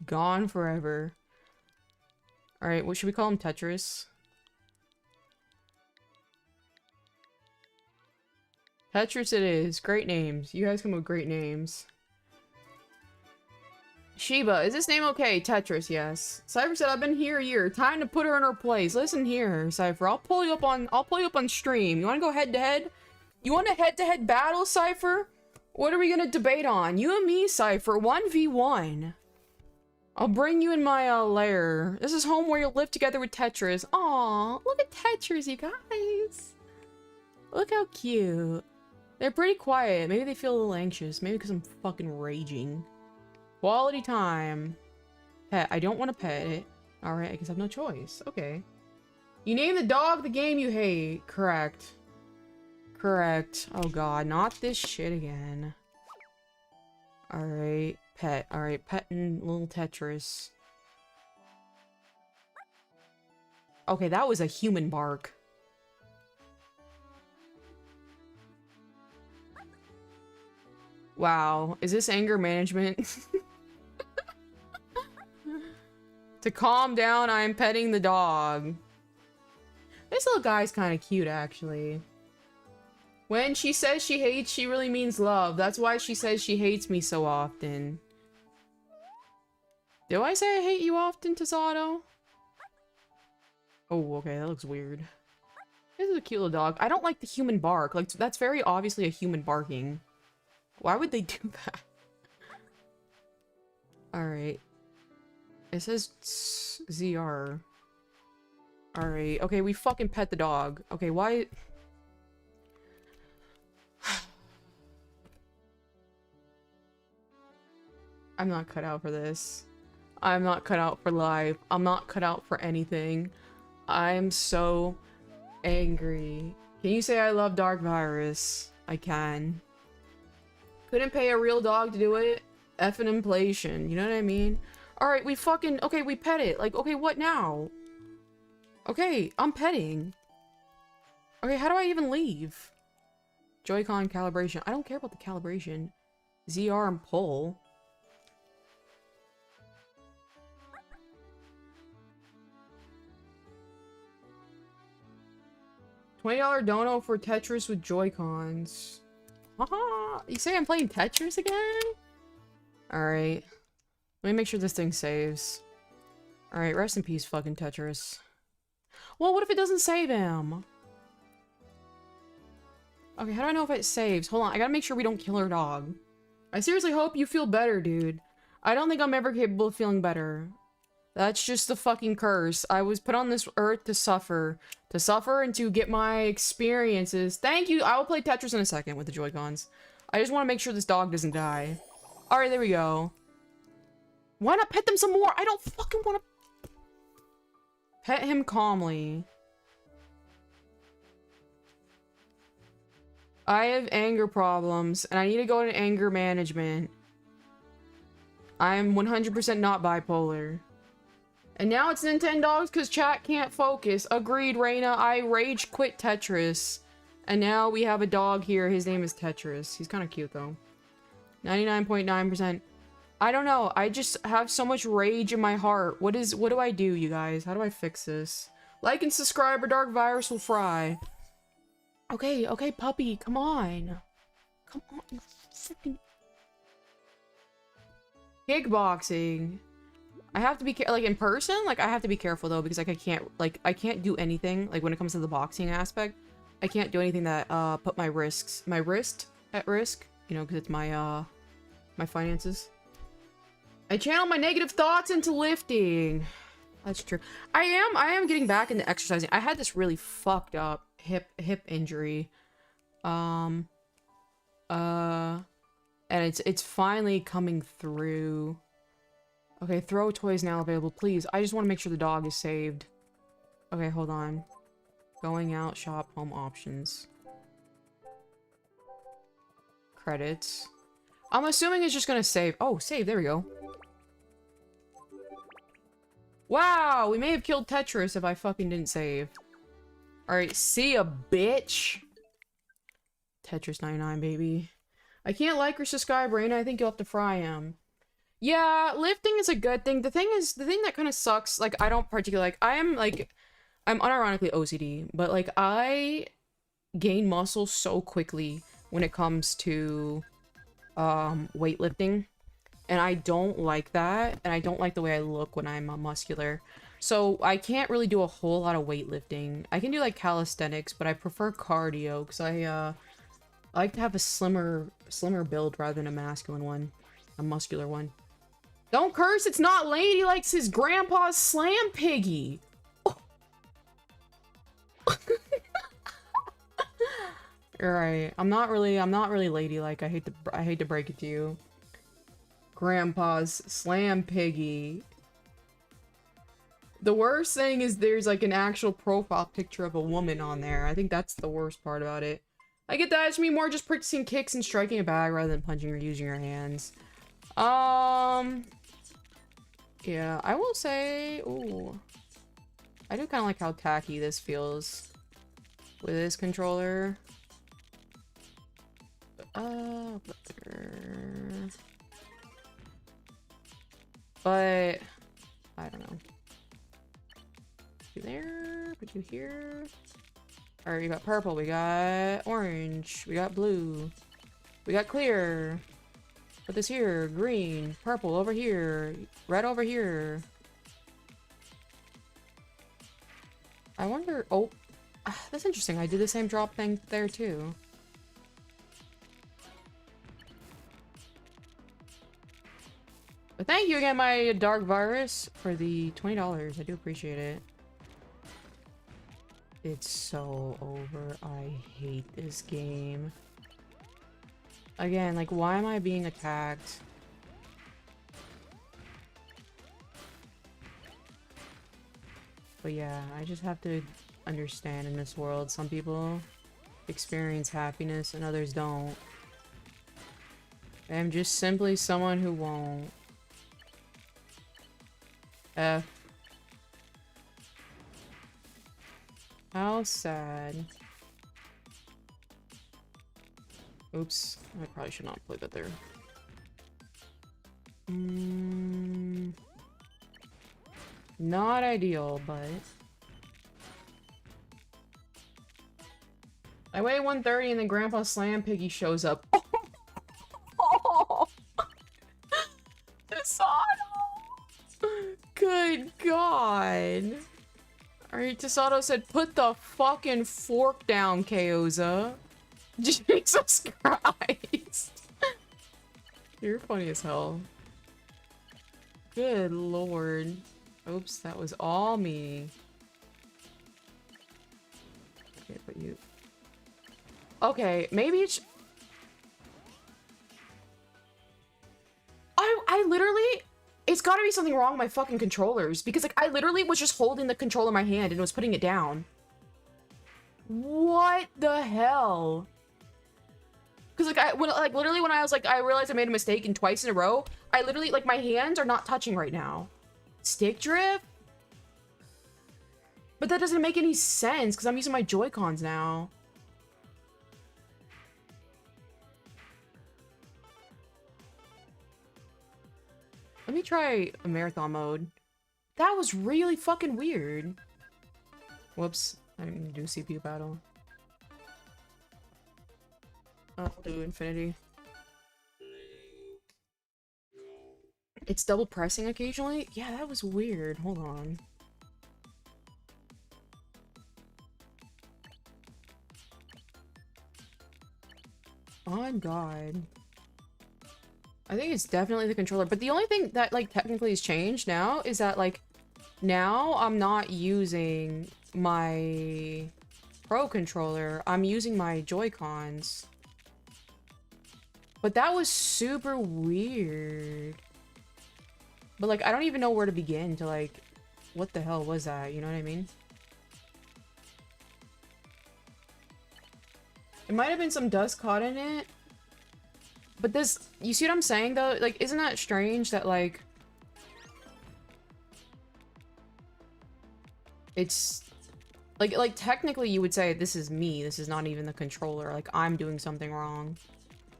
Gone forever. Alright, what should we call him? Tetris? Tetris it is. Great names. You guys come up with great names. Shiba, is this name okay? Tetris, yes. Cypher said, I've been here a year. Time to put her in her place. Listen here, Cypher. I'll pull you up on stream. You wanna go head to head? You want a head-to-head battle, Cypher? What are we gonna debate on? You and me, Cypher. 1v1. I'll bring you in my lair. This is home where you'll live together with Tetris. Aw, look at Tetris, you guys. Look how cute. They're pretty quiet. Maybe they feel a little anxious. Maybe because I'm fucking raging. Quality time. Pet. I don't want to pet it. Alright, I guess I have no choice. Okay. You name the dog the game you hate. Correct. Correct. Oh god, not this shit again. Alright. Pet. Alright, petting little Tetris. Okay, that was a human bark. Wow, is this anger management? To calm down, I am petting the dog. This little guy's kind of cute, actually. When she says she hates, she really means love. That's why she says she hates me so often. Do I say I hate you often, Tasato? Oh, okay, that looks weird. This is a cute little dog. I don't like the human bark. Like, that's very obviously a human barking. Why would they do that? Alright. It says ZR. Alright, okay, we fucking pet the dog. Okay, why... I'm not cut out for this. I'm not cut out for life. I'm not cut out for anything. I'm so angry. Can you say I love Dark Virus? I can. Couldn't pay a real dog to do it? Effing inflation. You know what I mean? Alright, we fucking... Okay, we pet it. Like, okay, what now? Okay, I'm petting. Okay, how do I even leave? Joy-Con calibration. I don't care about the calibration. ZR and pull. $20 dono for Tetris with Joy-Cons. Haha! You say I'm playing Tetris again? Alright. Let me make sure this thing saves. Alright, rest in peace, fucking Tetris. Well, what if it doesn't save him? Okay, how do I know if it saves? Hold on, I gotta make sure we don't kill our dog. I seriously hope you feel better, dude. I don't think I'm ever capable of feeling better. That's just the fucking curse. I was put on this earth to suffer. To suffer and to get my experiences. Thank you! I will play Tetris in a second with the Joy-Cons. I just want to make sure this dog doesn't die. Alright, there we go. Why not pet them some more? I don't fucking want to... Pet him calmly. I have anger problems, and I need to go into anger management. I am 100% not bipolar. And now it's Nintendogs because chat can't focus. Agreed, Reina. I rage quit Tetris. And now we have a dog here. His name is Tetris. He's kind of cute, though. 99.9%. I don't know. I just have so much rage in my heart. What do I do, you guys? How do I fix this? Like and subscribe or Dark Virus will fry. Okay, okay, puppy. Come on. Come on, you freaking... Kickboxing. I have to be like in person, like I have to be careful though because like I can't do anything like when it comes to the boxing aspect. I can't do anything that put my wrist at risk, you know, because it's my my finances. I channel my negative thoughts into lifting. That's true. I am getting back into exercising. I had this really fucked up hip injury. And it's finally coming through. Okay, throw toys now available, please. I just want to make sure the dog is saved. Okay, hold on. Going out, shop, home options. Credits. I'm assuming it's just gonna save. Oh, save, there we go. Wow, we may have killed Tetris if I fucking didn't save. Alright, see ya, bitch. Tetris 99, baby. I can't like or subscribe, Raina. I think you'll have to fry him. Yeah, lifting is a good thing. The thing that kind of sucks, like, I don't particularly like, I'm unironically OCD, but, like, I gain muscle so quickly when it comes to, weightlifting, and I don't like that, and I don't like the way I look when I'm muscular, so I can't really do a whole lot of weightlifting. I can do, like, calisthenics, but I prefer cardio, because I like to have a slimmer build rather than a masculine one, a muscular one. Don't curse, it's not Lady likes his grandpa's slam piggy. Oh. You're right. I'm not really ladylike. I hate to break it to you. Grandpa's slam piggy. The worst thing is there's like an actual profile picture of a woman on there. I think that's the worst part about it. I get that. It's me more just practicing kicks and striking a bag rather than punching or using your hands. Yeah, I will say, ooh, I do kind of like how tacky this feels with this controller. But I don't know. Put you there, put you here. Alright, we got purple, we got orange, we got blue, we got clear. Put this here, green, purple over here, red over here. I wonder, oh, that's interesting. I did the same drop thing there too. But thank you again, my Dark Virus, for the $20. I do appreciate it. It's so over. I hate this game. Again, like, why am I being attacked? But yeah, I just have to understand in this world, some people experience happiness and others don't. I'm just simply someone who won't. F. How sad. Oops, I probably should not play that there. Not ideal, but... I weigh 130 and then Grandpa Slam Piggy shows up. Oh! Desato! Good God! Alright, Desato said, put the fucking fork down, Kaoza. Jesus Christ! You're funny as hell. Good lord. Oops, that was all me. Okay, but you... Okay, maybe it's... I literally... It's gotta be something wrong with my fucking controllers. Because, like, I literally was just holding the controller in my hand and was putting it down. What the hell? Because, like, literally when I was, like, I realized I made a mistake and twice in a row, I literally, like, my hands are not touching right now. Stick drift? But that doesn't make any sense because I'm using my Joy-Cons now. Let me try a marathon mode. That was really fucking weird. Whoops. I didn't mean to do CPU battle. I'll do infinity. It's double pressing occasionally? Yeah, that was weird. Hold on. Oh God. I think it's definitely the controller, but the only thing that, like, technically has changed now is that, like, now I'm not using my Pro controller. I'm using my Joy-Cons. But that was super weird. But, like, I don't even know where to begin to, like, what the hell was that? You know what I mean? It might have been some dust caught in it. But this, you see what I'm saying though? Like, isn't that strange that, like, it's, like technically you would say this is me, this is not even the controller, like, I'm doing something wrong.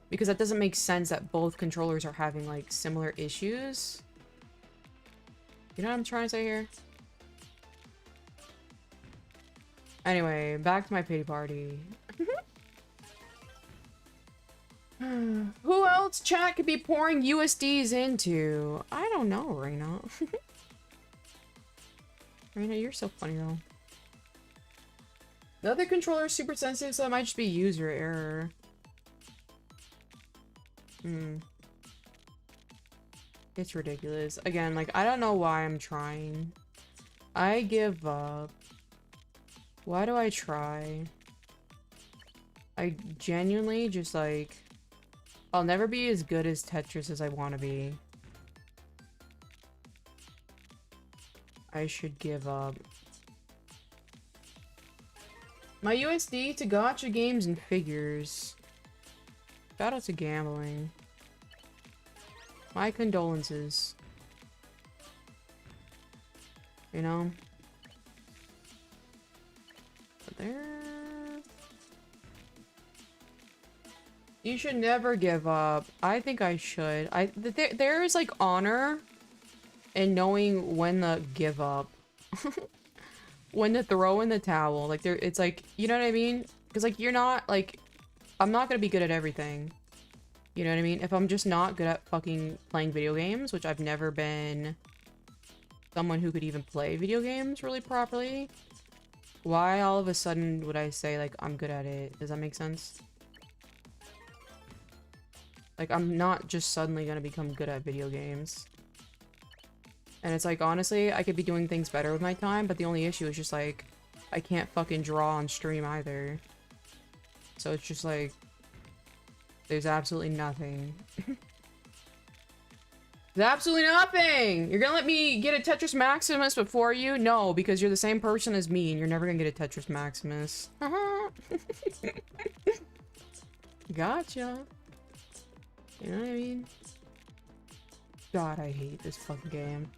Because that doesn't make sense that both controllers are having, like, similar issues. You know what I'm trying to say here? Anyway, back to my pity party. Who else chat could be pouring USDs into? I don't know, Reina. Reina, you're so funny though. The other controller is super sensitive, so it might just be user error. It's ridiculous. Again, like, I don't know why I'm trying. I give up. Why do I try? I genuinely just, like... I'll never be as good as Tetris as I want to be. I should give up. My USD to gacha games and figures. Shout out to gambling. My condolences. You know? But there... You should never give up. I think I should. There is, like, honor in knowing when to give up. when to throw in the towel. Like, there, it's like, you know what I mean? Because, like, you're not, like, I'm not gonna be good at everything. You know what I mean? If I'm just not good at fucking playing video games, which I've never been someone who could even play video games really properly, why all of a sudden would I say, like, I'm good at it? Does that make sense? Like, I'm not just suddenly gonna become good at video games. And it's like, honestly, I could be doing things better with my time, but the only issue is just, like, I can't fucking draw on stream either. So it's just, like, there's absolutely nothing. There's absolutely nothing! You're gonna let me get a Tetris Maximus before you? No, because you're the same person as me, and you're never gonna get a Tetris Maximus. Gotcha. You know what I mean? God, I hate this fucking game.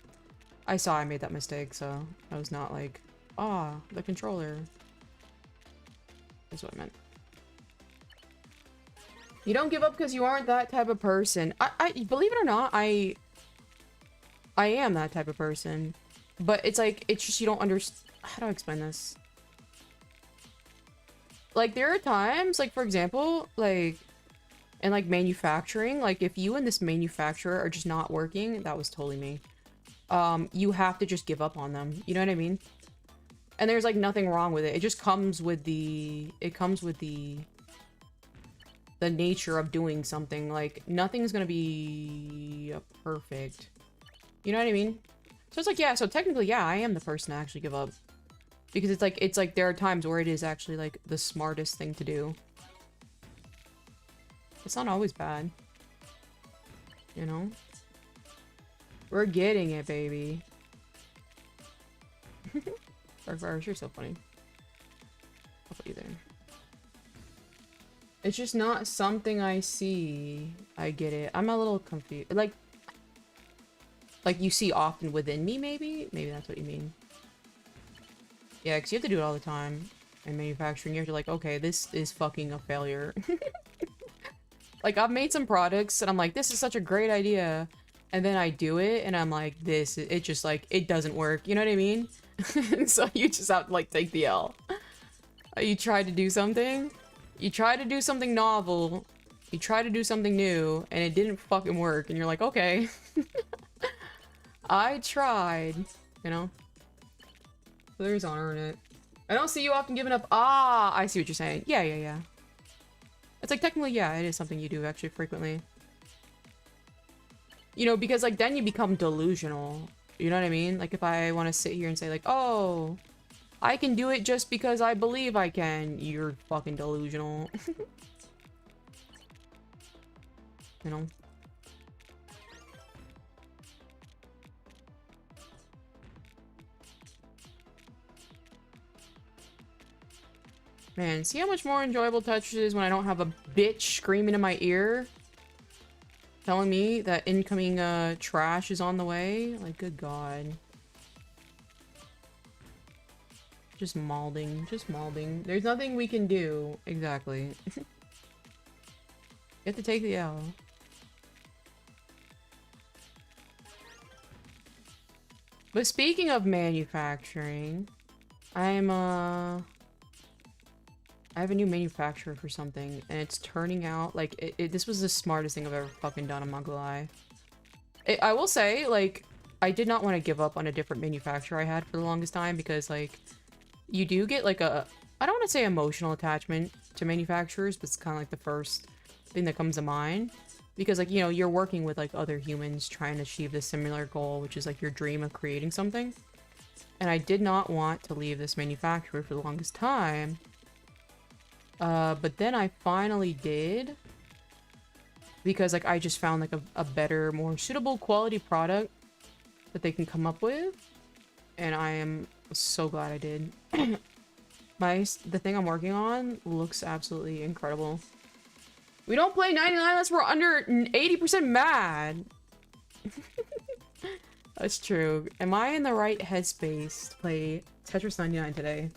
I saw I made that mistake, so I was not like, ah, the controller. That's what I meant. You don't give up because you aren't that type of person. I believe it or not, I am that type of person. But it's like, it's just you don't understand. How do I explain this? Like, there are times, like, for example, like, in, like, manufacturing, like, if you and this manufacturer are just not working, that was totally me. You have to just give up on them. You know what I mean? And there's, like, nothing wrong with it. It just comes with the... It comes with the nature of doing something. Like, nothing's gonna be perfect. You know what I mean? So it's like, yeah, so technically, yeah, I am the person to actually give up. Because it's like there are times where it is actually, like, the smartest thing to do. It's not always bad. You know? We're getting it, baby. Dark Virus, you're so funny. I'll put you there. It's just not something I see. I get it. I'm a little confused. Like you see often within me, maybe? Maybe that's what you mean. Yeah, because you have to do it all the time. In manufacturing, you have to like, okay, this is fucking a failure. Like, I've made some products, and I'm like, this is such a great idea. And then I do it, and I'm like, it just, like, it doesn't work. You know what I mean? So you just have to, like, take the L. You try to do something. You try to do something novel. You try to do something new, and it didn't fucking work. And you're like, okay. I tried. You know? So there's honor in it. I don't see you often giving up. Ah, I see what you're saying. Yeah, yeah, yeah. It's like, technically, yeah, it is something you do actually frequently. You know, because, like, then you become delusional. You know what I mean? Like, if I want to sit here and say, like, oh, I can do it just because I believe I can. You're fucking delusional. You know? Man, see how much more enjoyable Tetris is when I don't have a bitch screaming in my ear? Telling me that incoming trash is on the way? Like, good god. Just malding. Just malding. There's nothing we can do. Exactly. You have to take the L. But speaking of manufacturing, I have a new manufacturer for something, and it's turning out, like, this was the smartest thing I've ever fucking done, I'm not gonna lie. I will say, like, I did not want to give up on a different manufacturer I had for the longest time, because, like, you do get, like, I don't want to say emotional attachment to manufacturers, but it's kind of like the first thing that comes to mind. Because, like, you know, you're working with, like, other humans trying to achieve this similar goal, which is, like, your dream of creating something. And I did not want to leave this manufacturer for the longest time. But then I finally did, because, like, I just found, like, a better, more suitable quality product that they can come up with, and I am so glad I did. The thing I'm working on looks absolutely incredible. We don't play 99 unless we're under 80% mad. That's true. Am I in the right headspace to play Tetris 99 today?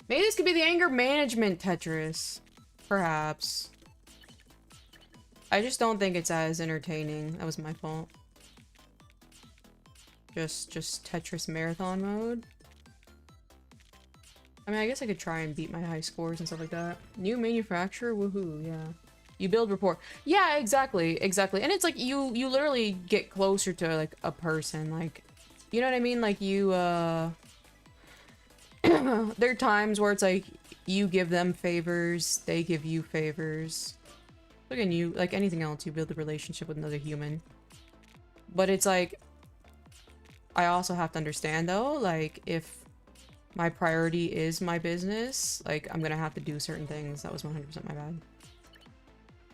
Maybe this could be the anger management Tetris. Perhaps. I just don't think it's as entertaining. That was my fault. Just Tetris marathon mode. I mean, I guess I could try and beat my high scores and stuff like that. New manufacturer, woohoo, yeah. You build rapport. Yeah, exactly, exactly. And it's like you literally get closer to like a person, like, you know what I mean? Like you, there are times where it's like you give them favors, they give you favors. Look at you, like anything else, you build a relationship with another human. But it's like, I also have to understand though, like if my priority is my business, like I'm gonna have to do certain things. That was 100% my bad.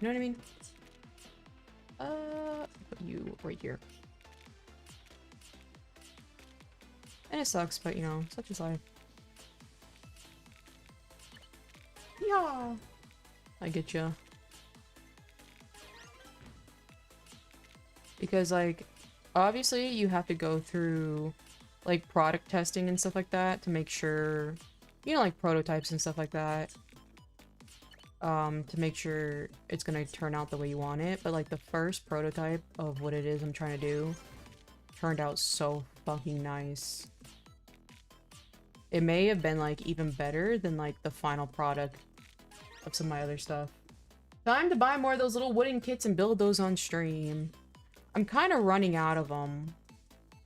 You know what I mean? Put you right here. And it sucks, but you know, such is life. Yeah. I get ya. Because like, obviously you have to go through like product testing and stuff like that to make sure, you know, like prototypes and stuff like that. To make sure it's gonna turn out the way you want it. But like the first prototype of what it is I'm trying to do turned out so fucking nice. It may have been like even better than like the final product of some of my other stuff. Time to buy more of those little wooden kits and build those on stream. I'm kind of running out of them.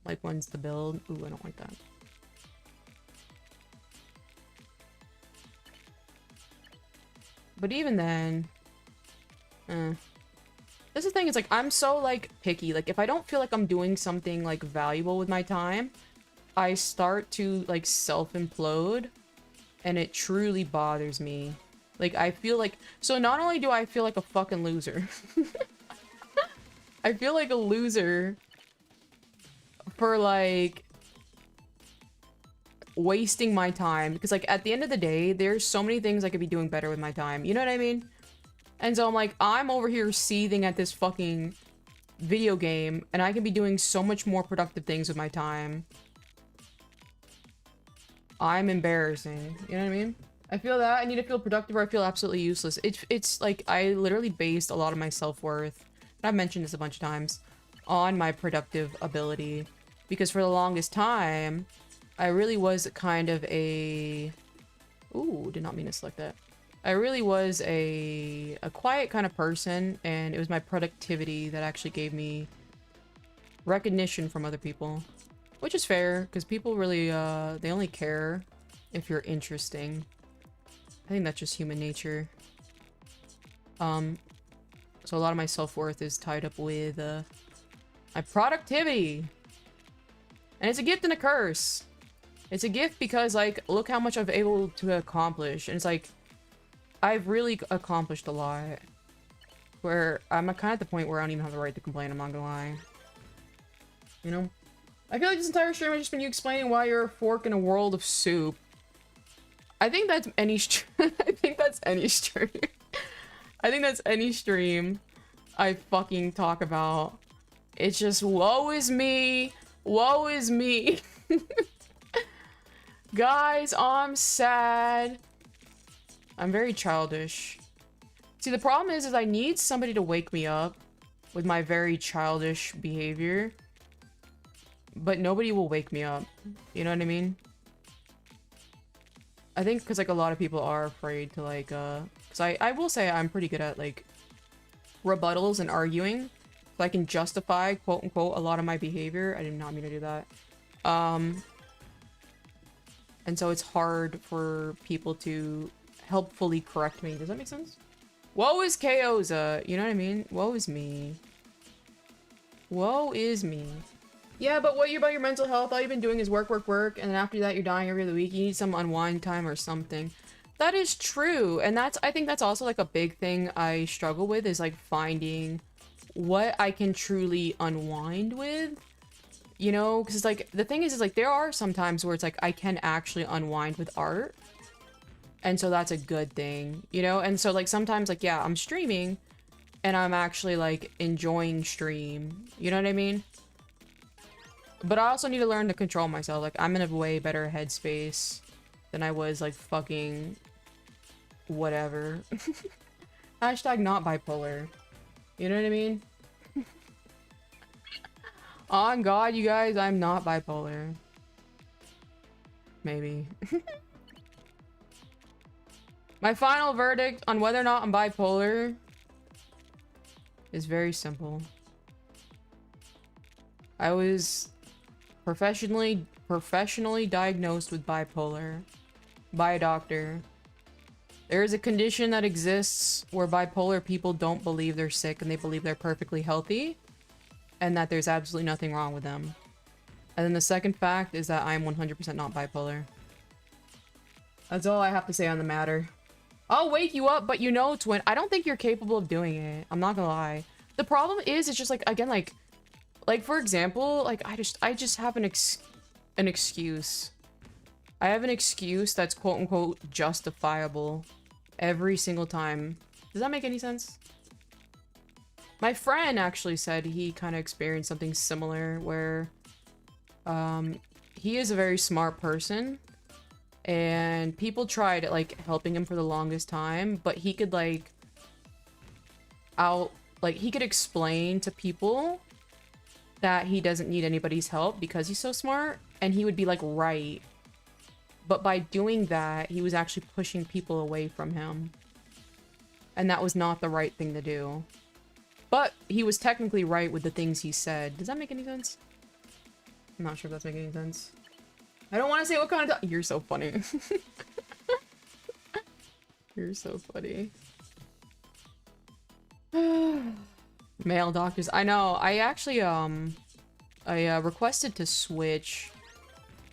Like ones to build. Ooh, I don't like that. But even then, that's the thing, it's like, I'm so, like, picky. Like, if I don't feel like I'm doing something, like, valuable with my time, I start to, like, self-implode, and it truly bothers me. Like, I feel like, so not only do I feel like a fucking loser, I feel like a loser for, like, wasting my time, because like at the end of the day there's so many things I could be doing better with my time, you know what I mean? And so I'm like, I'm over here seething at this fucking video game and I can be doing so much more productive things with my time. I'm embarrassing, you know what I mean? I feel that I need to feel productive or I feel absolutely useless. It's like I literally based a lot of my self-worth, and I've mentioned this a bunch of times, on my productive ability, because for the longest time I really was kind of a... Ooh, did not mean to select that. I really was a quiet kind of person, and it was my productivity that actually gave me recognition from other people. Which is fair, because people really, they only care if you're interesting. I think that's just human nature. So a lot of my self-worth is tied up with, my productivity! And it's a gift and a curse! It's a gift because, like, look how much I've able to accomplish. And it's like, I've really accomplished a lot. Where I'm kind of at the point where I don't even have the right to complain, I'm not gonna lie. You know? I feel like this entire stream has just been you explaining why you're a fork in a world of soup. I think that's any I think that's any stream. I think that's any stream I fucking talk about. It's just, woe is me! Woe is me! Guys, I'm sad. I'm very childish. See, the problem is I need somebody to wake me up with my very childish behavior. But nobody will wake me up. You know what I mean? I think because, like, a lot of people are afraid to, like, because I will say I'm pretty good at, like, rebuttals and arguing. So I can justify, quote-unquote, a lot of my behavior. I did not mean to do that. And so it's hard for people to helpfully correct me. Does that make sense? Woe is Kaoza. You know what I mean? Woe is me. Woe is me. Yeah, but what about your mental health? All you've been doing is work, work, work, and then after that you're dying every other week. You need some unwind time or something. That is true, and I think that's also like a big thing I struggle with, is like finding what I can truly unwind with. You know, because it's like, the thing is like there are some times where it's like I can actually unwind with art. And so that's a good thing, you know? And so like sometimes like, yeah, I'm streaming and I'm actually like enjoying stream. You know what I mean? But I also need to learn to control myself. Like I'm in a way better headspace than I was like fucking whatever. Hashtag not bipolar. You know what I mean? On God, you guys, I'm not bipolar. Maybe. My final verdict on whether or not I'm bipolar is very simple. I was professionally diagnosed with bipolar by a doctor. There is a condition that exists where bipolar people don't believe they're sick and they believe they're perfectly healthy and that there's absolutely nothing wrong with them. And then the second fact is that I'm 100% not bipolar. That's all I have to say on the matter. I'll wake you up, but you know, twin, I don't think you're capable of doing it. I'm not gonna lie. The problem is, it's just like, again, like for example, like I just have an excuse. I have an excuse that's quote unquote justifiable every single time. Does that make any sense? My friend actually said he kind of experienced something similar where he is a very smart person and people tried like helping him for the longest time, but he could like he could explain to people that he doesn't need anybody's help because he's so smart, and he would be like, right. But by doing that, he was actually pushing people away from him. And that was not the right thing to do. But he was technically right with the things he said. Does that make any sense? I'm not sure if that's making any sense. I don't want to say what kind of... You're so funny. You're so funny. Male doctors. I know. I actually, I requested to switch.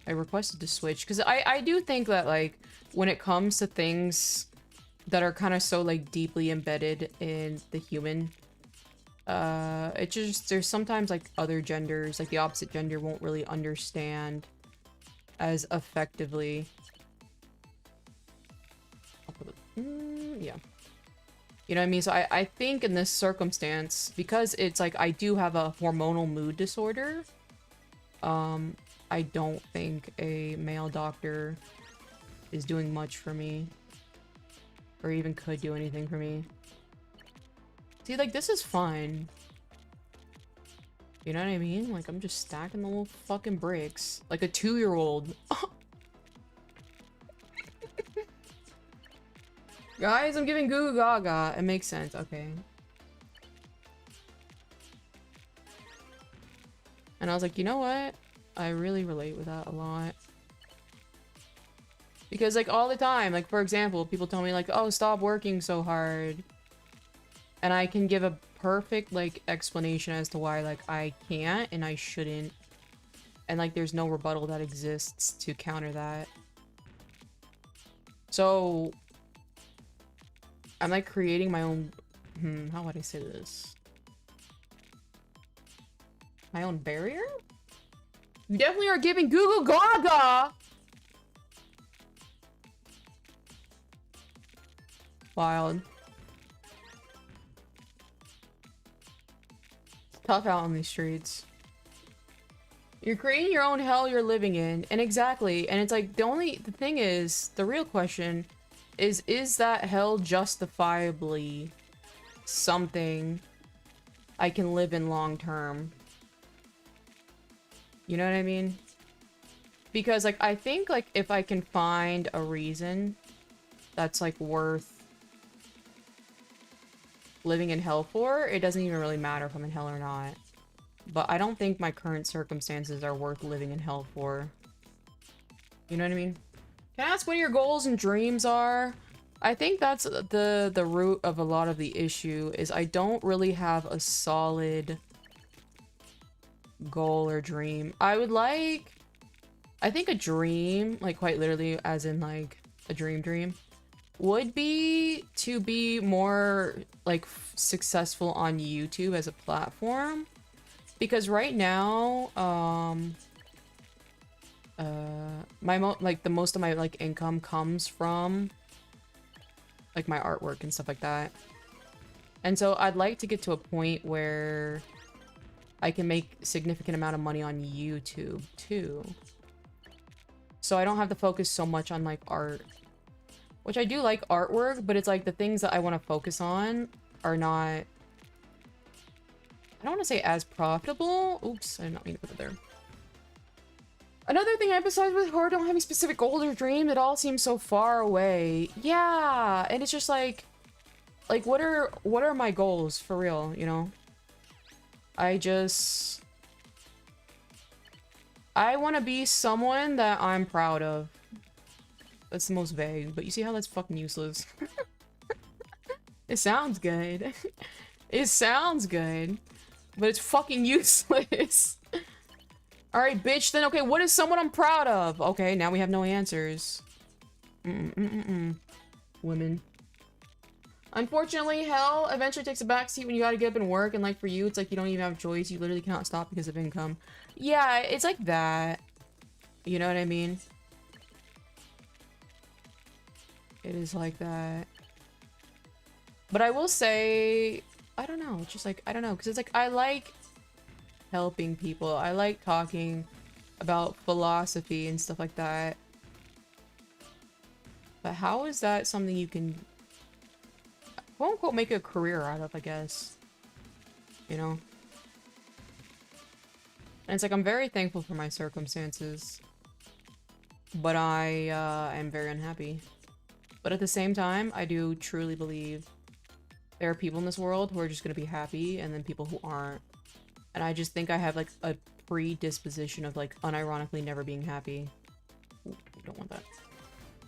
Because I do think that, like, when it comes to things that are kind of so, like, deeply embedded in the human, it just, there's sometimes, like, other genders, like, the opposite gender won't really understand as effectively. Yeah. You know what I mean? So I think in this circumstance, because it's like I do have a hormonal mood disorder, I don't think a male doctor is doing much for me. Or even could do anything for me. See, like, this is fine. You know what I mean? Like, I'm just stacking the little fucking bricks. Like a 2-year-old. Guys, I'm giving goo goo gaga. It makes sense. Okay. And I was like, you know what? I really relate with that a lot. Because, like, all the time, like, for example, people tell me, like, oh, stop working so hard. And I can give a perfect, like, explanation as to why, like, I can't and I shouldn't. And, like, there's no rebuttal that exists to counter that. So... I'm like creating my own, how would I say this? My own barrier? You definitely are giving goo goo gaga! Wild. Tough out on these streets. You're creating your own hell you're living in. And exactly, and it's like, the thing is, the real question is that hell justifiably something I can live in long term? You know what I mean? Because, like, I think, like, if I can find a reason that's, like, worth living in hell for, it doesn't even really matter if I'm in hell or not. But I don't think my current circumstances are worth living in hell for. You know what I mean? Can I ask what your goals and dreams are? I think that's the root of a lot of the issue, is I don't really have a solid goal or dream. I think a dream, like quite literally as in like a dream, would be to be more like successful on YouTube as a platform. Because right now, the most of my like income comes from like my artwork and stuff like that. And so I'd like to get to a point where I can make a significant amount of money on YouTube too. So I don't have to focus so much on like art, which I do like artwork, but it's like the things that I want to focus on are not, I don't want to say as profitable. Oops, I did not mean to put it there. Another thing I emphasize with horror, don't have a specific goal or dream. It all seems so far away. Yeah, and it's just like what are my goals for real, you know? I want to be someone that I'm proud of. That's the most vague, but you see how that's fucking useless. It sounds good. It sounds good, but it's fucking useless. Alright, bitch, then okay, what is someone I'm proud of? Okay, now we have no answers. Women. Unfortunately, hell eventually takes a backseat when you gotta get up and work, and like for you, it's like you don't even have a choice. You literally cannot stop because of income. Yeah, it's like that. You know what I mean? It is like that. But I will say, I don't know, it's just like, I don't know, because it's like, I like helping people. I like talking about philosophy and stuff like that. But how is that something you can, quote unquote, make a career out of, I guess? You know? And it's like, I'm very thankful for my circumstances. But I am very unhappy. But at the same time, I do truly believe there are people in this world who are just gonna be happy, and then people who aren't. And I just think I have, like, a predisposition of, like, unironically never being happy. Ooh, don't want that.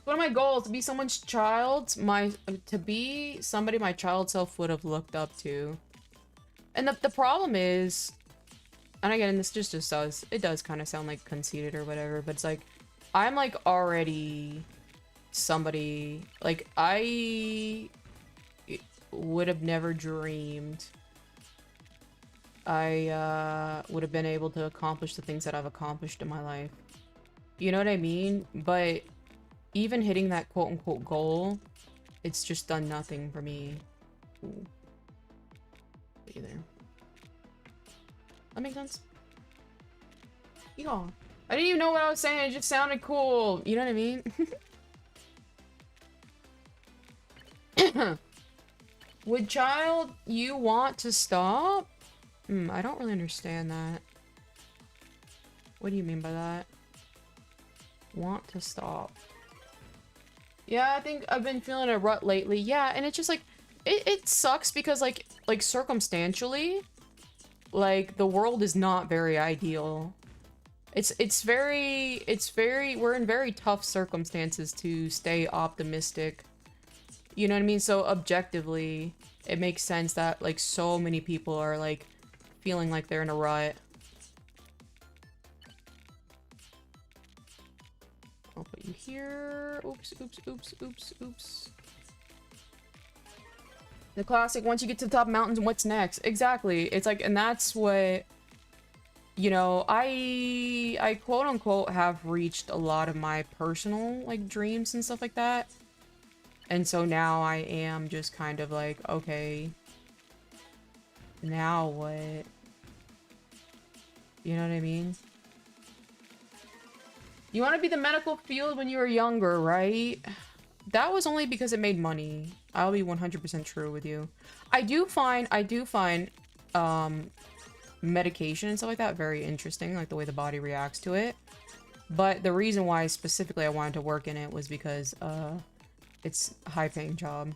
One of my goals, to be someone's child, to be somebody my child self would have looked up to. And the problem is, and again, this just does, it does kind of sound like conceited or whatever, but it's like, I'm, like, already somebody, like, I would have never dreamed I would have been able to accomplish the things that I've accomplished in my life. You know what I mean? But even hitting that quote-unquote goal, it's just done nothing for me. Ooh. Either. That makes sense? Yeah. I didn't even know what I was saying, it just sounded cool. You know what I mean? Would child you want to stop? I don't really understand that. What do you mean by that? Want to stop. Yeah, I think I've been feeling a rut lately. Yeah, and it's just like, it sucks because like circumstantially, like the world is not very ideal. It's very, we're in very tough circumstances to stay optimistic. You know what I mean? So objectively, it makes sense that like so many people are like feeling like they're in a rut. I'll put you here. Oops, oops, oops, oops, oops. The classic, once you get to the top of mountains, what's next? Exactly. It's like, and that's what, you know, I quote unquote have reached a lot of my personal like dreams and stuff like that. And so now I am just kind of like, okay, now what? You know what I mean? You want to be the medical field when you were younger, right? That was only because it made money. I'll be 100% true with you. I do find medication and stuff like that very interesting, like the way the body reacts to it. But the reason why specifically I wanted to work in it was because it's a high-paying job.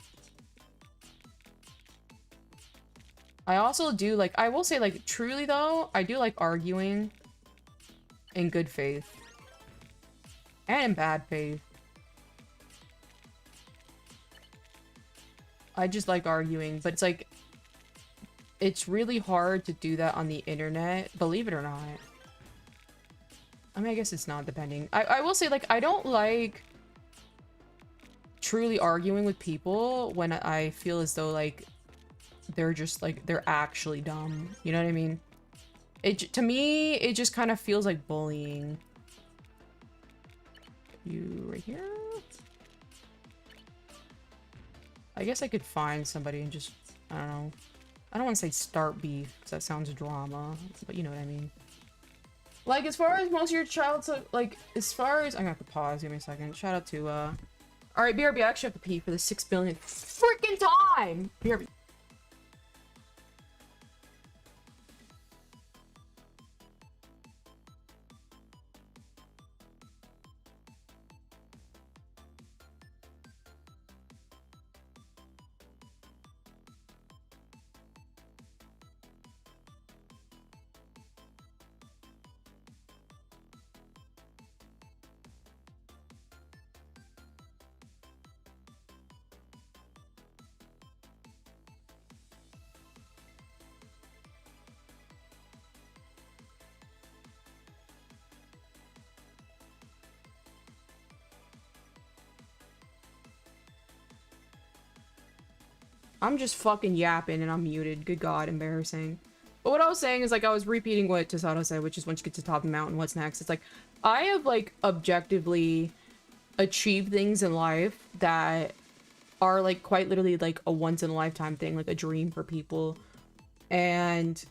I also do like, I will say like truly though, I do like arguing in good faith and in bad faith. I just like arguing, but it's like, it's really hard to do that on the internet, believe it or not. I mean, I guess it's not, depending. I will say, like, I don't like truly arguing with people when I feel as though, like, they're just, like, they're actually dumb. You know what I mean? To me, it just kind of feels like bullying. You right here? I guess I could find somebody and just, I don't know. I don't want to say start beef, because that sounds drama, but you know what I mean. Like, as far as most of your childhood, like, as far as, I'm gonna have to pause, give me a second. Shout out to, alright, BRB, I actually have to pee for the 6 billionth freaking time! BRB. I'm just fucking yapping and I'm muted. Good God, embarrassing. But what I was saying is, like, I was repeating what Tasato said, which is once you get to the top of the mountain, what's next? It's like, I have, like, objectively achieved things in life that are, like, quite literally, like, a once-in-a-lifetime thing, like, a dream for people. And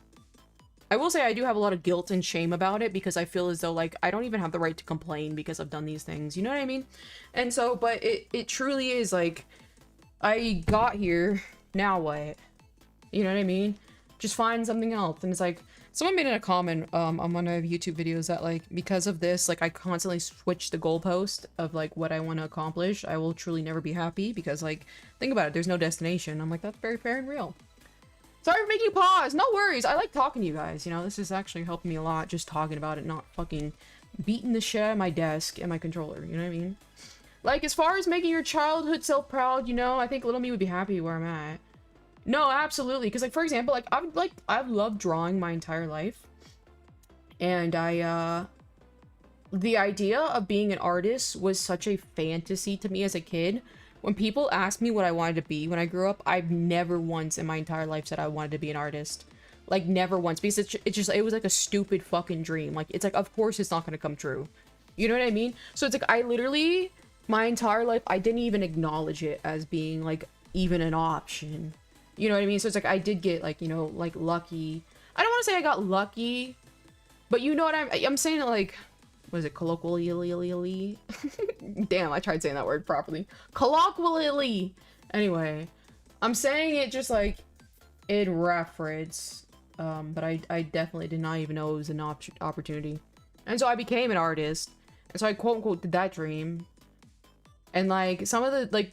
I will say I do have a lot of guilt and shame about it, because I feel as though, like, I don't even have the right to complain because I've done these things. You know what I mean? And so, but it truly is, like, I got here, now what? You know what I mean? Just find something else. And it's like, someone made in a comment on one of my YouTube videos that, like, because of this, like, I constantly switch the goalpost of, like, what I want to accomplish. I will truly never be happy because, like, think about it, there's no destination. I'm like, that's very fair and real. Sorry for making you pause. No worries. I like talking to you guys. You know, this is actually helping me a lot, just talking about it, not fucking beating the shit out of my desk and my controller. You know what I mean? Like, as far as making your childhood self proud, you know, I think little me would be happy where I'm at. No, absolutely. Because, like, for example, I've loved drawing my entire life. And the idea of being an artist was such a fantasy to me as a kid. When people asked me what I wanted to be when I grew up, I've never once in my entire life said I wanted to be an artist. Like, never once. Because it was like a stupid fucking dream. Like, it's like, of course it's not going to come true. You know what I mean? So it's like, I literally, my entire life, I didn't even acknowledge it as being, like, even an option. You know what I mean? So it's like, I did get, like, you know, like, lucky. I don't want to say I got lucky, but you know what I'm saying, like, what is it, colloquially? Damn, I tried saying that word properly. Colloquially. Anyway, I'm saying it just, like, in reference, but I definitely did not even know it was an opportunity. And so I became an artist, and so I quote-unquote did that dream. And, like, some of the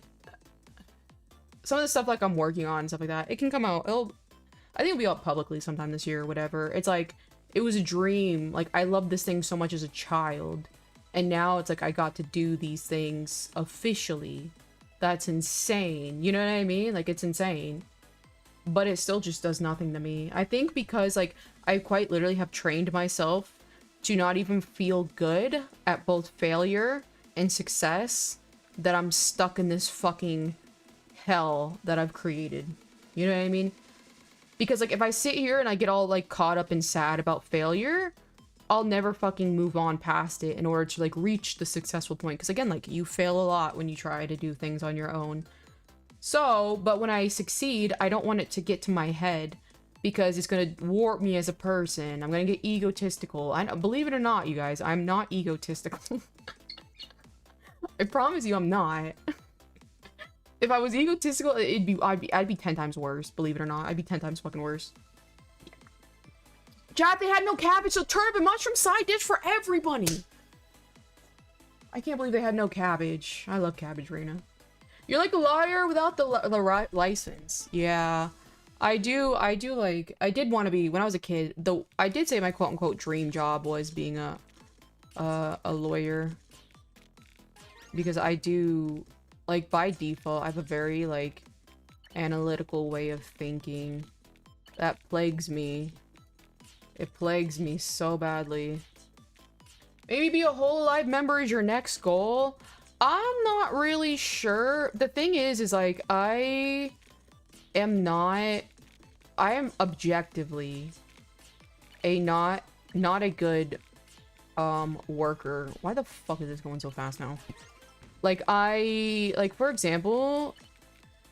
stuff, like, I'm working on and stuff like that, it can come out, I think it'll be out publicly sometime this year or whatever. It's like, it was a dream. Like, I loved this thing so much as a child, and now it's like I got to do these things officially. That's insane. You know what I mean? Like, it's insane. But it still just does nothing to me. I think because, like, I quite literally have trained myself to not even feel good at both failure and success, that I'm stuck in this fucking hell that I've created. You know what I mean? Because, like, if I sit here and I get all, like, caught up and sad about failure, I'll never fucking move on past it in order to, like, reach the successful point. Because, again, like, you fail a lot when you try to do things on your own. So, but when I succeed, I don't want it to get to my head, because it's gonna warp me as a person. I'm gonna get egotistical. Believe it or not, you guys, I'm not egotistical. I promise you I'm not. If I was egotistical, I'd be 10 times worse, believe it or not. I'd be 10 times fucking worse. Chat, they had no cabbage, so turnip and mushroom side dish for everybody. I can't believe they had no cabbage. I love cabbage, Reina. You're like a lawyer without the license. Yeah, I do, like, I did want to be, when I was a kid, though, I did say my quote-unquote dream job was being a lawyer. Because I do, like, by default, I have a very, like, analytical way of thinking that plagues me. It plagues me so badly. Maybe be a whole life member is your next goal? I'm not really sure. The thing is like, I am objectively not a good, worker. Why the fuck is this going so fast now? Like, for example,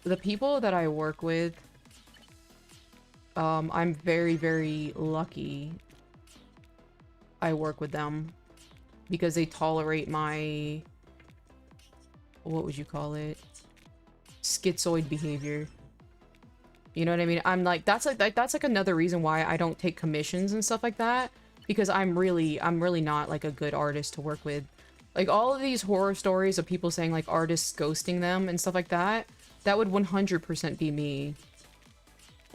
the people that I work with, I'm very, very lucky I work with them because they tolerate my, what would you call it? Schizoid behavior. You know what I mean? I'm like, that's like another reason why I don't take commissions and stuff like that, because I'm really not like a good artist to work with. Like, all of these horror stories of people saying, like, artists ghosting them and stuff like that, that would 100% be me.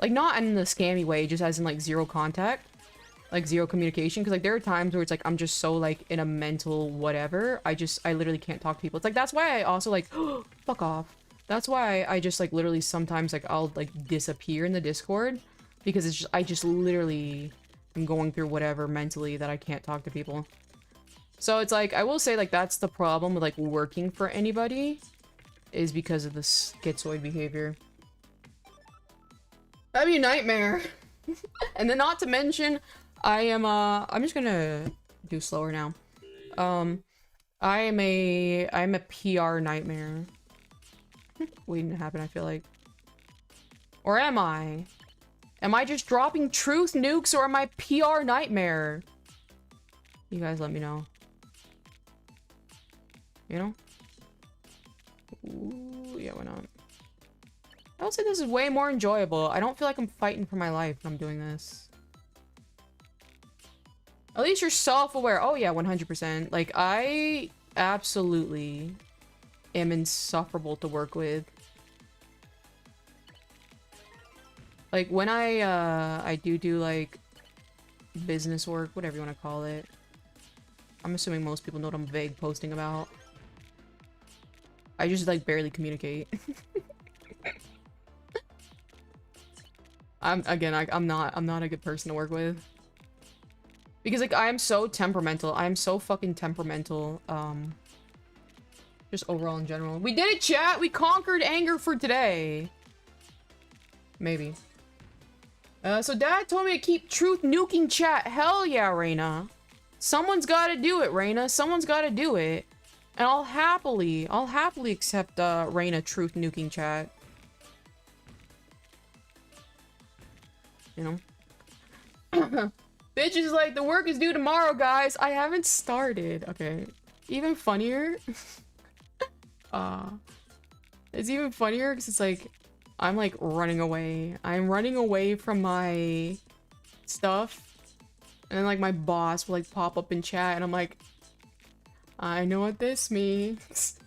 Like, not in the scammy way, just as in, like, zero contact. Like, zero communication. Because, like, there are times where it's, like, I'm just so, like, in a mental whatever. I literally can't talk to people. It's, like, that's why I also, like, fuck off. That's why I just, like, literally sometimes, like, I'll, like, disappear in the Discord. Because it's just, I just literally am going through whatever mentally that I can't talk to people. So it's like, I will say, like, that's the problem with, like, working for anybody, is because of the schizoid behavior. That'd be a nightmare. And then not to mention, I'm just gonna do slower now. I'm a PR nightmare. Waiting to happen, I feel like. Or am I? Am I just dropping truth nukes or am I PR nightmare? You guys let me know. You know? Ooh, yeah, why not? I will say this is way more enjoyable. I don't feel like I'm fighting for my life when I'm doing this. At least you're self-aware. Oh yeah, 100%. Like, I absolutely am insufferable to work with. Like, when I do like business work, whatever you want to call it. I'm assuming most people know what I'm vague posting about. I just like barely communicate. I'm not a good person to work with. Because like I am so temperamental. I am so fucking temperamental. Just overall in general. We did it, chat! We conquered anger for today. Maybe. So dad told me to keep truth nuking chat. Hell yeah, Reina. Someone's gotta do it, Reina. Someone's gotta do it. And I'll happily accept Reina truth nuking chat. You know? Bitch is like, the work is due tomorrow, guys. I haven't started. Okay. Even funnier. It's even funnier because it's like, I'm like running away. I'm running away from my stuff. And then like my boss will like pop up in chat and I'm like, I know what this means.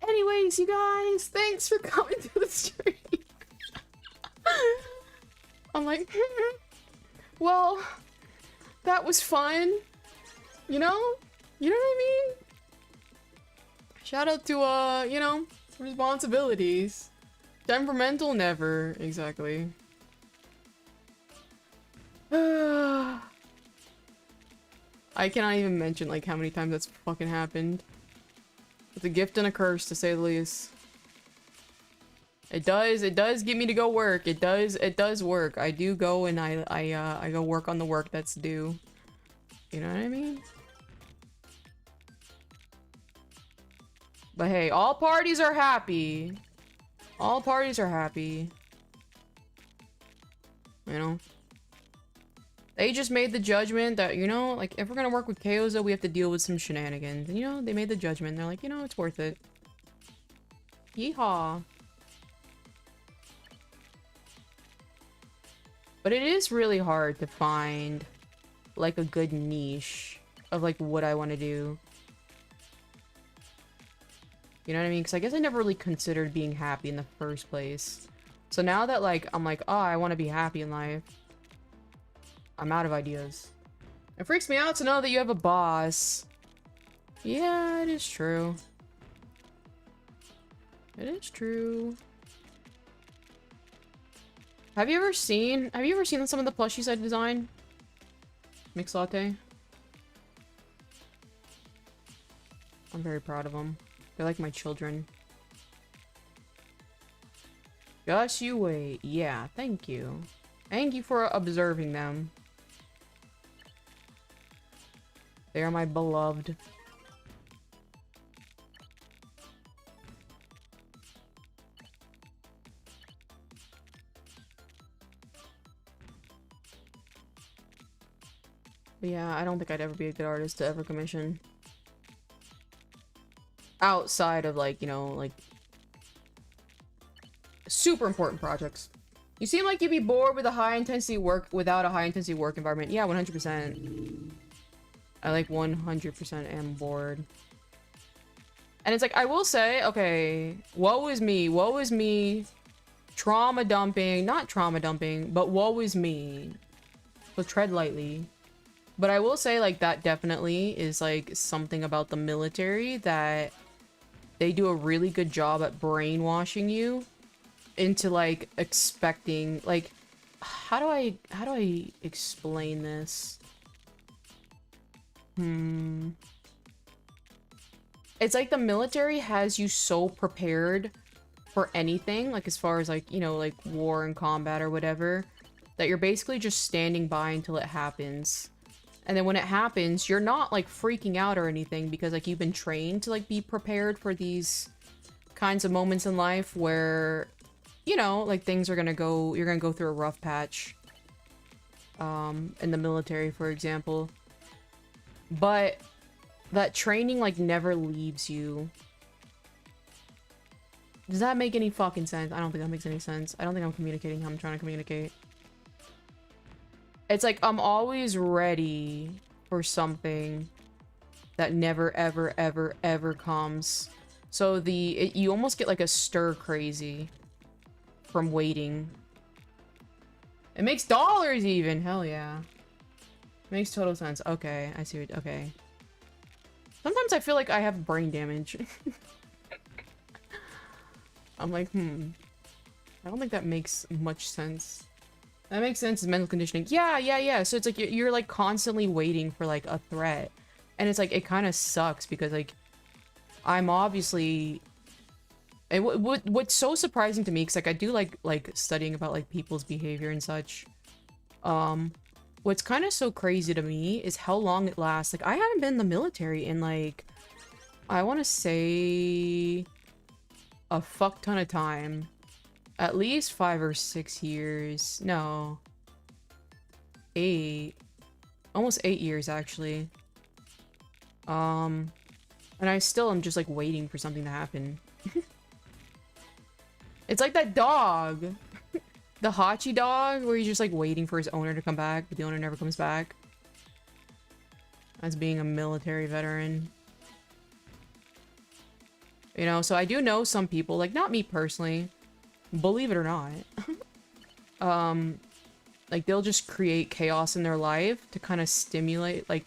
Anyways, you guys, thanks for coming to the stream. I'm like, well, that was fun. You know? You know what I mean? Shout out to, you know, responsibilities. Temperamental, never. Exactly. I cannot even mention, like, how many times that's fucking happened. It's a gift and a curse, to say the least. It does get me to go work. It does work. I do go and I go work on the work that's due. You know what I mean? But hey, all parties are happy. All parties are happy. You know? They just made the judgment that, you know, like, if we're gonna work with Chaosa, we have to deal with some shenanigans. And, you know, they made the judgment. They're like, you know, it's worth it. Yeehaw. But it is really hard to find, like, a good niche of, like, what I want to do. You know what I mean? Because I guess I never really considered being happy in the first place. So now that, like, I'm like, oh, I want to be happy in life. I'm out of ideas. It freaks me out to know that you have a boss. Yeah, it is true. It is true. Have you ever seen some of the plushies I designed? Mix latte. I'm very proud of them. They're like my children. Just you wait. Yeah, thank you. Thank you for observing them. They are my beloved. But yeah, I don't think I'd ever be a good artist to ever commission. Outside of, like, you know, like, super important projects. You seem like you'd be bored with a high-intensity work without a high-intensity work environment. Yeah, 100%. I, like, 100% am bored. And it's like, I will say, okay, woe is me, trauma dumping, not trauma dumping, but woe is me. So tread lightly. But I will say, like, that definitely is, like, something about the military that they do a really good job at brainwashing you into, like, expecting, like, how do I explain this? It's like the military has you so prepared for anything, like as far as like, you know, like war and combat or whatever, that you're basically just standing by until it happens. And then when it happens, you're not like freaking out or anything because like you've been trained to like be prepared for these kinds of moments in life where, you know, like things are gonna go, you're gonna go through a rough patch. In the military, for example. But that training like never leaves you. Does that make any fucking sense? I don't think that makes any sense. I don't think I'm communicating how I'm trying to communicate. It's like I'm always ready for something that never ever ever ever comes. So you almost get like a stir crazy from waiting. It makes dollars even. Hell yeah. Makes total sense. Okay, I see what, okay. Sometimes I feel like I have brain damage. I'm like, I don't think that makes much sense. That makes sense, is mental conditioning. Yeah. So it's like you're like constantly waiting for like a threat. And it's like, it kind of sucks because like, I'm obviously... And what's so surprising to me, because like I do like studying about like people's behavior and such. What's kind of so crazy to me is how long it lasts. Like I haven't been in the military in like, I want to say a fuck ton of time. At least 5 or 6 years. No. 8. Almost 8 years actually. And I still am just like waiting for something to happen. It's like that dog. The Hachi dog, where he's just like waiting for his owner to come back, but the owner never comes back. That's being a military veteran. You know, so I do know some people, like not me personally, believe it or not. Like they'll just create chaos in their life to kind of simulate like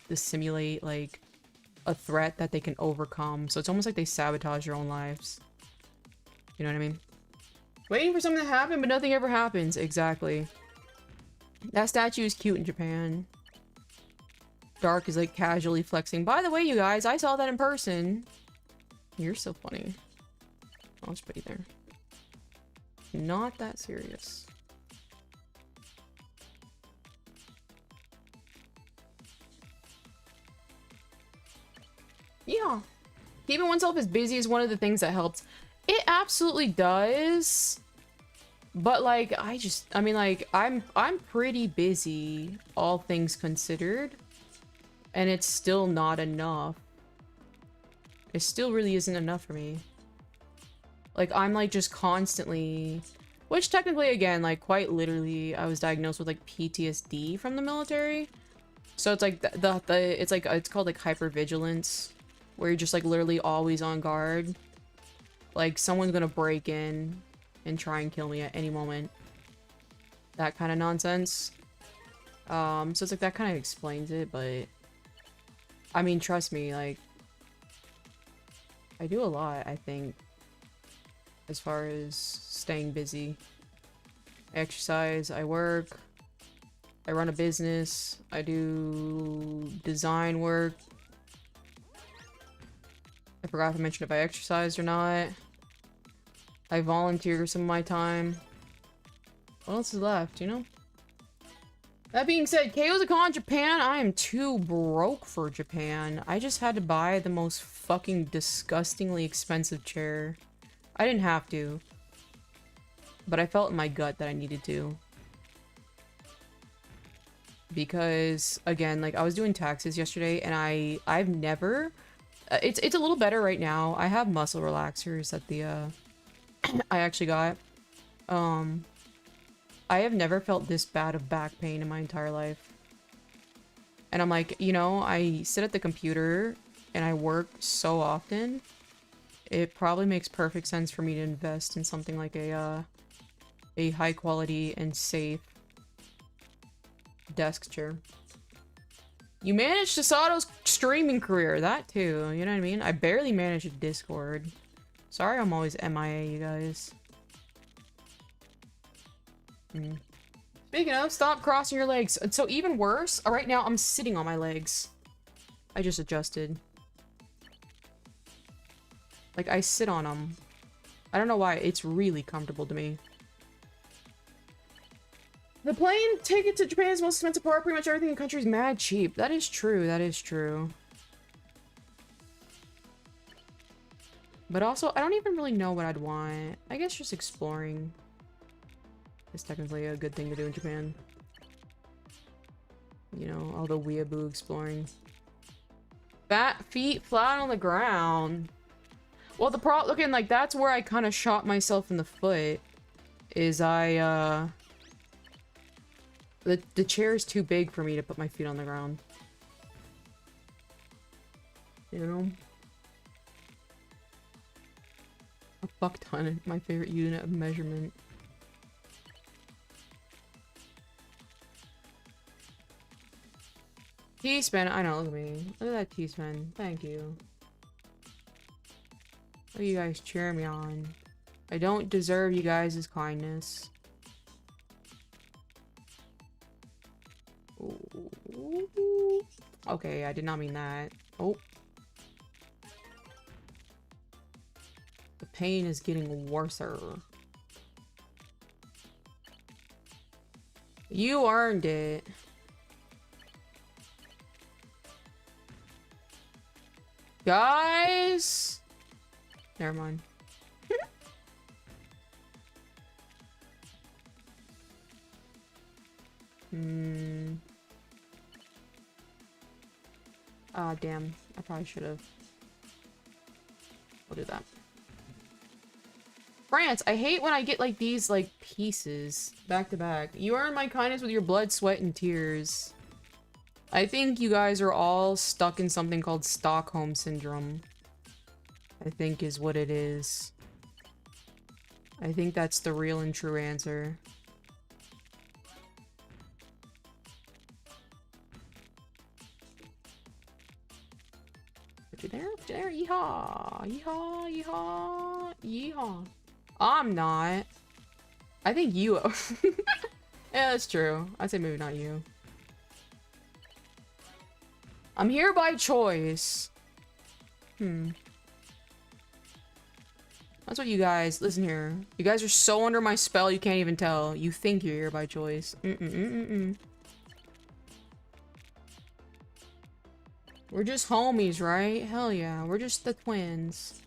a threat that they can overcome. So it's almost like they sabotage their own lives. You know what I mean? Waiting for something to happen, but nothing ever happens. Exactly. That statue is cute in Japan. Dark is like casually flexing. By the way, you guys, I saw that in person. You're so funny. I'll just put you there. Not that serious. Yeah. Keeping oneself as busy is one of the things that helps. It absolutely does. But like, I mean like, I'm pretty busy, all things considered. And it's still not enough. It still really isn't enough for me. Like, I'm like just constantly... Which technically, again, like quite literally, I was diagnosed with like PTSD from the military. So it's like, it's called like hypervigilance. Where you're just like literally always on guard. Like, someone's gonna break in and try and kill me at any moment. That kind of nonsense. So it's like, that kind of explains it, but... I mean, trust me, like... I do a lot, I think. As far as staying busy. I exercise, I work. I run a business. I do design work. I forgot to mention if I exercised or not. I volunteer some of my time. What else is left, you know? That being said, KO's-a-con Japan, I am too broke for Japan. I just had to buy the most fucking disgustingly expensive chair. I didn't have to. But I felt in my gut that I needed to. Because, again, like, I was doing taxes yesterday, and I've never... It's a little better right now. I have muscle relaxers that the, I actually got. I have never felt this bad of back pain in my entire life. And I'm like, you know, I sit at the computer and I work so often. It probably makes perfect sense for me to invest in something like a high quality and safe desk chair. You managed Sasato's streaming career, that too, you know what I mean? I barely managed a Discord. Sorry I'm always MIA, you guys. Speaking of, stop crossing your legs. So even worse, right now I'm sitting on my legs. I just adjusted. Like, I sit on them. I don't know why. It's really comfortable to me. The plane ticket to Japan is the most expensive part. Pretty much everything in the country is mad cheap. That is true. That is true. But also, I don't even really know what I'd want. I guess just exploring is technically a good thing to do in Japan. You know, all the weeaboo exploring. Fat feet flat on the ground. Well, the looking like that's where I kind of shot myself in the foot. Is the chair is too big for me to put my feet on the ground. You know? A fuck ton. My favorite unit of measurement. T-spin. I know, look at me. Look at that T-spin. Thank you. Look at you guys cheering me on. I don't deserve you guys' kindness. Ooh. Okay, I did not mean that. Oh. The pain is getting worser. You earned it. Guys! Never mind. Ah, damn. I probably should have. We'll do that. France, I hate when I get like these like pieces back to back. You earn my kindness with your blood, sweat, and tears. I think you guys are all stuck in something called Stockholm Syndrome. I think is what it is. I think that's the real and true answer. Put you there, yeehaw, yeehaw, yeehaw, yeehaw. I'm not. I think you. Yeah, that's true. I'd say maybe not you. I'm here by choice. That's what you guys... Listen here. You guys are so under my spell you can't even tell. You think you're here by choice. We're just homies, right? Hell yeah. We're just the twins.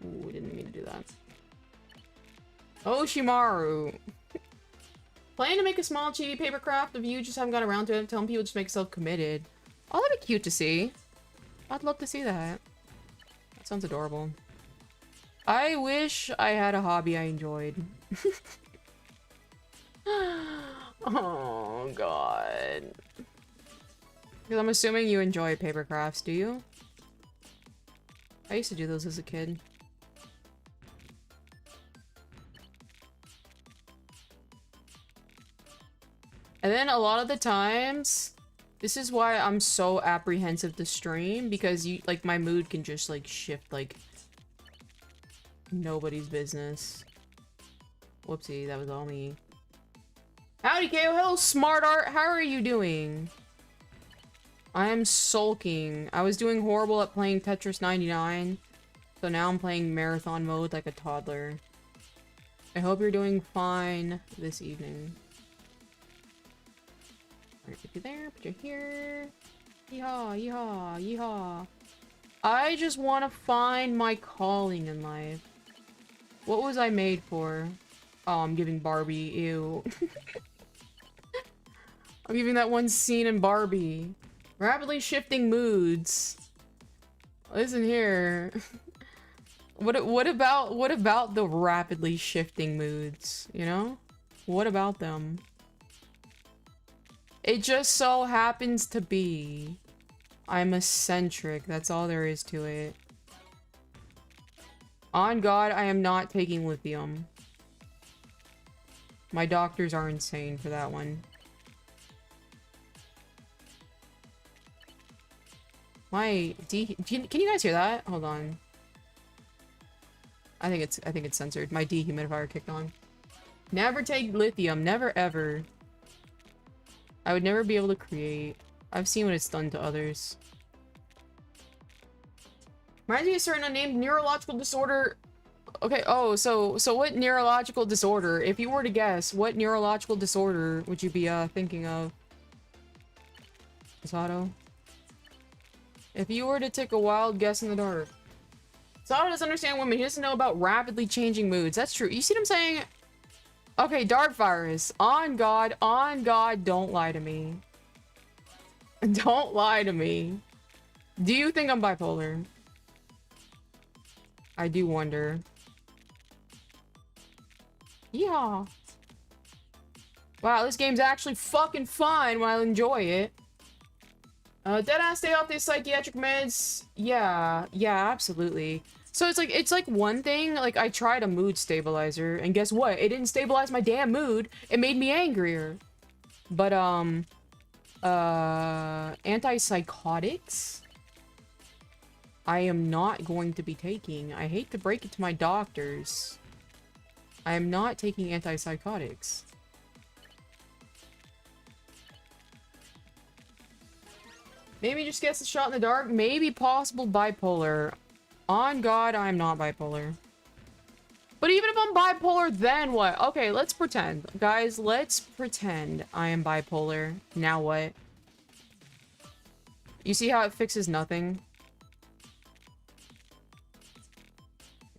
Ooh, didn't mean to do that. Oshimaru. Planning to make a small chibi paper craft of you, just haven't got around to it. Telling people just make yourself committed. Oh, that'd be cute to see. I'd love to see that. That sounds adorable. I wish I had a hobby I enjoyed. Oh, God. Because I'm assuming you enjoy paper crafts, do you? I used to do those as a kid. And then a lot of the times, this is why I'm so apprehensive to stream, because you like my mood can just like shift like nobody's business. Whoopsie, that was all me. Howdy, KO. Hello, Smart Art. How are you doing? I am sulking. I was doing horrible at playing Tetris 99, so now I'm playing marathon mode like a toddler. I hope you're doing fine this evening. Alright, put you there, put you here. Yeehaw, yeehaw, yeehaw. I just want to find my calling in life. What was I made for? Oh, I'm giving Barbie. Ew. I'm giving that one scene in Barbie. Rapidly shifting moods. Listen here. What about the rapidly shifting moods, you know? What about them? It just so happens to be. I'm eccentric. That's all there is to it. On God, I am not taking lithium. My doctors are insane for that one. My can you guys hear that? Hold on. I think it's censored. My dehumidifier kicked on. Never take lithium. Never ever. I would never be able to create. I've seen what it's done to others. Reminds me of a certain unnamed neurological disorder. Okay, oh, so what neurological disorder? If you were to guess, what neurological disorder would you be thinking of? Sato? If you were to take a wild guess in the dark. Sato doesn't understand women. He doesn't know about rapidly changing moods. That's true. You see what I'm saying? Okay, dark virus. On God, don't lie to me. Don't lie to me. Do you think I'm bipolar? I do wonder. Yeah. Wow, this game's actually fucking fun when I enjoy it. Deadass, stay off these psychiatric meds. Yeah, absolutely. So it's like one thing, like I tried a mood stabilizer, and guess what? It didn't stabilize my damn mood. It made me angrier. But antipsychotics? I am not going to be taking. I hate to break it to my doctors. I am not taking antipsychotics. Maybe just guess the shot in the dark. Maybe possible bipolar. On God, I'm not bipolar. But even if I'm bipolar, then what? Okay, let's pretend. Guys, let's pretend I am bipolar. Now what? You see how it fixes nothing?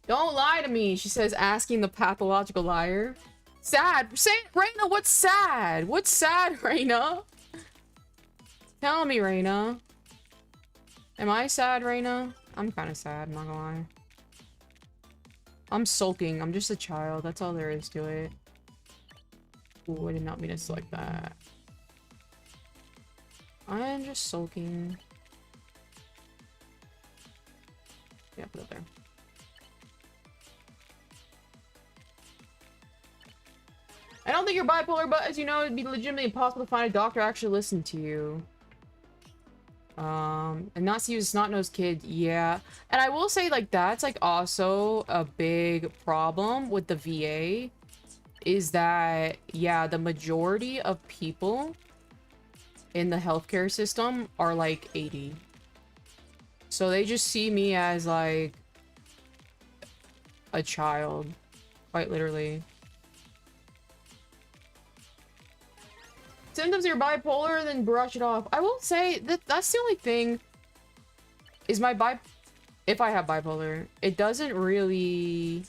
Don't lie to me, she says, asking the pathological liar. Sad. Say it, Reina, what's sad? What's sad, Reina? Tell me, Reina. Am I sad, Reina? I'm kind of sad, I'm not gonna lie. I'm sulking. I'm just a child. That's all there is to it. Ooh, I did not mean to select that. I'm just sulking. Yeah, put it there. I don't think you're bipolar, but as you know, it'd be legitimately impossible to find a doctor who actually listen to you. And not see you as a snot-nosed kid, yeah. And I will say, like, that's, like, also a big problem with the VA. Is that, yeah, the majority of people in the healthcare system are, like, 80. So they just see me as, like, a child. Quite literally. Symptoms you're bipolar, then brush it off. I will say that that's the only thing is if I have bipolar, it doesn't really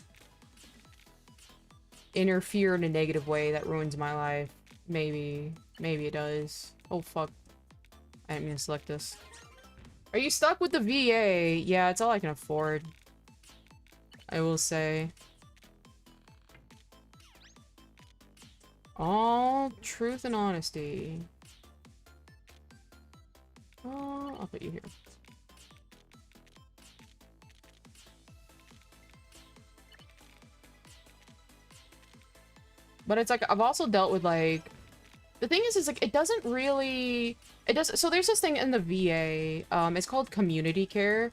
interfere in a negative way that ruins my life. Maybe it does. Oh fuck. I didn't mean to select this. Are you stuck with the VA? Yeah, it's all I can afford. I will say. All truth and honesty. I'll put you here. But it's like, I've also dealt with, like, the thing is like, it doesn't really, so there's this thing in the VA, it's called community care.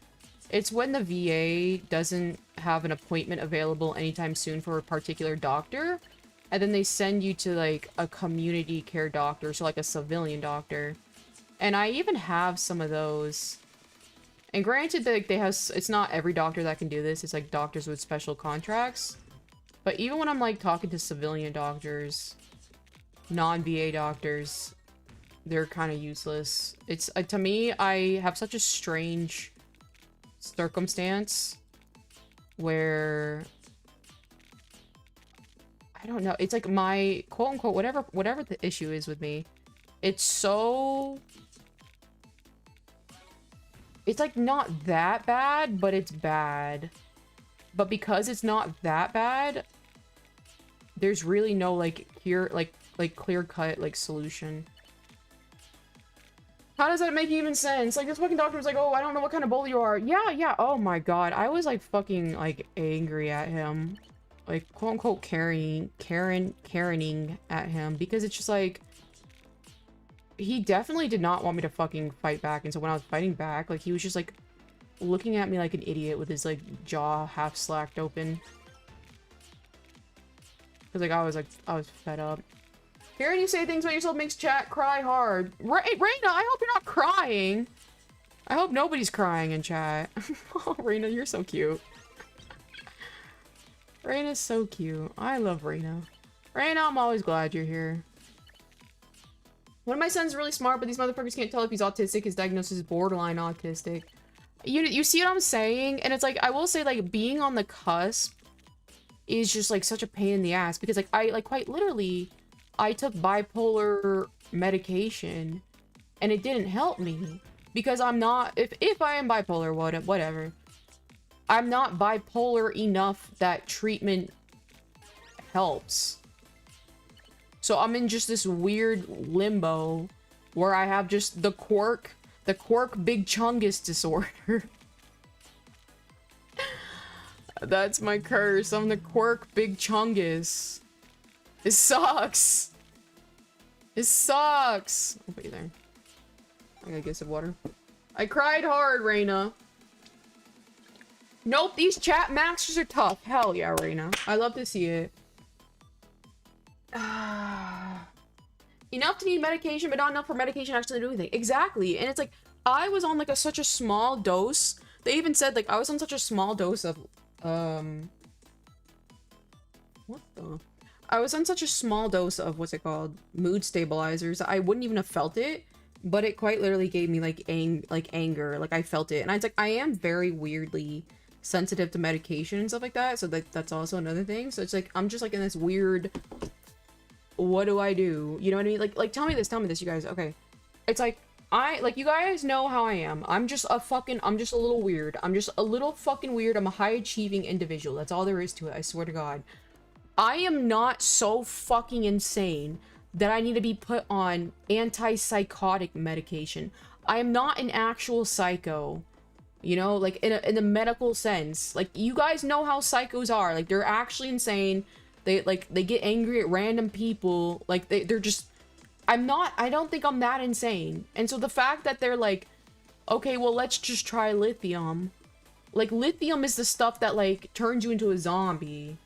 It's when the VA doesn't have an appointment available anytime soon for a particular doctor. And then they send you to, like, a community care doctor, so, like, a civilian doctor. And I even have some of those. And granted, like, it's not every doctor that can do this. It's, like, doctors with special contracts. But even when I'm, like, talking to civilian doctors, non-VA doctors, they're kind of useless. It's, to me, I have such a strange circumstance where... I don't know. It's like my quote-unquote whatever the issue is with me. It's like not that bad, but it's bad. But because it's not that bad, there's really no like clear-cut like solution. How does that make even sense? Like this fucking doctor was like, "Oh, I don't know what kind of bully you are." Yeah. Oh my god. I was like fucking like angry at him. Like, quote-unquote Karening at him, because it's just like, he definitely did not want me to fucking fight back, and so when I was fighting back, like, he was just, like, looking at me like an idiot with his, like, jaw half slacked open. Because, like, I was fed up. Hearing you say things about yourself makes chat cry hard. Reina, I hope you're not crying! I hope nobody's crying in chat. Oh, Reina, you're so cute. Reina's so cute. I love Reina. Reina, I'm always glad you're here. One of my sons is really smart, but these motherfuckers can't tell if he's autistic. His diagnosis is borderline autistic. You see what I'm saying? And it's like, I will say, like, being on the cusp is just, like, such a pain in the ass. Because, like, quite literally, I took bipolar medication, and it didn't help me. Because I'm not, if I am bipolar, whatever, I'm not bipolar enough that treatment helps. So I'm in just this weird limbo where I have just the quirk big chungus disorder. That's my curse. I'm the quirk big chungus. It sucks. It sucks. I'll put you there. I gotta get some water. I cried hard, Reina. Nope, these chat masters are tough. Hell yeah, Reina. I love to see it. Enough to need medication, but not enough for medication actually to do anything. Exactly. And it's like, I was on like such a small dose. They even said like I was on such a small dose of what the? I was on such a small dose of what's it called? Mood stabilizers. I wouldn't even have felt it, but it quite literally gave me like anger. Like I felt it. And I was like, I am very weirdly sensitive to medication and stuff like that. So that's also another thing. So it's like I'm just like in this weird, what do I do? You know what I mean? Like tell me this, you guys. Okay. It's like you guys know how I am. I'm just a little weird. I'm just a little fucking weird. I'm a high achieving individual. That's all there is to it. I swear to God. I am not so fucking insane that I need to be put on antipsychotic medication. I am not an actual psycho. You know, like in a medical sense. Like you guys know how psychos are. Like they're actually insane. They get angry at random people. Like they're just, I don't think I'm that insane. And so the fact that they're like, okay, well, let's just try lithium. Like lithium is the stuff that like turns you into a zombie.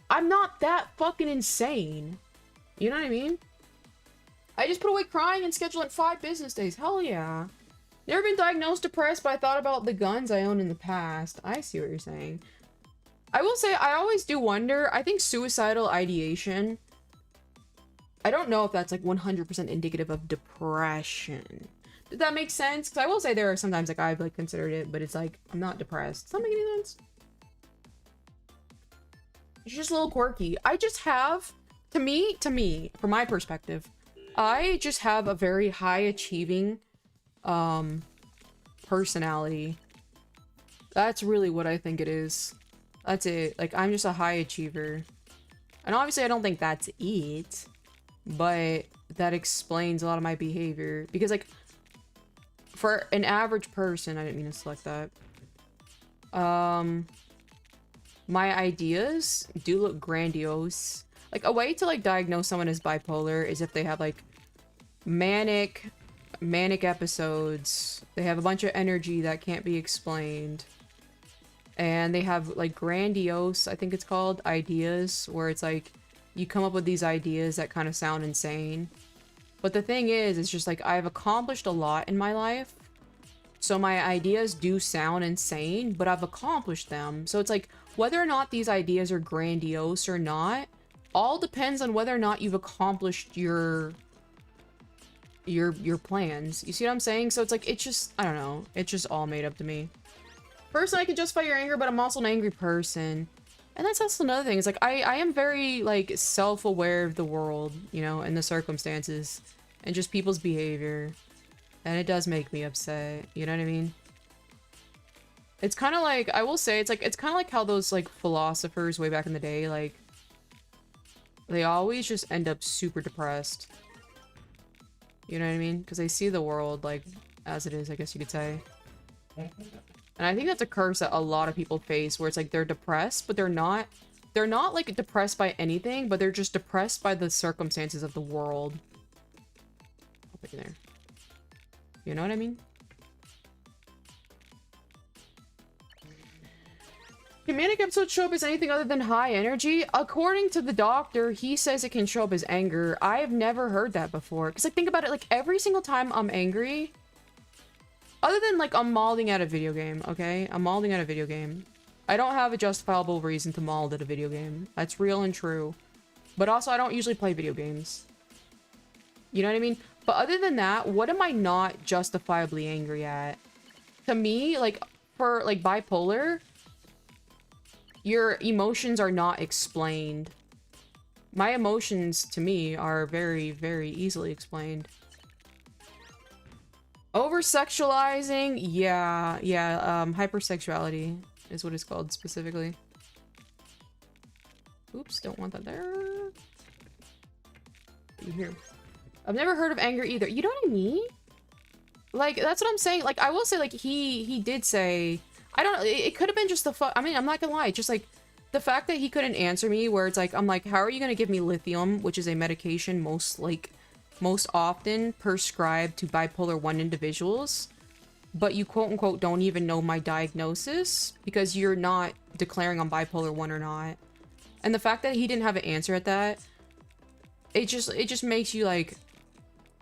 I'm not that fucking insane. You know what I mean? I just put away crying and schedule it 5 business days. Hell yeah. Never been diagnosed depressed, but I thought about the guns I owned in the past. I see what you're saying. I will say, I always do wonder, I think suicidal ideation, I don't know if that's like 100% indicative of depression. Does that make sense? Because I will say there are sometimes like I've like considered it, but it's like, I'm not depressed. Does that make any sense? It's just a little quirky. I just have, to me, from my perspective, I just have a very high achieving personality. That's really what I think it is. That's it. Like, I'm just a high achiever. And obviously I don't think that's it, but that explains a lot of my behavior. Because like, for an average person, I didn't mean to select that. My ideas do look grandiose. Like, a way to like diagnose someone as bipolar is if they have like manic episodes, they have a bunch of energy that can't be explained, and they have like grandiose, I think it's called, ideas, where it's like you come up with these ideas that kind of sound insane. But the thing is, it's just like I've accomplished a lot in my life, so my ideas do sound insane, but I've accomplished them. So it's like, whether or not these ideas are grandiose or not, all depends on whether or not you've accomplished your plans. You see what I'm saying? So it's like, it's just, I don't know, it's just all made up to me. Personally, I can justify your anger, but I'm also an angry person. And that's another thing. It's like, I am very, like, self-aware of the world, you know, and the circumstances, and just people's behavior. And it does make me upset, you know what I mean? It's kind of like, I will say, it's kind of like how those, like, philosophers way back in the day, like, they always just end up super depressed. You know what I mean? Because they see the world, like, as it is, I guess you could say. And I think that's a curse that a lot of people face, where it's like they're depressed, but they're not like depressed by anything, but they're just depressed by the circumstances of the world. I'll put you there. You know what I mean? Can manic episodes show up as anything other than high energy? According to the doctor, he says it can show up as anger. I have never heard that before. Because, like, think about it, like, every single time I'm angry, Other than, like, I'm malding at a video game, okay? I'm malding at a video game. I don't have a justifiable reason to mald at a video game. That's real and true. But also, I don't usually play video games. You know what I mean? But other than that, what am I not justifiably angry at? To me, like, for, like, bipolar, your emotions are not explained. My emotions, to me, are very, very easily explained. Over-sexualizing? Yeah, hypersexuality is what it's called specifically. Oops, don't want that there. You hear? I've never heard of anger either. You know what I mean? Like, that's what I'm saying. Like, I will say, like, he did say... I don't know. It could have been just the I mean, I'm not gonna lie. It's just, like, the fact that he couldn't answer me, where it's like, I'm like, how are you gonna give me lithium, which is a medication most often prescribed to bipolar 1 individuals, but you quote-unquote don't even know my diagnosis because you're not declaring I'm bipolar 1 or not. And the fact that he didn't have an answer at that, it just makes you, like,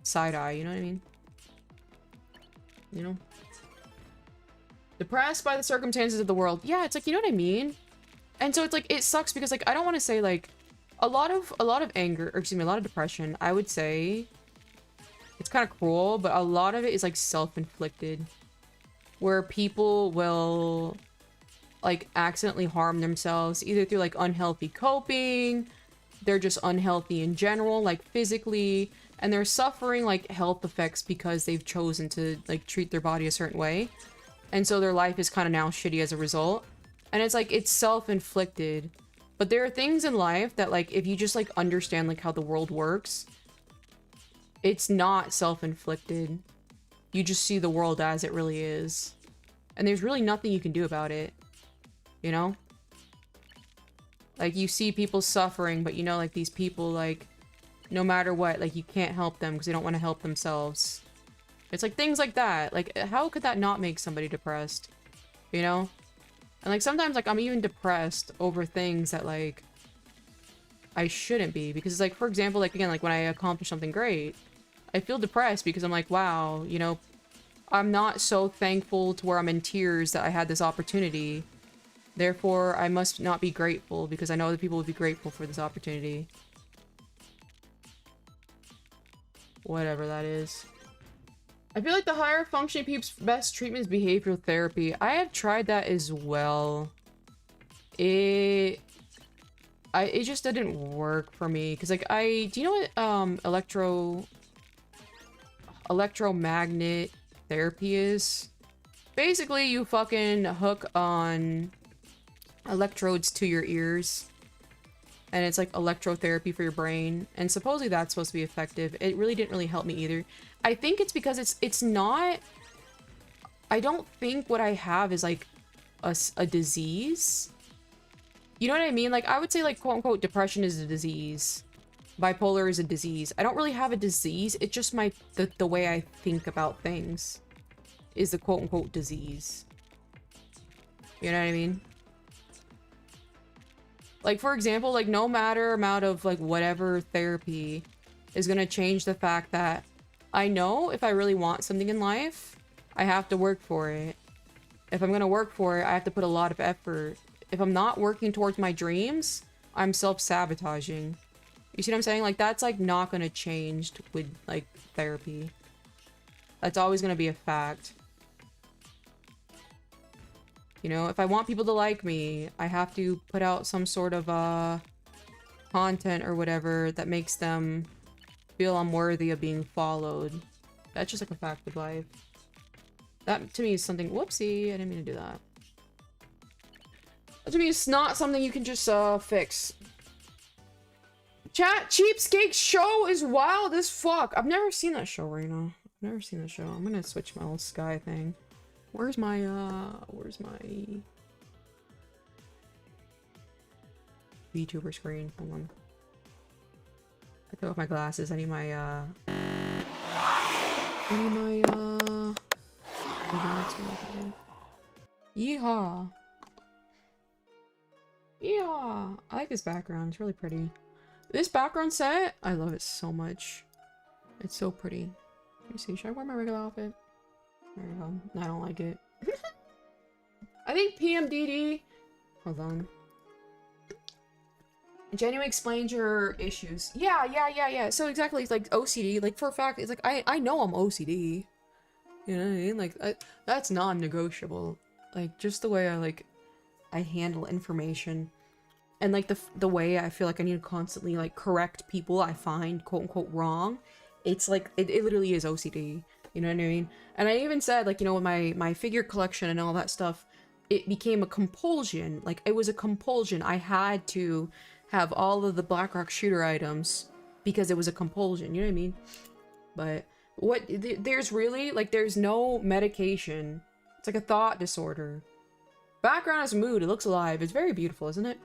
side-eye, you know what I mean? You know? Depressed by the circumstances of the world. Yeah, it's like, you know what I mean? And so it's like, it sucks because, like, I don't want to say, like, a lot of anger, or excuse me, a lot of depression, I would say, it's kind of cruel, but a lot of it is, like, self-inflicted. Where people will, like, accidentally harm themselves, either through, like, unhealthy coping, they're just unhealthy in general, like, physically, and they're suffering, like, health effects because they've chosen to, like, treat their body a certain way. And so their life is kind of now shitty as a result. And it's like, it's self-inflicted. But there are things in life that, like, if you just, like, understand, like, how the world works, it's not self-inflicted. You just see the world as it really is. And there's really nothing you can do about it. You know? Like, you see people suffering, but you know, like, these people, like, no matter what, like, you can't help them because they don't want to help themselves. It's like things like that. Like, how could that not make somebody depressed? You know? And, like, sometimes, like, I'm even depressed over things that, like, I shouldn't be. Because it's like, for example, like, again, like, when I accomplish something great, I feel depressed because I'm like, wow, you know, I'm not so thankful to where I'm in tears that I had this opportunity. Therefore, I must not be grateful because I know other people would be grateful for this opportunity. Whatever that is. I feel like the higher functioning people's best treatment is behavioral therapy. I have tried that as well. It just didn't work for me because, like, do you know what electromagnet therapy is? Basically, you fucking hook on electrodes to your ears, and it's like electrotherapy for your brain, and supposedly that's supposed to be effective. It really didn't really help me either. I think it's because it's not... I don't think what I have is, like, a disease. You know what I mean? Like, I would say, like, quote-unquote, depression is a disease. Bipolar is a disease. I don't really have a disease. It's just the way I think about things is the quote-unquote disease. You know what I mean? Like, for example, like, no matter amount of, like, whatever therapy is gonna change the fact that I know if I really want something in life, I have to work for it. If I'm gonna work for it, I have to put a lot of effort. If I'm not working towards my dreams, I'm self-sabotaging. You see what I'm saying? Like, that's, like, not gonna change with, like, therapy. That's always gonna be a fact. You know, if I want people to like me, I have to put out some sort of, content or whatever that makes them feel I'm worthy of being followed. That's just, like, a fact of life. That, to me, is something... Whoopsie, I didn't mean to do that. That, to me, is not something you can just, fix. Chat, Cheapskate show is wild as fuck. I've never seen that show, Reina. I've never seen that show. I'm gonna switch my little sky thing. Where's my VTuber screen? Hold on. I took off my glasses. I need my, Yeehaw! Yeehaw! I like this background. It's really pretty. This background set, I love it so much. It's so pretty. Let me see. Should I wear my regular outfit? There you go. I don't like it. I think PMDD... Hold on. Genuine explains your issues. Yeah. So exactly, it's like OCD. Like, for a fact, it's like, I know I'm OCD. You know what I mean? Like, that's non-negotiable. Like, just the way I handle information. And, like, the way I feel like I need to constantly, like, correct people I find, quote-unquote, wrong. It's like, it literally is OCD. You know what I mean? And I even said, like, you know, with my figure collection and all that stuff, it became a compulsion. Like, it was a compulsion. I had to have all of the Blackrock shooter items because it was a compulsion. You know what I mean? But there's really, like, there's no medication. It's like a thought disorder. Background has mood. It looks alive. It's very beautiful, isn't it?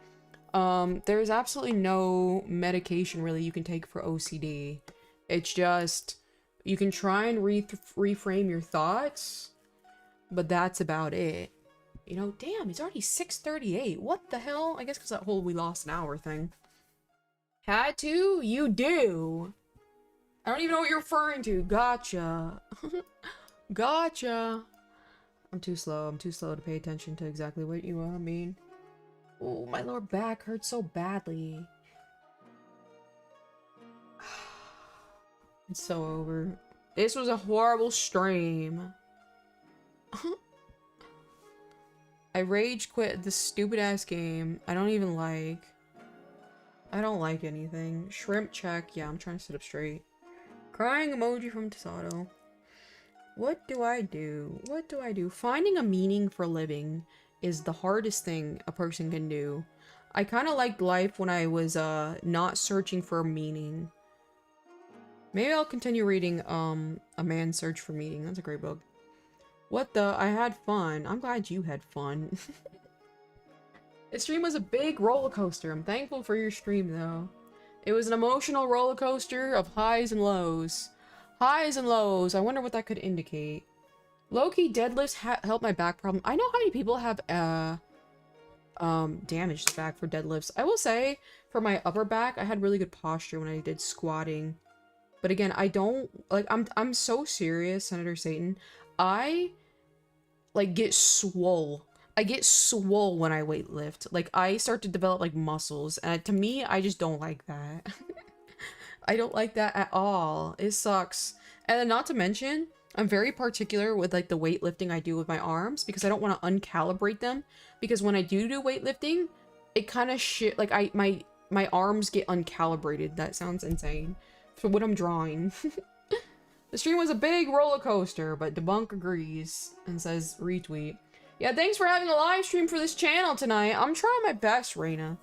There's absolutely no medication really you can take for OCD. It's just, you can try and reframe your thoughts, but that's about it. You know, damn, it's already 6:38. What the hell? I guess because that whole we lost an hour thing. Had to? You do. I don't even know what you're referring to. Gotcha. Gotcha. I'm too slow. I'm too slow to pay attention to exactly what you mean. Oh, my lower back hurts so badly. It's so over. This was a horrible stream. I rage quit this stupid ass game. I don't even like. I don't like anything. Shrimp check. Yeah, I'm trying to sit up straight. Crying emoji from Tasato. What do I do? What do I do? Finding a meaning for living is the hardest thing a person can do. I kind of liked life when I was not searching for a meaning. Maybe I'll continue reading A Man's Search for Meaning. That's a great book. What the? I had fun. I'm glad you had fun. This stream was a big roller coaster. I'm thankful for your stream though. It was an emotional roller coaster of highs and lows. Highs and lows. I wonder what that could indicate. Low-key deadlifts help my back problem. I know how many people have damaged back for deadlifts. I will say, for my upper back, I had really good posture when I did squatting. But again, I don't like I'm so serious, Senator Satan. I like get swole. I get swole when I weightlift. Like I start to develop like muscles, and to me, I just don't like that. I don't like that at all. It sucks. And then not to mention, I'm very particular with like the weightlifting I do with my arms because I don't want to uncalibrate them. Because when I do weightlifting, it kind of shit like my arms get uncalibrated. That sounds insane for what I'm drawing. The stream was a big roller coaster, but Debunk agrees and says retweet. Yeah, thanks for having a live stream for this channel tonight. I'm trying my best, Reina.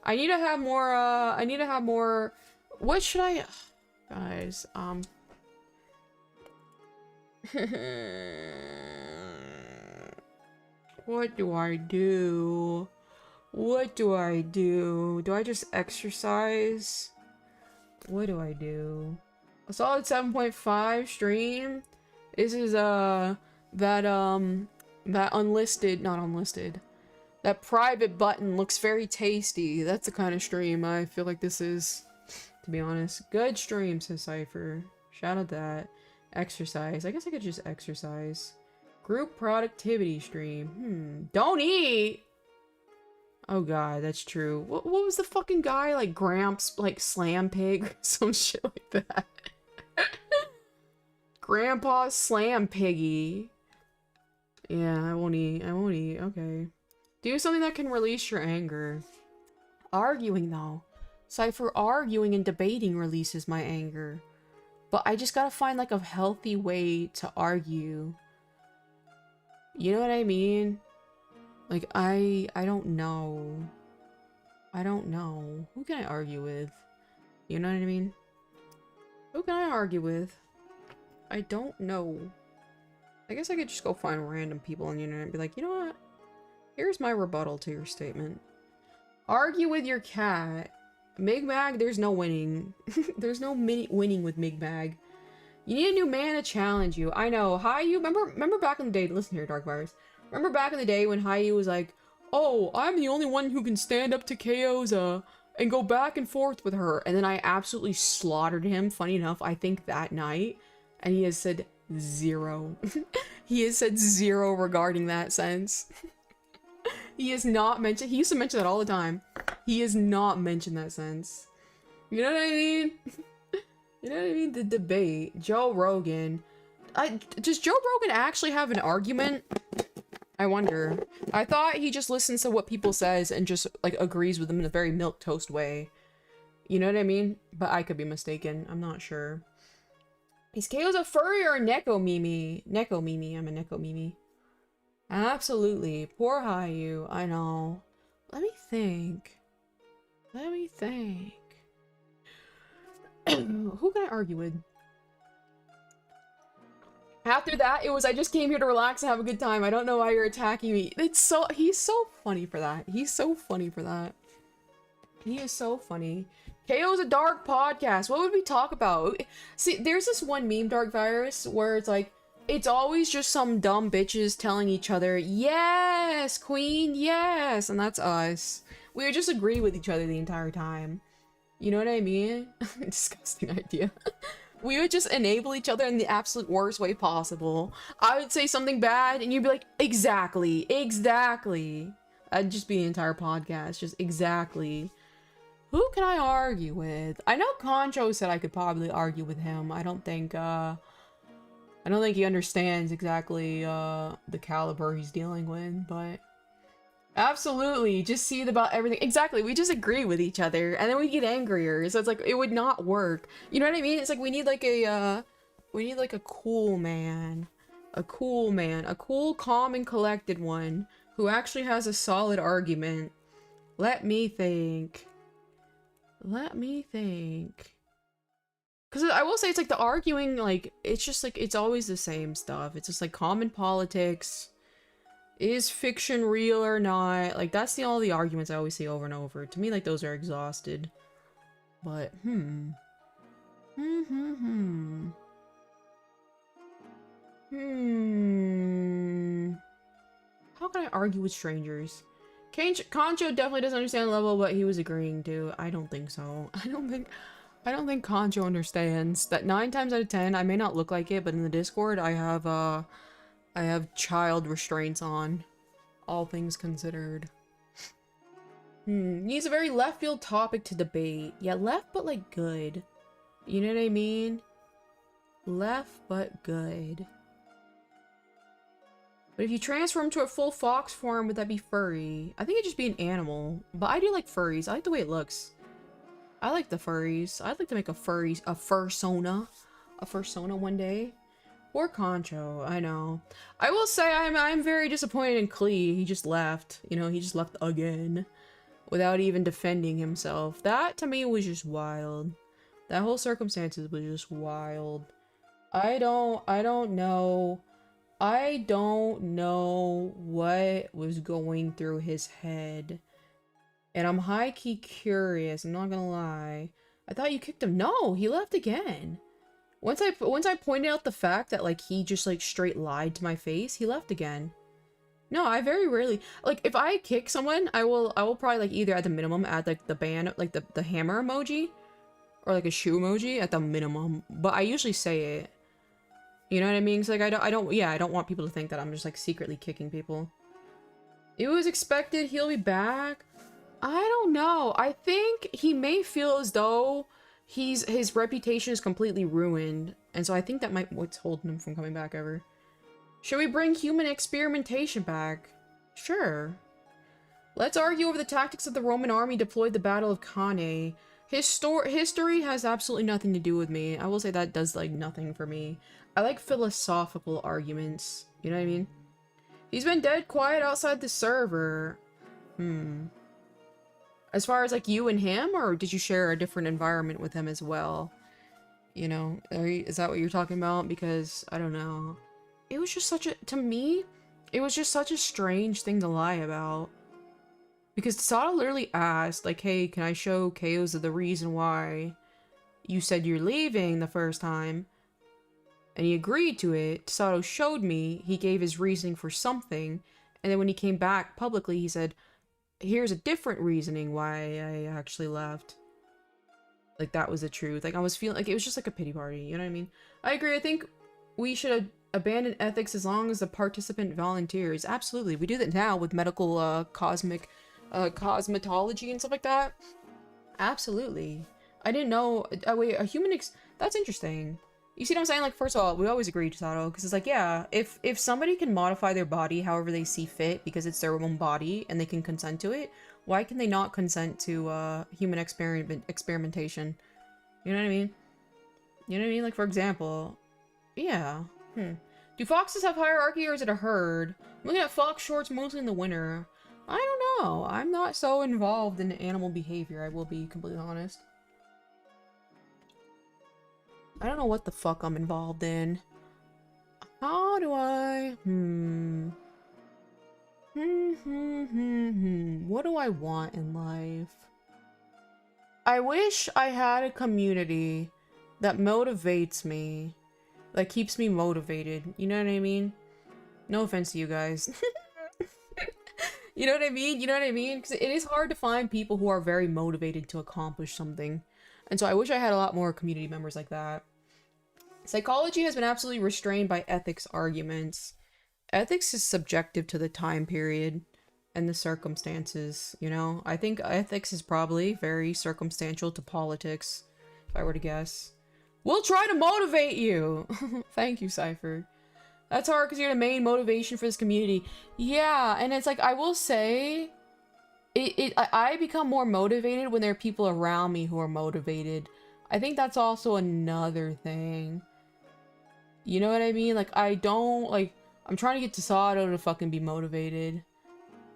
I need to have more, what should I, guys, what do I do? What do I do? Do I just exercise? What do I do? A solid 7.5 stream. This is that unlisted, not unlisted. That private button looks very tasty. That's the kind of stream I feel like this is, to be honest. Good stream, says Cypher. Shout out that. Exercise. I guess I could just exercise. Group productivity stream. Don't eat! Oh god, that's true. What was the fucking guy? Like Gramps, like Slam Pig? Some shit like that. Grandpa Slam Piggy. Yeah, I won't eat. I won't eat. Okay. Do something that can release your anger. Arguing, though. Cypher, arguing and debating releases my anger. But I just gotta find, like, a healthy way to argue. You know what I mean? Like, I don't know. I don't know. Who can I argue with? You know what I mean? Who can I argue with? I don't know. I guess I could just go find random people on the internet and be like, you know what? Here's my rebuttal to your statement. Argue with your cat. Migmag, there's no winning. There's no winning with Migmag. You need a new man to challenge you. I know. Hayu, remember back in the day, listen here, Dark Virus. Remember back in the day when Hayu was like, oh, I'm the only one who can stand up to Kaoza and go back and forth with her. And then I absolutely slaughtered him, funny enough, I think that night. And he has said, Zero. He has said zero regarding that since. He has not mentioned, he used to mention that all the time. He has not mentioned that since. You know what I mean? You know what I mean? The debate. Joe Rogan. Does Joe Rogan actually have an argument? I wonder. I thought he just listens to what people says and just like agrees with them in a very milquetoast way. You know what I mean? But I could be mistaken. I'm not sure. Is Kao's a furry or a neko mimi? Neko mimi. I'm a neko mimi. Absolutely. Poor Hayu. I know. Let me think. Let me think. Who can I argue with? After that, it was I just came here to relax and have a good time. I don't know why you're attacking me. He's so funny for that. He's so funny for that. He is so funny. KO's a dark podcast. What would we talk about? See, there's this one meme, Dark Virus, where it's like, it's always just some dumb bitches telling each other, yes, queen, yes, and that's us. We would just agree with each other the entire time. You know what I mean? Disgusting idea. We would just enable each other in the absolute worst way possible. I would say something bad, and you'd be like, exactly, exactly. I'd just be an entire podcast, just exactly. Who can I argue with? I know Concho said I could probably argue with him. I don't think he understands exactly the caliber he's dealing with, but absolutely, just see it about everything. Exactly, we just agree with each other, and then we get angrier. So it's like it would not work. You know what I mean? It's like we need like a cool man, a cool, calm, and collected one who actually has a solid argument. Let me think. Let me think. Because I will say it's like the arguing, like, it's just like, it's always the same stuff. It's just like common politics. Is fiction real or not? Like, that's all the arguments I always see over and over. To me, like, those are exhausted. But, How can I argue with strangers? Concho definitely doesn't understand the level of what he was agreeing to. I don't think so. I don't think Concho understands that 9 times out of 10, I may not look like it, but in the Discord, I have child restraints on, all things considered. Needs a very left field topic to debate. Yeah, left but like good. You know what I mean? Left but good. But if you transform to a full fox form, would that be furry? I think it'd just be an animal. But I do like furries. I like the way it looks. I like the furries. I'd like to make a fursona one day. Or Concho, I know. I will say I'm very disappointed in Klee. He just left. You know, he just left again. Without even defending himself. That, to me, was just wild. That whole circumstances was just wild. I don't know. I don't know what was going through his head. And I'm high-key curious, I'm not gonna lie. I thought you kicked him. No, he left again. Once I pointed out the fact that, like, he just, like, straight lied to my face, he left again. No, I very rarely, like, if I kick someone, I will probably, like, either at the minimum add, like, the ban, like, the hammer emoji, or, like, a shoe emoji at the minimum, but I usually say it. You know what I mean? Cause, like, I don't want people to think that I'm just, like, secretly kicking people. It was expected he'll be back. I don't know. I think he may feel as though his reputation is completely ruined, and so I think that might be what's holding him from coming back ever. Should we bring human experimentation back? Sure. Let's argue over the tactics of the Roman army deployed the Battle of Cannae. History has absolutely nothing to do with me. I will say that does, like, nothing for me. I like philosophical arguments. You know what I mean? He's been dead quiet outside the server. As far as, like, you and him, or did you share a different environment with him as well? You know, is that what you're talking about? Because, I don't know. It was just such a, to me, it was just such a strange thing to lie about. Because Sato literally asked, like, hey, can I show Kao's the reason why you said you're leaving the first time? And he agreed to it. Sato showed me, he gave his reasoning for something, and then when he came back publicly, he said, here's a different reasoning why I actually left. Like, that was the truth. Like, I was feeling like it was just like a pity party, you know what I mean? I agree. I think we should abandon ethics as long as the participant volunteers. Absolutely. We do that now with medical, cosmetology and stuff like that. Absolutely. I didn't know. Oh, wait, a human that's interesting. You see what I'm saying? Like, first of all, we always agree, Sato, because it's like, yeah, if somebody can modify their body however they see fit because it's their own body and they can consent to it, why can they not consent to human experimentation? You know what I mean? You know what I mean? Like, for example, yeah. Do foxes have hierarchy or is it a herd? I'm looking at fox shorts mostly in the winter. I don't know. I'm not so involved in animal behavior, I will be completely honest. I don't know what the fuck I'm involved in. How do I... What do I want in life? I wish I had a community that motivates me. That keeps me motivated. You know what I mean? No offense to you guys. You know what I mean? You know what I mean? Because it is hard to find people who are very motivated to accomplish something. And so I wish I had a lot more community members like that. Psychology has been absolutely restrained by ethics arguments. Ethics is subjective to the time period and the circumstances, you know? I think ethics is probably very circumstantial to politics, if I were to guess. We'll try to motivate you! Thank you, Cypher. That's hard because you're the main motivation for this community. Yeah, and it's like, I will say, I become more motivated when there are people around me who are motivated. I think that's also another thing. You know what I mean? Like, I don't, like, I'm trying to get to Sato to fucking be motivated.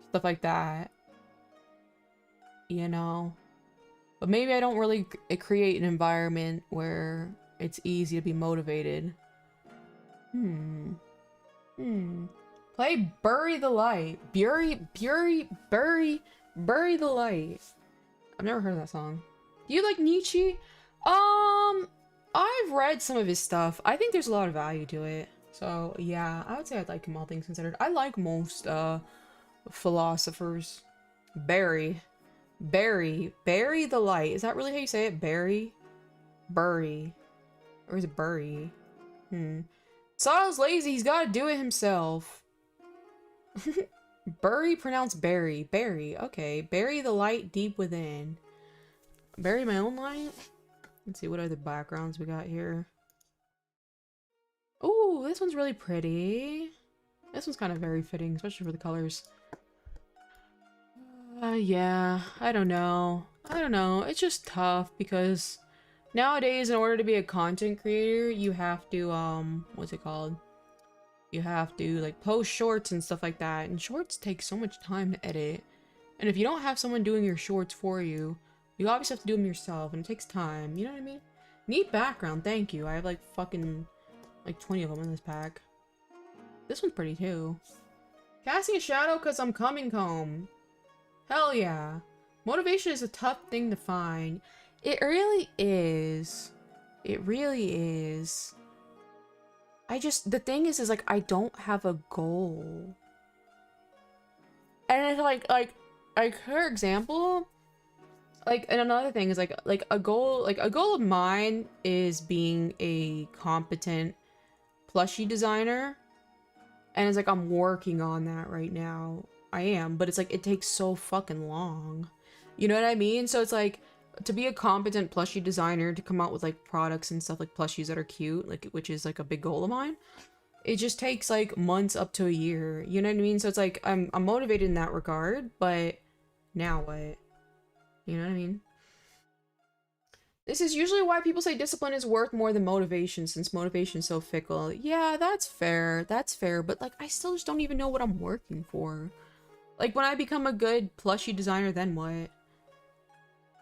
Stuff like that. You know? But maybe I don't really create an environment where it's easy to be motivated. Play Bury the Light. Bury the Light. I've never heard of that song. Do you like Nietzsche? I've read some of his stuff. I think there's a lot of value to it. So, yeah, I would say I'd like him, all things considered. I like most, philosophers. Bury the Light. Is that really how you say it? Bury? Or is it bury? Sato's lazy. He's got to do it himself. Bury, pronounced berry. Berry. Okay. Bury the light deep within. Bury my own light? Let's see what other backgrounds we got here. Ooh, this one's really pretty. This one's kind of very fitting, especially for the colors. Yeah, I don't know. It's just tough because nowadays, in order to be a content creator, you have to, what's it called? You have to, like, post shorts and stuff like that. And shorts take so much time to edit. And if you don't have someone doing your shorts for you, you obviously have to do them yourself, and it takes time. You know what I mean? Neat background, thank you. I have, like, fucking, like, 20 of them in this pack. This one's pretty, too. Casting a shadow because I'm coming home. Hell yeah. Motivation is a tough thing to find. It really is. It really is. The thing is like, I don't have a goal. And it's like, for example, like, and another thing is like a goal of mine is being a competent plushie designer. And it's like, I'm working on that right now. I am, but it's like, it takes so fucking long. You know what I mean? So it's like, to be a competent plushie designer, to come out with like products and stuff like plushies that are cute, like, which is like a big goal of mine, it just takes like months up to a year. You know what I mean? So it's like, I'm motivated in that regard, but now what? You know what I mean? This is usually why people say discipline is worth more than motivation, since motivation is so fickle. Yeah, that's fair. That's fair. But like, I still just don't even know what I'm working for. Like, when I become a good plushie designer, then what?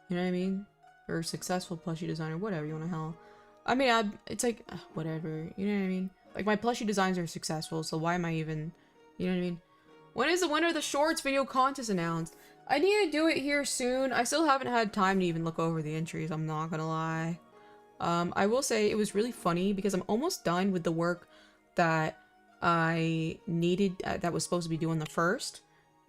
You know what I mean? Or a successful plushie designer, whatever you want to hell. I mean, it's like, whatever. You know what I mean? Like, my plushie designs are successful, so why am I even... You know what I mean? When is the winner of the shorts video contest announced? I need to do it here soon. I still haven't had time to even look over the entries, I'm not gonna lie. I will say it was really funny because I'm almost done with the work that I needed, that was supposed to be doing the first,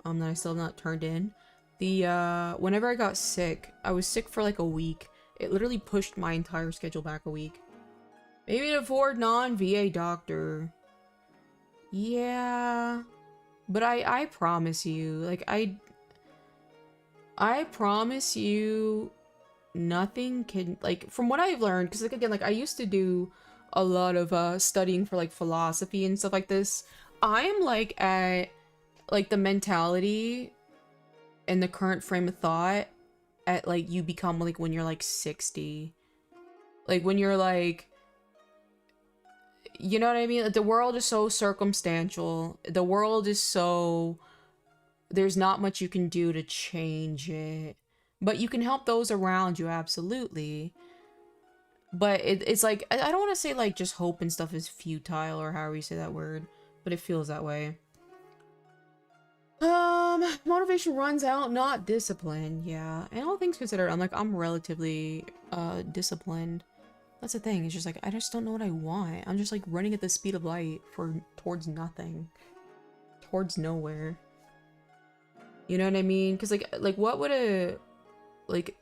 that I still have not turned in. Whenever I got sick, I was sick for like a week. It literally pushed my entire schedule back a week. Maybe to afford non-VA doctor. Yeah. But I promise you, like, I promise you nothing can, like, from what I've learned, because, like, again, like, I used to do a lot of studying for, like, philosophy and stuff like this. I'm, like, at, like, the mentality and the current frame of thought at, like, you become, like, when you're, like, 60. Like, when you're, like, you know what I mean? Like, the world is so circumstantial. The world is so... There's not much you can do to change it. But you can help those around you, absolutely. But it's like... I don't want to say, like, just hope and stuff is futile, or however you say that word. But it feels that way. Motivation runs out, not discipline. Yeah. And all things considered, I'm relatively, disciplined. That's the thing, it's just like, I just don't know what I want. I'm just like running at the speed of light towards nothing. Towards nowhere. You know what I mean? Because like what would a, like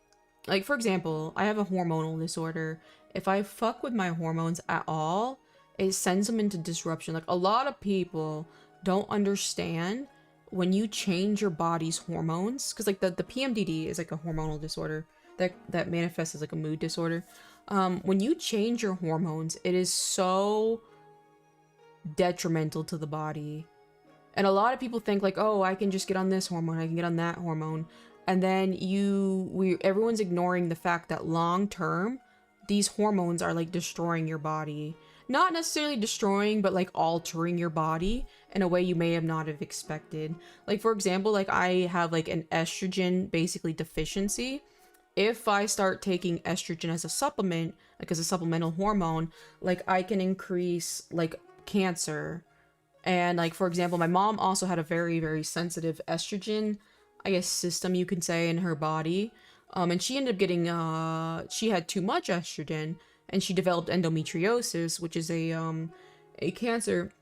for example, I have a hormonal disorder. If I fuck with my hormones at all, it sends them into disruption. Like, a lot of people don't understand when you change your body's hormones, because like the PMDD is like a hormonal disorder that manifests as like a mood disorder. When you change your hormones, it is so detrimental to the body. And a lot of people think like, oh, I can just get on this hormone, I can get on that hormone. And then everyone's ignoring the fact that long term, these hormones are like destroying your body. Not necessarily destroying, but like altering your body in a way you may have not have expected. Like, for example, like I have like an estrogen basically deficiency. If I start taking estrogen as a supplement, like as a supplemental hormone, like I can increase like cancer. And like, for example, my mom also had a very, very sensitive estrogen, I guess, system you can say, in her body. And she ended up getting, she had too much estrogen and she developed endometriosis, which is a cancer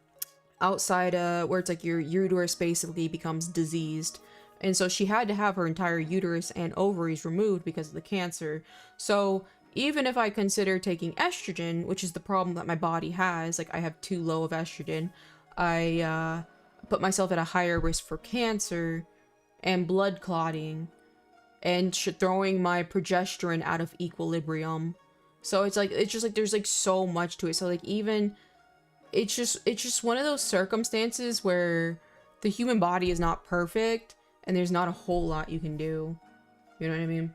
outside, where it's like your uterus basically becomes diseased. And so she had to have her entire uterus and ovaries removed because of the cancer. So even if I consider taking estrogen, which is the problem that my body has, like I have too low of estrogen, I put myself at a higher risk for cancer and blood clotting and throwing my progesterone out of equilibrium. So it's just like there's like so much to it. So like even it's just one of those circumstances where the human body is not perfect and there's not a whole lot you can do. You know what I mean?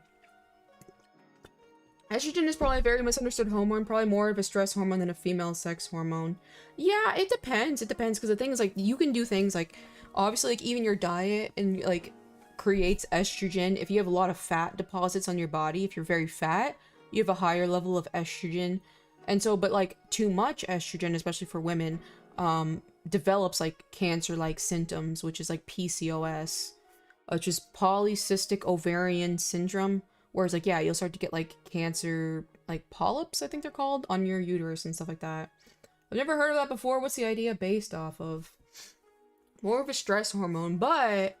Estrogen is probably a very misunderstood hormone, probably more of a stress hormone than a female sex hormone. Yeah, it depends. It depends, because the thing is, like, you can do things like, obviously, like, even your diet and, like, creates estrogen. If you have a lot of fat deposits on your body, if you're very fat, you have a higher level of estrogen. And so, but, like, too much estrogen, especially for women, develops, like, cancer-like symptoms, which is, like, PCOS, which is polycystic ovarian syndrome. Whereas, like, yeah, you'll start to get, like, cancer, like, polyps, I think they're called, on your uterus and stuff like that. I've never heard of that before. What's the idea based off of? More of a stress hormone, but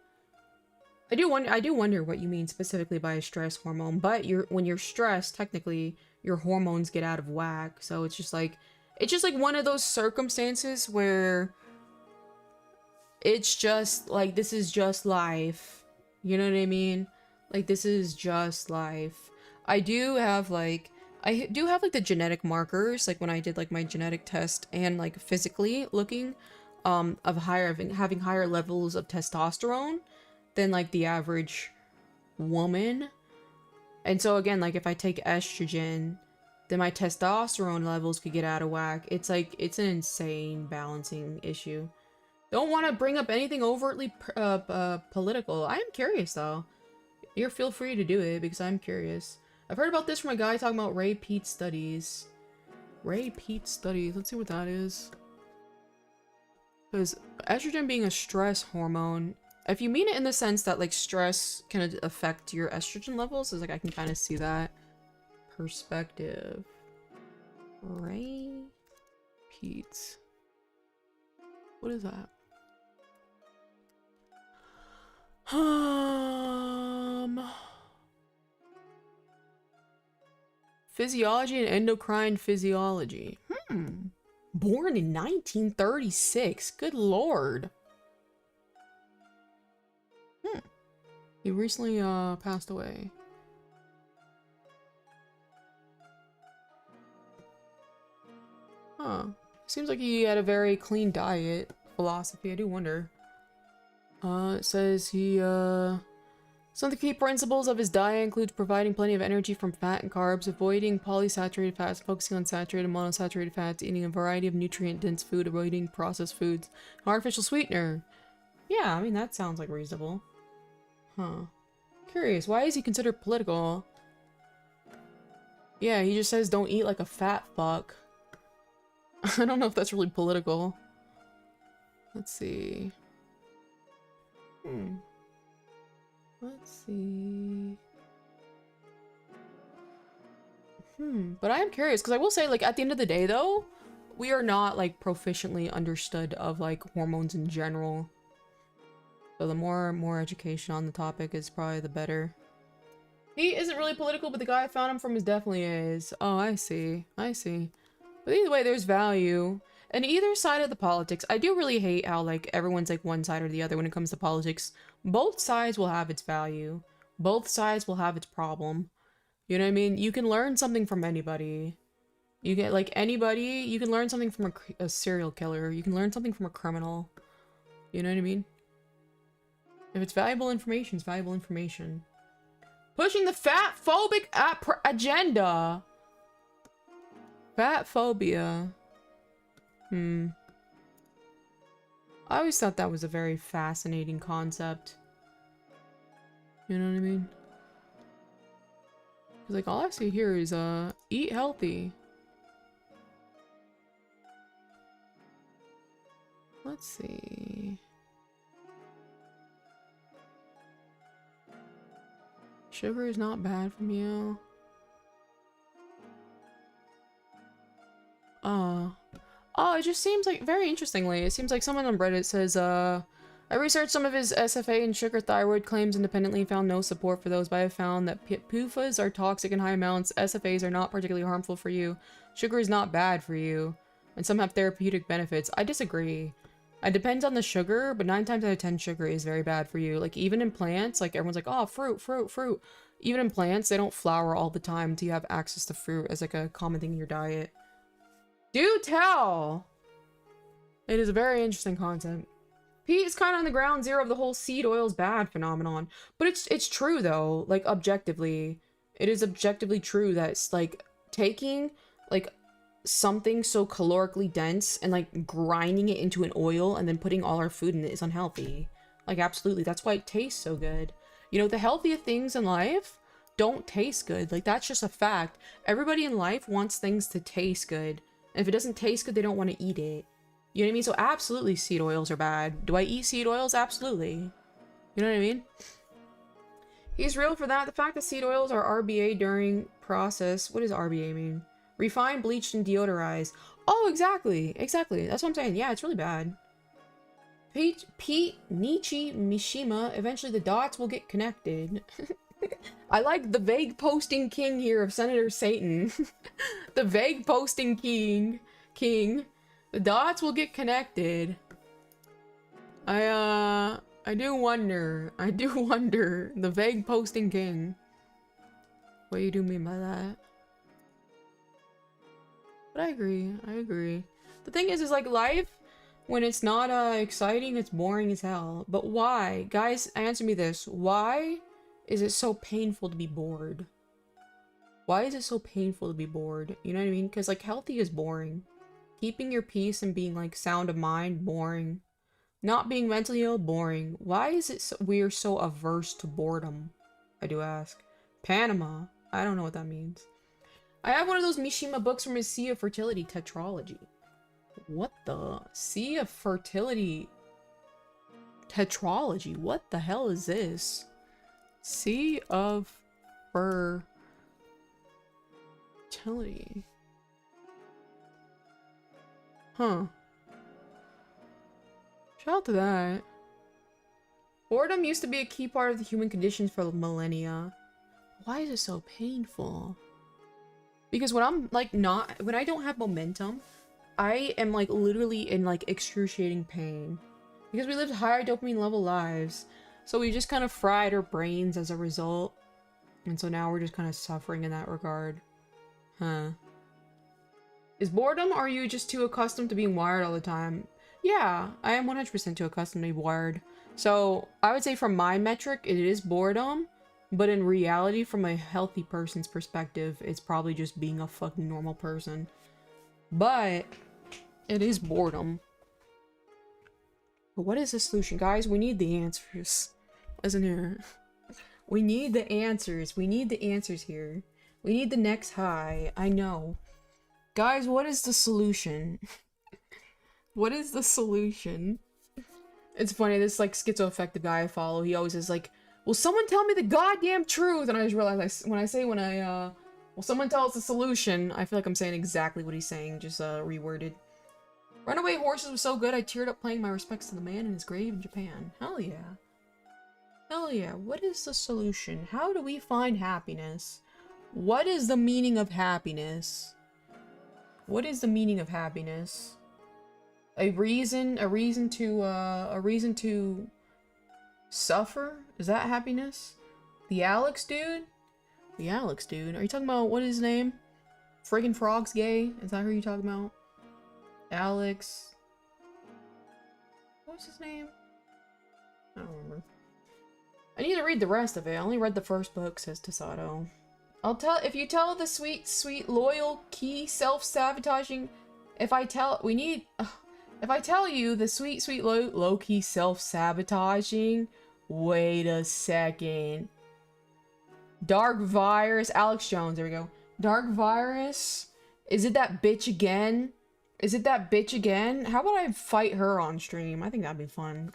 I do wonder what you mean specifically by a stress hormone. But when you're stressed, technically, your hormones get out of whack. So it's just like one of those circumstances where it's just, like, this is just life. You know what I mean? Like, this is just life. I do have, like, the genetic markers, like, when I did, like, my genetic test, and, like, physically looking, of having higher levels of testosterone than, like, the average woman. And so, again, like, if I take estrogen, then my testosterone levels could get out of whack. It's, like, it's an insane balancing issue. Don't want to bring up anything overtly, political. I am curious, though. You feel free to do it, because I'm curious. I've heard about this from a guy talking about Ray-Peat studies. Ray-Peat studies. Let's see what that is. Because estrogen being a stress hormone, if you mean it in the sense that, like, stress can affect your estrogen levels, is like, I can kind of see that perspective. Ray-Peat. What is that? Physiology and endocrine physiology. Born in 1936. Good lord. He recently passed away. Huh. Seems like he had a very clean diet philosophy. I do wonder. It says he some of the key principles of his diet includes providing plenty of energy from fat and carbs, avoiding polysaturated fats, focusing on saturated and monosaturated fats, eating a variety of nutrient-dense food, avoiding processed foods, artificial sweetener. Yeah, I mean, that sounds like reasonable. Huh. Curious, why is he considered political? Yeah, he just says don't eat like a fat fuck. I don't know if that's really political. Let's see. Let's see. But I am curious, because I will say, like, at the end of the day, though, we are not, like, proficiently understood of, like, hormones in general. So the more education on the topic is probably the better. He isn't really political, but the guy I found him from is definitely is. Oh, I see. I see. But either way, there's value. And either side of the politics, I do really hate how, like, everyone's, like, one side or the other when it comes to politics. Both sides will have its value. Both sides will have its problem. You know what I mean? You can learn something from anybody. You get, like, anybody, you can learn something from a serial killer. You can learn something from a criminal. You know what I mean? If it's valuable information, it's valuable information. Pushing the fat-phobic agenda! Fat phobia. I always thought that was a very fascinating concept. You know what I mean? Cause like all I see here is eat healthy. Let's see. Sugar is not bad for you. Oh, it just seems like, very interestingly, it seems like someone on Reddit says, I researched some of his SFA and sugar thyroid claims independently and found no support for those, but I have found that PUFAs are toxic in high amounts, SFAs are not particularly harmful for you, sugar is not bad for you, and some have therapeutic benefits. I disagree. It depends on the sugar, but 9 times out of 10 sugar is very bad for you. Like, even in plants, like, everyone's like, oh, fruit, fruit, fruit. Even in plants, they don't flower all the time until you have access to fruit as, like, a common thing in your diet. Do tell! It is a very interesting concept. Pete is kind of on the ground zero of the whole seed oil's bad phenomenon. But it's true, though. Like, objectively. It is objectively true that it's, like, taking, like, something so calorically dense and, like, grinding it into an oil and then putting all our food in it is unhealthy. Like, absolutely. That's why it tastes so good. You know, the healthiest things in life don't taste good. Like, that's just a fact. Everybody in life wants things to taste good. And if it doesn't taste good, they don't want to eat it. You know what I mean? So absolutely seed oils are bad. Do I eat seed oils? Absolutely. You know what I mean? He's real for that. The fact that seed oils are RBA during process. What does RBA mean? Refined, bleached, and deodorized. Oh, exactly. Exactly. That's what I'm saying. Yeah, it's really bad. Pete, Nichi, Mishima. Eventually the dots will get connected. I like the vague posting king here of Senator Satan. The vague posting king. The dots will get connected. I do wonder. The vague posting king. What do you mean by that? But I agree. The thing is like life, when it's not exciting, it's boring as hell. But why? Guys, answer me this. Why is it so painful to be bored? Why is it so painful to be bored? You know what I mean? Because, like, healthy is boring. Keeping your peace and being, like, sound of mind, boring. Not being mentally ill, boring. Why is it we're so averse to boredom? I do ask. Panama. I don't know what that means. I have one of those Mishima books from his Sea of Fertility tetralogy. What the? Sea of Fertility tetralogy? What the hell is this? Sea of Fertility. Huh. Shout out to that. Boredom used to be a key part of the human condition for millennia. Why is it so painful? Because when I'm like when I don't have momentum, I am like literally in like excruciating pain because we lived higher dopamine level lives. So we just kind of fried our brains as a result. And so now we're just kind of suffering in that regard. Huh. Is boredom, or are you just too accustomed to being wired all the time? Yeah, I am 100% too accustomed to be wired. So I would say from my metric, it is boredom. But in reality, from a healthy person's perspective, it's probably just being a fucking normal person. But it is boredom. But what is the solution? Guys, we need the answers. Listen here. We need the answers. We need the answers here. We need the next high. I know. Guys, what is the solution? What is the solution? It's funny, this like schizoaffective guy I follow, he always is like, will someone tell me the goddamn truth? And I just realized will someone tell us the solution, I feel like I'm saying exactly what he's saying, just reworded. Runaway Horses was so good, I teared up playing my respects to the man in his grave in Japan. Hell yeah. Hell yeah. What is the solution? How do we find happiness? What is the meaning of happiness? What is the meaning of happiness? A reason to suffer? Is that happiness? The Alex dude? The Alex dude? Are you talking about, what is his name? Friggin' Frog's gay? Is that who you're talking about? Alex. What was his name? I don't remember. I need to read the rest of it. I only read the first book, says Tasato. If you tell the sweet, sweet, loyal, key, self-sabotaging, if I tell you the sweet, sweet, low-key, self-sabotaging, wait a second. Dark Virus, Alex Jones, there we go. Dark Virus, is it that bitch again? Is it that bitch again? How about I fight her on stream? I think that'd be fun.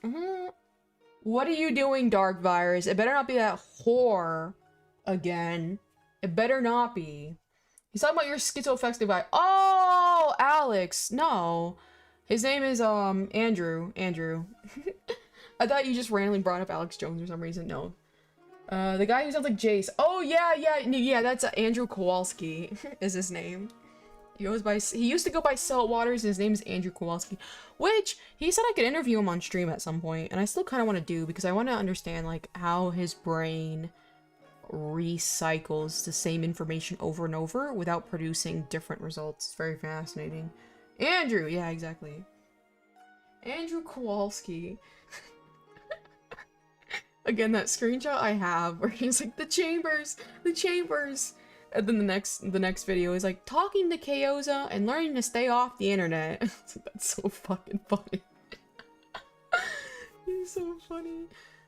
What are you doing, Dark Virus? It better not be that whore again. It better not be. He's talking about your schizoaffective guy. Oh, Alex. No. His name is, Andrew. Andrew. I thought you just randomly brought up Alex Jones for some reason. No. The guy who sounds like Jace. Oh, yeah, that's Andrew Kowalski is his name. He used to go by Saltwaters, and his name is Andrew Kowalski. Which, he said I could interview him on stream at some point, and I still kind of want to do, because I want to understand, like, how his brain recycles the same information over and over without producing different results. It's very fascinating. Andrew! Yeah, exactly. Andrew Kowalski. Again, that screenshot I have where he's like, the chambers! And then the next video is like, talking to Kayoza and learning to stay off the internet. That's so fucking funny. He's so funny.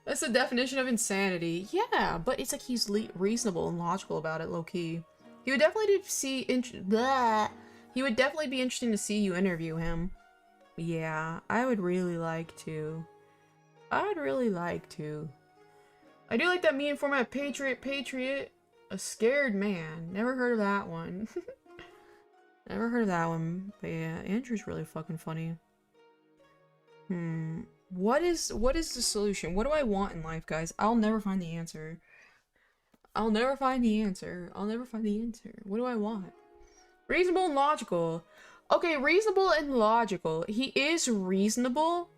That's the definition of insanity. Yeah, but it's like he's reasonable and logical about it, low-key. He would definitely be interesting to see you interview him. Yeah, I would really like to. I do like that meme format, Patriot. A scared man. Never heard of that one. Never heard of that one. But yeah, Andrew's really fucking funny. What is the solution? What do I want in life, guys? I'll never find the answer. What do I want? Reasonable and logical. Okay, reasonable and logical. He is reasonable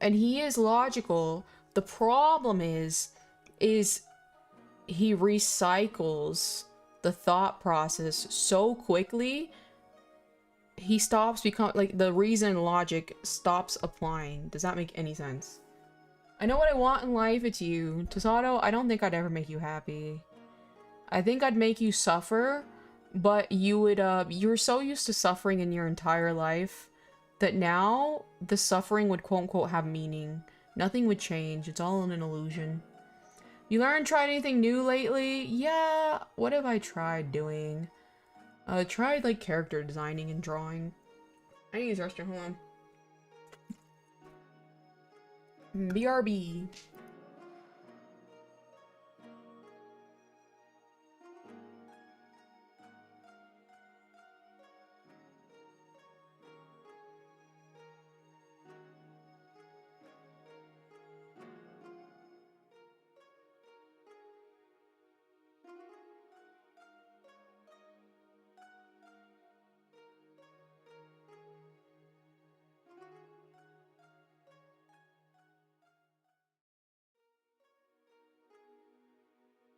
and he is logical. The problem is he recycles the thought process so quickly, he stops like, the reason and logic stops applying. Does that make any sense? I know what I want in life, it's you. Tasato, I don't think I'd ever make you happy. I think I'd make you suffer, but you would, you're so used to suffering in your entire life that now the suffering would quote-unquote have meaning. Nothing would change, it's all an illusion. You tried anything new lately? Yeah, what have I tried doing? Tried like character designing and drawing. I need to use the restroom, hold on. BRB.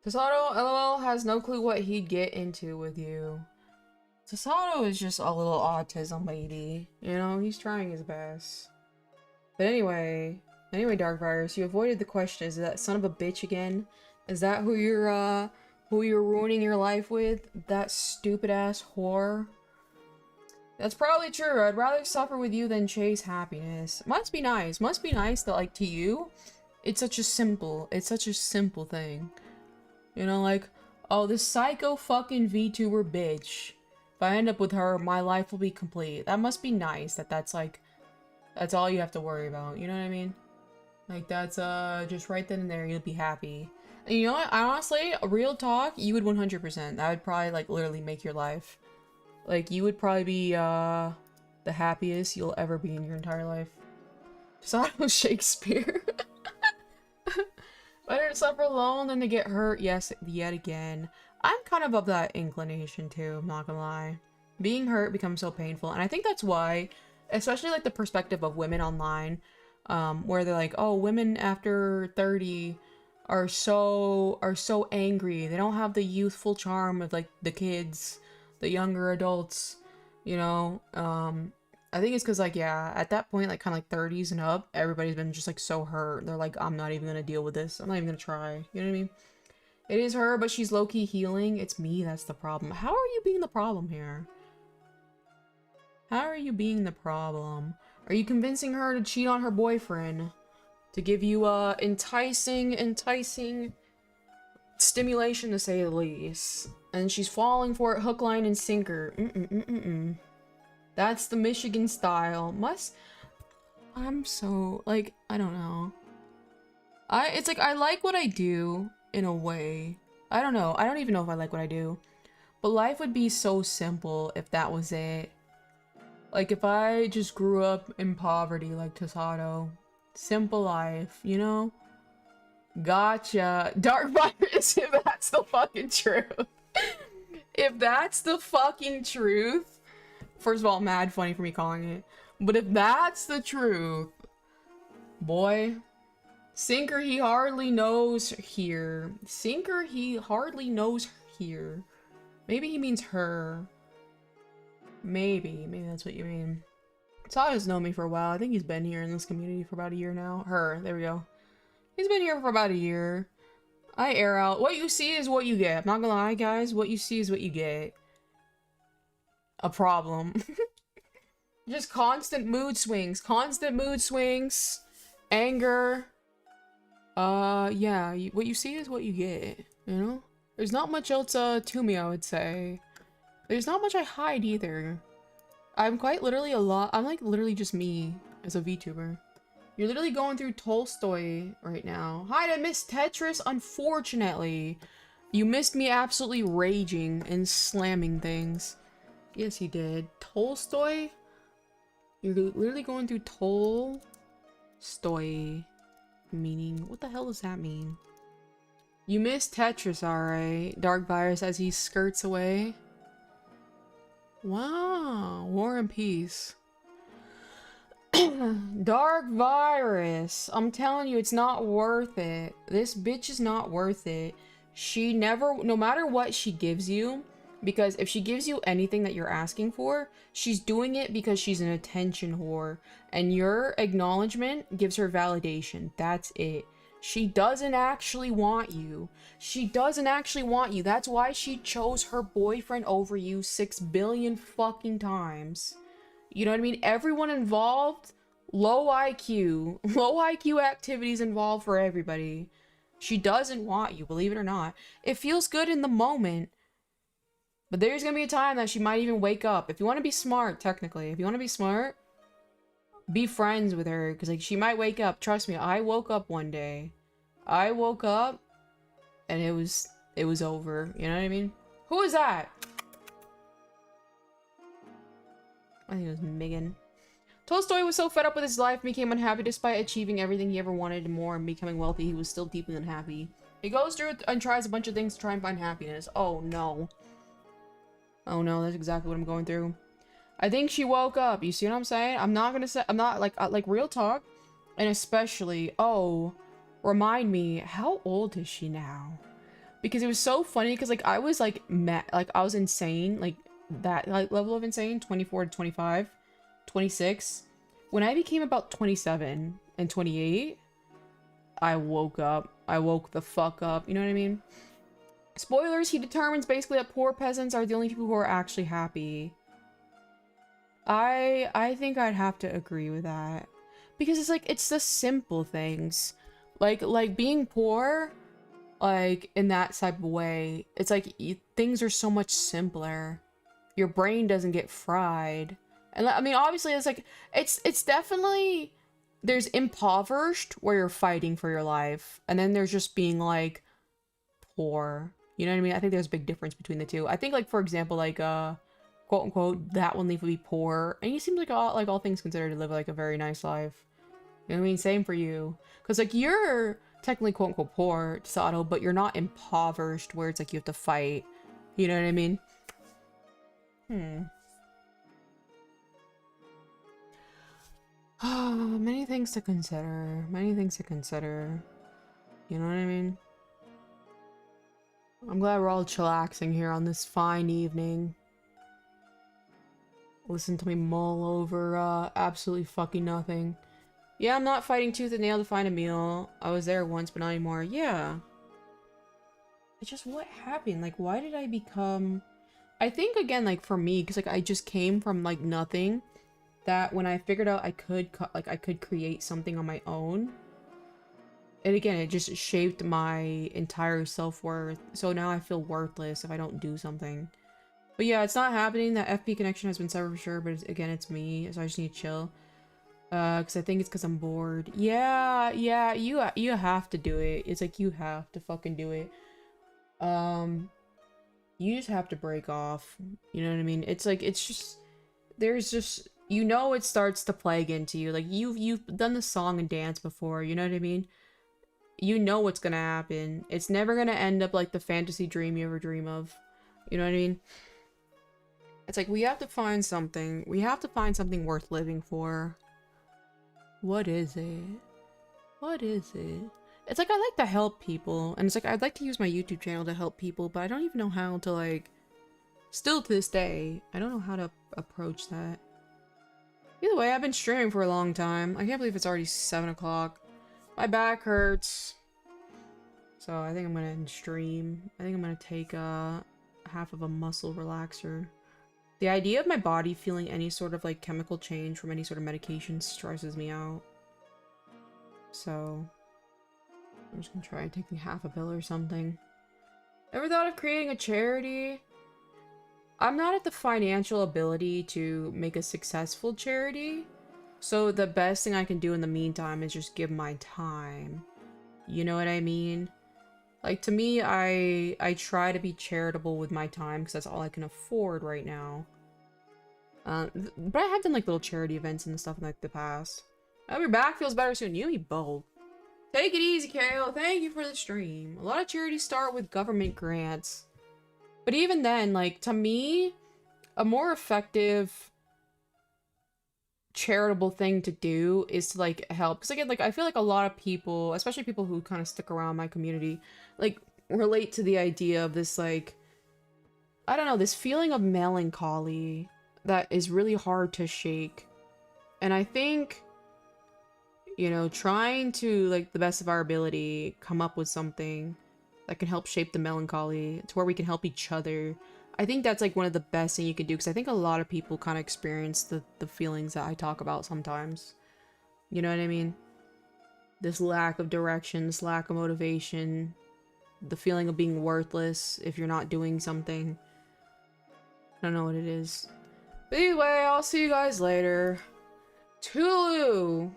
Tasato, LOL, has no clue what he'd get into with you. Tasato is just a little autism lady. You know, he's trying his best. But anyway, Dark Virus, you avoided the question. Is that son of a bitch again? Is that who you're ruining your life with? That stupid ass whore? That's probably true. I'd rather suffer with you than chase happiness. Must be nice. Must be nice that, like, to you, it's such a simple thing. You know, like, oh, this psycho fucking VTuber bitch. If I end up with her, my life will be complete. That must be nice that that's, like, that's all you have to worry about. You know what I mean? Like, that's, just right then and there, you'll be happy. And you know what? I honestly, real talk, you would 100%. That would probably, like, literally make your life. Like, you would probably be, the happiest you'll ever be in your entire life. Tasato Shakespeare. Better to suffer alone than to get hurt, yes, yet again. I'm kind of that inclination too, I'm not gonna lie. Being hurt becomes so painful, and I think that's why, especially like the perspective of women online, where they're like, oh, women after 30 are so angry. They don't have the youthful charm of like the kids, the younger adults, you know. I think it's because, like, yeah, at that point, like, kind of like 30s and up, everybody's been just, like, so hurt. They're like, I'm not even gonna deal with this. I'm not even gonna try. You know what I mean? It is her, but she's low-key healing. It's me that's the problem. How are you being the problem here? How are you being the problem? Are you convincing her to cheat on her boyfriend? To give you, enticing stimulation, to say the least. And she's falling for it hook, line, and sinker. That's the Michigan style. I'm so, like, I don't know. It's like, I like what I do, in a way. I don't know. I don't even know if I like what I do. But life would be so simple if that was it. Like, if I just grew up in poverty like Tasato. Simple life, you know? Gotcha. Dark Virus, if that's the fucking truth. If that's the fucking truth. First of all, mad funny for me calling it. But if that's the truth, boy, sinker he hardly knows here. Sinker he hardly knows here. Maybe he means her. Maybe that's what you mean. Sada's known me for a while. I think he's been here in this community for about a year now. Her, there we go. He's been here for about a year. I air out. What you see is what you get. I'm not gonna lie, guys. What you see is what you get. A problem. Just constant mood swings. Anger. Yeah, what you see is what you get, you know? There's not much else, to me, I would say. There's not much I hide, either. I'm quite literally I'm like literally just me as a VTuber. You're literally going through Tolstoy right now. Hi, I missed Tetris, unfortunately. You missed me absolutely raging and slamming things. Yes, you did. Tolstoy? You're literally going through Tolstoy. Meaning, what the hell does that mean? You missed Tetris, alright. Dark Virus as he skirts away. Wow. War and Peace. Dark Virus. I'm telling you, it's not worth it. This bitch is not worth it. She never, no matter what she gives you, because if she gives you anything that you're asking for, she's doing it because she's an attention whore. And your acknowledgement gives her validation. That's it. She doesn't actually want you. She doesn't actually want you. That's why she chose her boyfriend over you 6 billion fucking times. You know what I mean? Everyone involved, low IQ. Low IQ activities involved for everybody. She doesn't want you, believe it or not. It feels good in the moment. But there's gonna be a time that she might even wake up. If you want to be smart, technically. If you want to be smart, be friends with her. Because, like, she might wake up. Trust me, I woke up one day. I woke up, and it was over. You know what I mean? Who is that? I think it was Megan. Tolstoy was so fed up with his life and became unhappy despite achieving everything he ever wanted and more and becoming wealthy. He was still deeply unhappy. He goes through and tries a bunch of things to try and find happiness. Oh no. Oh no, that's exactly what I'm going through. I think she woke up. You see what I'm saying? I'm not gonna say, I'm not like real talk. And especially, oh, remind me, how old is she now? because it was so funny because like I was like like I was insane, like that like level of insane, 24 to 25, 26. When I became about 27 and 28, I woke up. I woke the fuck up. You know what I mean? Spoilers, he determines basically that poor peasants are the only people who are actually happy. I think I'd have to agree with that. Because it's like, it's the simple things. Like being poor, like in that type of way, it's like things are so much simpler. Your brain doesn't get fried. And I mean, obviously it's like, it's definitely, there's impoverished where you're fighting for your life. And then there's just being like poor. You know what I mean? I think there's a big difference between the two. I think like, for example, like, quote unquote, that one leaf would be poor. And he seems like all things considered to live like a very nice life. You know what I mean? Same for you. Because like you're technically quote unquote poor, Sato, but you're not impoverished where it's like you have to fight. You know what I mean? Many things to consider. Many things to consider. You know what I mean? I'm glad we're all chillaxing here on this fine evening. Listen to me mull over absolutely fucking nothing. Yeah, I'm not fighting tooth and nail to find a meal. I was there once, but not anymore. Yeah. It's just what happened? Like, why did I become... I think, again, like, for me, because, like, I just came from, like, nothing. That when I figured out I could create something on my own. And again, it just shaped my entire self-worth. So now I feel worthless if I don't do something. But yeah, it's not happening. That FP connection has been severed for sure, but again, it's me, so I just need to chill. Because I think it's because I'm bored. Yeah, you have to do it. It's like, you have to fucking do it. You just have to break off. You know what I mean? It's like, it's just, there's just, you know, it starts to plague into you. Like, you've done the song and dance before, you know what I mean? You know what's gonna happen. It's never gonna end up like the fantasy dream you ever dream of. You know what I mean? It's like, we have to find something. We have to find something worth living for. What is it? What is it? It's like, I like to help people. And it's like, I'd like to use my YouTube channel to help people, but I don't even know how to, like... Still to this day, I don't know how to approach that. Either way, I've been streaming for a long time. I can't believe it's already 7 o'clock. My back hurts. So I think I'm gonna stream. I think I'm gonna take half of a muscle relaxer. The idea of my body feeling any sort of like chemical change from any sort of medication stresses me out. So I'm just gonna try taking half a pill or something. Ever thought of creating a charity? I'm not at the financial ability to make a successful charity. So the best thing I can do in the meantime is just give my time. You know what I mean? Like, to me, I try to be charitable with my time because that's all I can afford right now. But I have done, like, little charity events and stuff in, like, the past. I hope your back feels better soon. You and me both. Take it easy, Kale. Thank you for the stream. A lot of charities start with government grants. But even then, like, to me, a more effective charitable thing to do is to, like, help. Because, again, like, I feel like a lot of people, especially people who kind of stick around my community, like, relate to the idea of this, like, I don't know, this feeling of melancholy that is really hard to shake. And I think, you know, trying to, like, the best of our ability, come up with something that can help shape the melancholy to where we can help each other. I think that's, like, one of the best things you can do, because I think a lot of people kind of experience the feelings that I talk about sometimes. You know what I mean? This lack of direction, this lack of motivation, the feeling of being worthless if you're not doing something. I don't know what it is. But anyway, I'll see you guys later. Toodaloo!